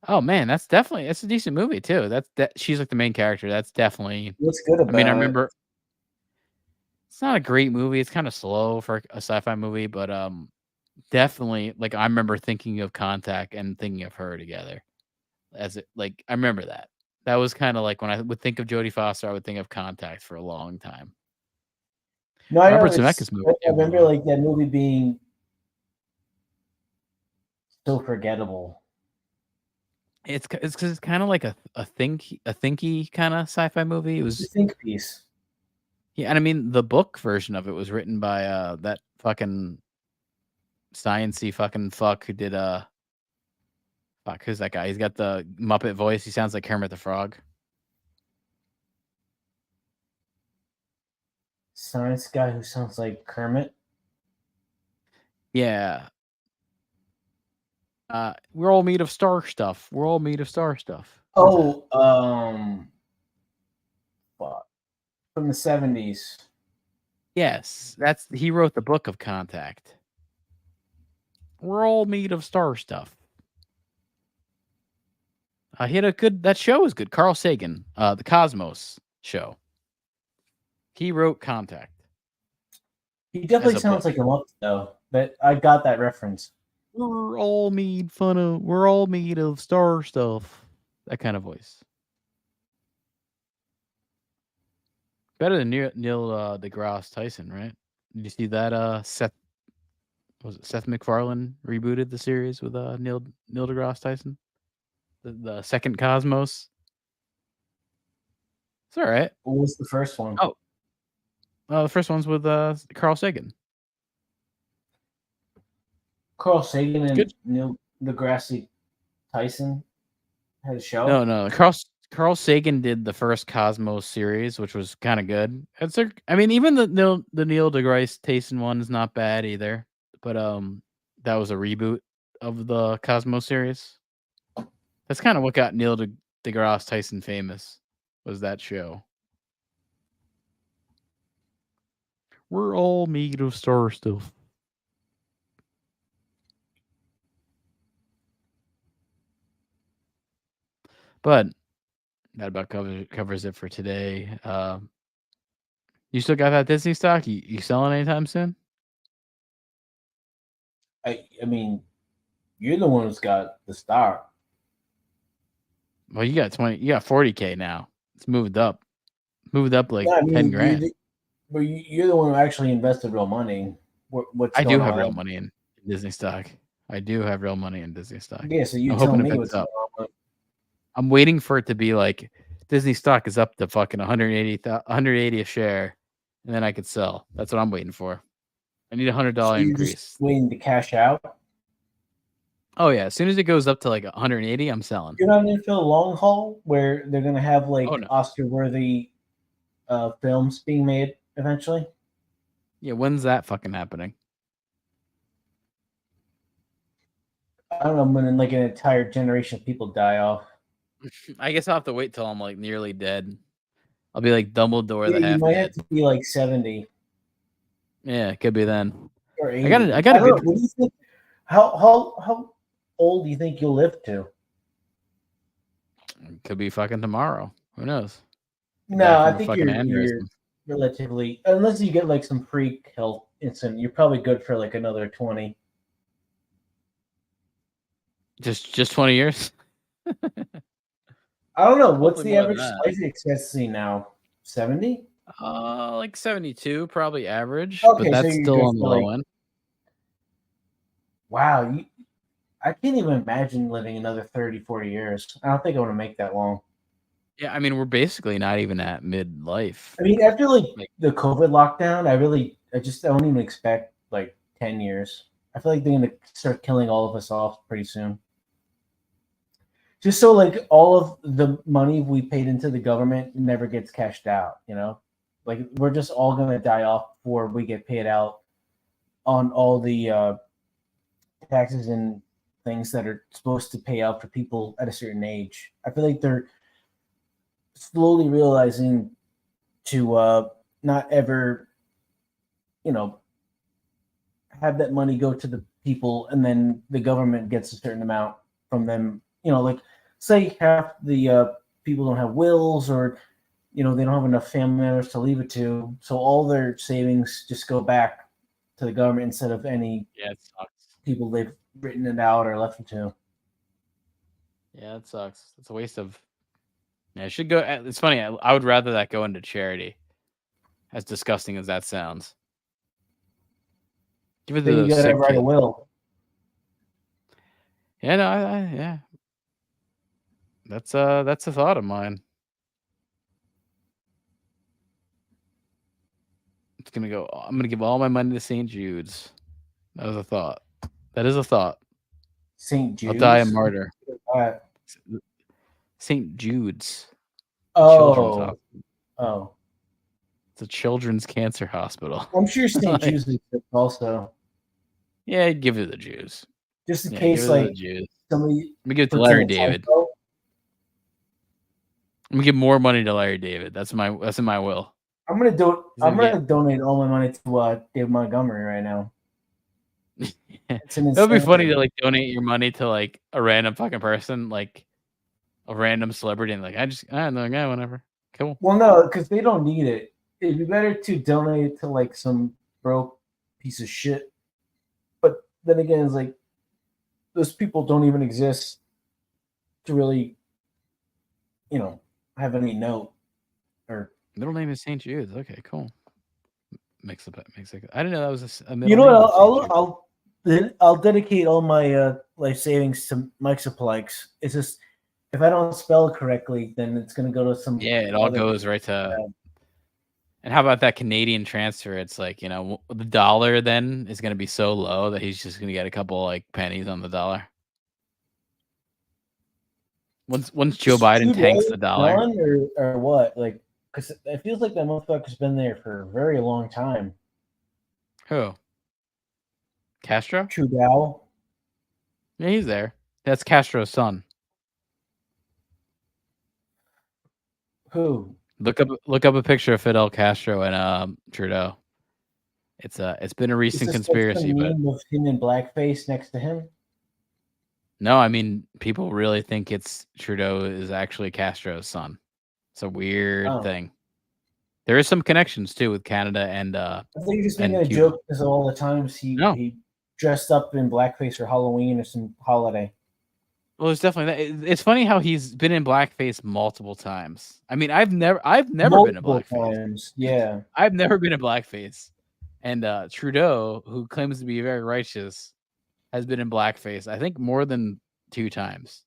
Oh man, it's a decent movie too. She's like the main character. That's definitely. What's good about I mean, I it? remember. It's not a great movie. It's kind of slow for a sci-fi movie, but definitely like I remember thinking of Contact and thinking of her together. I remember that. That was kind of like when I would think of Jodie Foster, I would think of Contact for a long time. No, I know Robert it's- Zemeckis movie. I remember like that movie being so forgettable. It's because it's kind of like a thinky kind of sci-fi movie. It was a think piece. Yeah, and I mean the book version of it was written by that fucking sciencey fucking fuck who did fuck, who's that guy? He's got the Muppet voice. He sounds like Kermit the Frog. Science guy who sounds like Kermit. Yeah. We're all made of star stuff. We're all made of star stuff. Oh, fuck. From the 70s. Yes, he wrote the book of Contact. We're all made of star stuff. He had that show was good. Carl Sagan, the Cosmos show. He wrote Contact. He definitely sounds like a Muppet, though. But I got that reference. We're all made of star stuff. That kind of voice. Better than Neil deGrasse Tyson, right? Did you see that Seth MacFarlane rebooted the series with Neil deGrasse Tyson? The second Cosmos. It's all right. What was the first one? Oh, the first one's with Carl Sagan. Carl Sagan and Good. Neil deGrasse Tyson had a show. No. Carl Sagan did the first Cosmos series, which was kind of good. I mean, even the Neil deGrasse Tyson one is not bad either. But that was a reboot of the Cosmos series. That's kind of what got Neil deGrasse Tyson famous. Was that show? We're all made of star stuff. But that about covers it for today. You still got that Disney stock? You selling anytime soon? I mean, you're the one who's got the stock. Well, you got 40K now. It's moved up. Moved up like 10 grand. But you're the one who actually invested real money. I do have real money in Disney stock. I do have real money in Disney stock. Yeah, so you I'm tell hoping me it what's picks going up. on. I'm waiting for it to be like Disney stock is up to fucking 180 a share, and then I could sell. That's what I'm waiting for. I need $100 So you're increase. just waiting to cash out? Oh yeah, as soon as it goes up to like 180, I'm selling. You're not in it for the long haul where they're going to have like no. Oscar-worthy films being made eventually? Yeah, when's that fucking happening? I don't know, when like an entire generation of people die off. I guess I'll have to wait till I'm like nearly dead. I'll be like Dumbledore the Yeah, you half might dead. have to be like 70 Yeah, it could be then. or 80. I got a don't good. know, what do you think? How old do you think you'll live to? Could be fucking tomorrow. Who knows? No, Die I from a think fucking you're aneurysm. relatively, unless you get like some freak health incident, you're probably good for like another 20. Just 20 years. I don't know. What's Hopefully the more than average that. life expectancy now? 70? Like 72, probably average, Okay, but so that's you're still good on the for, low like- end. Wow, I can't even imagine living another 30, 40 years. I don't think I want to make that long. Yeah, I mean, we're basically not even at midlife. I mean, after like the COVID lockdown, I just don't even expect like 10 years. I feel like they're gonna start killing all of us off pretty soon. Just so like all of the money we paid into the government never gets cashed out, you know? Like we're just all gonna die off before we get paid out on all the taxes and things that are supposed to pay out for people at a certain age. I feel like they're slowly realizing to not ever, have that money go to the people and then the government gets a certain amount from them. Like say half the people don't have wills or, they don't have enough family members to leave it to. So all their savings just go back to the government instead of any Yeah, it sucks. people they've written it out or left it to. Yeah, it sucks. It's a waste of. Yeah, it should go. It's funny. I would rather that go into charity. As disgusting as that sounds. Give it to Then you those gotta sick write a kids. will. Yeah, no, yeah. That's a thought of mine. It's gonna go. I'm gonna give all my money to St. Jude's. That was a thought. That is a thought. St. Jude's? I'll die a martyr. What? St. Jude's. Oh. Children's hospital. Oh. It's a children's cancer hospital. I'm sure St. Like, Jude's exists also. Yeah, I'd give it to the Jews. Just in Yeah, case, give it to the like, Jews. somebody. Let me give it to puts in Larry a David. typo. I'm gonna give more money to Larry David. That's in my will. I'm gonna do. I'm gonna gonna donate all my money to Dave Montgomery right now. It's an It would be insane funny thing. to like donate your money to like a random fucking person, like a random celebrity, and like I don't know, yeah, whatever. Cool. Well, no, because they don't need it. It'd be better to donate it to like some broke piece of shit. But then again, it's like those people don't even exist to really, have any note or. Middle name is St. Jude's. Okay, cool. Makes it. I didn't know that was a middle You know name. what? I'll dedicate all my life savings to Mike's Likes. It's just if I don't spell it correctly, then it's gonna go to some. Yeah, it all goes right to. And how about that Canadian transfer? It's like, the dollar then is going to be so low that he's just going to get a couple like pennies on the dollar. Once Joe Biden tanks the dollar. Done or what? Like, because it feels like that motherfucker's been there for a very long time. Who? Castro? Trudeau. Yeah, he's there. That's Castro's son. Who? Look up a picture of Fidel Castro and Trudeau. It's been a recent conspiracy, but meme of him in blackface next to him. no, I mean people really think it's Trudeau is actually Castro's son. It's a weird thing. There is some connections too with Canada and I think you're just making a Cuba. joke because of all the times he dressed up in blackface for Halloween or some holiday. Well, it's definitely that. It's funny how he's been in blackface multiple times. I mean, I've never been in Multiple blackface. times, yeah. I've never been in blackface. And Trudeau, who claims to be very righteous, has been in blackface, I think, more than 2 times.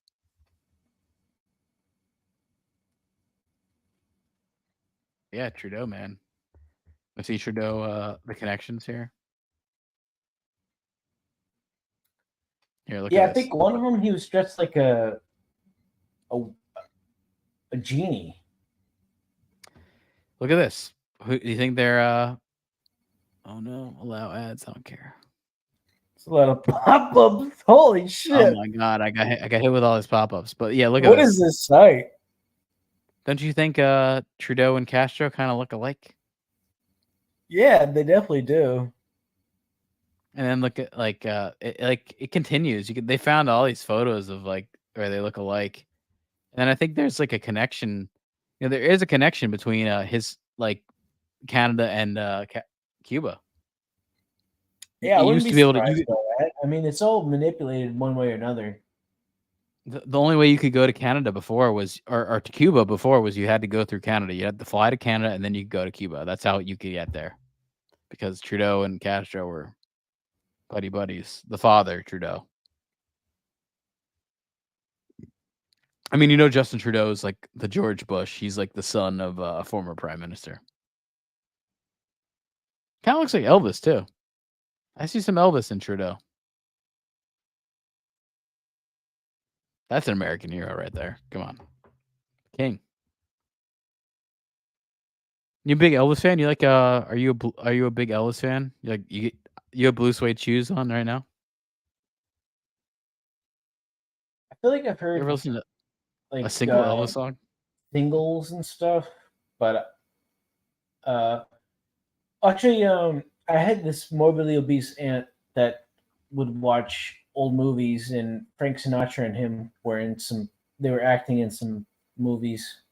Yeah, Trudeau, man. Let's see Trudeau, the connections here. Here, look Yeah, at I this. think one of them he was dressed like a genie. Look at this. Who do you think they're oh no, allow ads, I don't care. It's a lot of pop-ups. Holy shit. Oh my god, I got hit with all these pop-ups. But yeah, look at What this. is this site? Don't you think Trudeau and Castro kind of look alike? Yeah, they definitely do. And then look at it continues. They found all these photos of like where they look alike. And I think there's like a connection. There is a connection between his like Canada and Cuba. Yeah, I You wouldn't used be to be able to. surprised by that. I mean, it's all manipulated one way or another. The only way you could go to Canada before was, or to Cuba before was you had to go through Canada. You had to fly to Canada and then you could go to Cuba. That's how you could get there, because Trudeau and Castro were buddies. The father, Trudeau. I mean, Justin Trudeau is like the George Bush. He's like the son of a former prime minister. Kind of looks like Elvis too. I see some Elvis in Trudeau. That's an American hero right there. Come on, King. You a big Elvis fan? You like are you a big Elvis fan? You have blue suede shoes on right now? I feel like I've heard You ever listen to like a single Elvis song? Singles and stuff, but actually, I had this morbidly obese aunt that would watch old movies, and Frank Sinatra and him were in some. They were acting in some movies.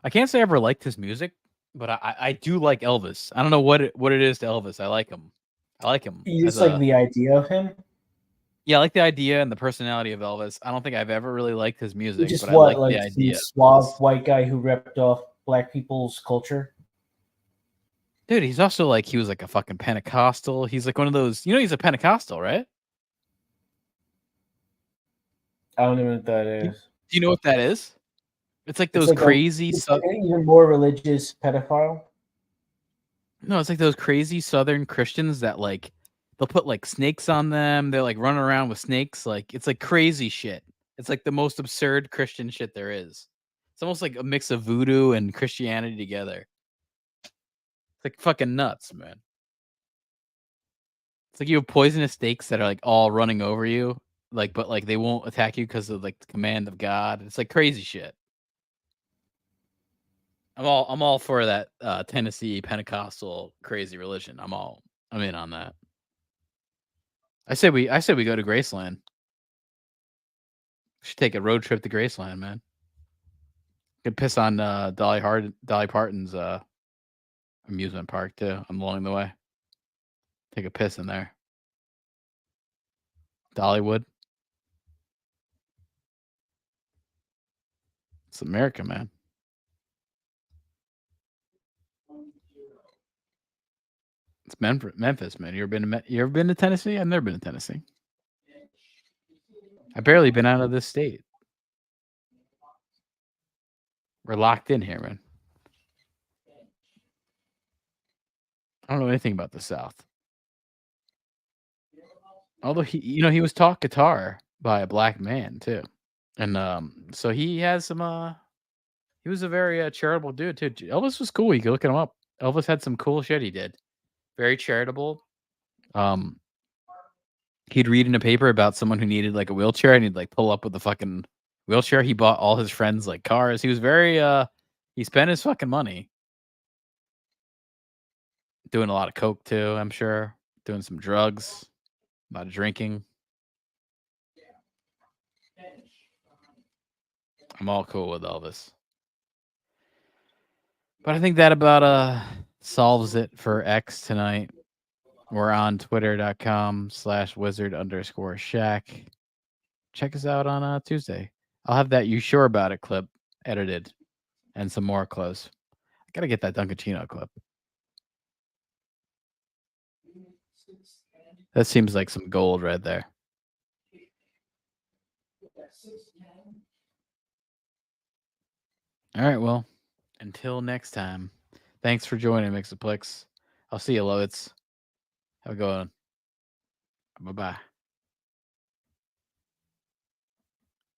I can't say I ever liked his music, but I do like Elvis. I don't know what it is to Elvis. I like him. You just like the idea of him. Yeah, I like the idea and the personality of Elvis. I don't think I've ever really liked his music, Just but what, I like the like idea. the suave white guy who ripped off black people's culture. Dude, he's also like he was like a fucking Pentecostal. He's like one of those. He's a Pentecostal, right? I don't know what that is. Do you know what that is? It's like those It's like crazy. it's like an even more religious pedophile. No, it's like those crazy Southern Christians that like they'll put like snakes on them. They're like running around with snakes. Like it's like crazy shit. It's like the most absurd Christian shit there is. It's almost like a mix of voodoo and Christianity together. It's like fucking nuts, man. It's like you have poisonous snakes that are like all running over you, like but like they won't attack you because of like the command of God. It's like crazy shit. I'm all for that Tennessee Pentecostal crazy religion. I'm in on that. I said we go to Graceland. We should take a road trip to Graceland, man. Could piss on Dolly Parton's amusement park too. I'm along the way. Take a piss in there. Dollywood. It's America, man. It's Memphis, man. You ever been to Tennessee? I've never been to Tennessee. I've barely been out of this state. We're locked in here, man. I don't know anything about the South. Although he was taught guitar by a black man too, and so he has some. He was a very charitable dude too. Elvis was cool. You can look him up. Elvis had some cool shit he did. Very charitable. He'd read in a paper about someone who needed like a wheelchair, and he'd like pull up with the fucking wheelchair. He bought all his friends like cars. He was very he spent his fucking money. Doing a lot of coke too, I'm sure. Doing some drugs, a lot of drinking. I'm all cool with Elvis. But I think that about solves it for X tonight. We're on twitter.com/wizard_shack. Check us out on Tuesday. I'll have that You Sure About It clip edited and some more close. I gotta get that Dunkachino clip. That seems like some gold right there. All right, well, until next time, thanks for joining Mixaplex. I'll see you, Lovitz. Have a good one. Bye-bye.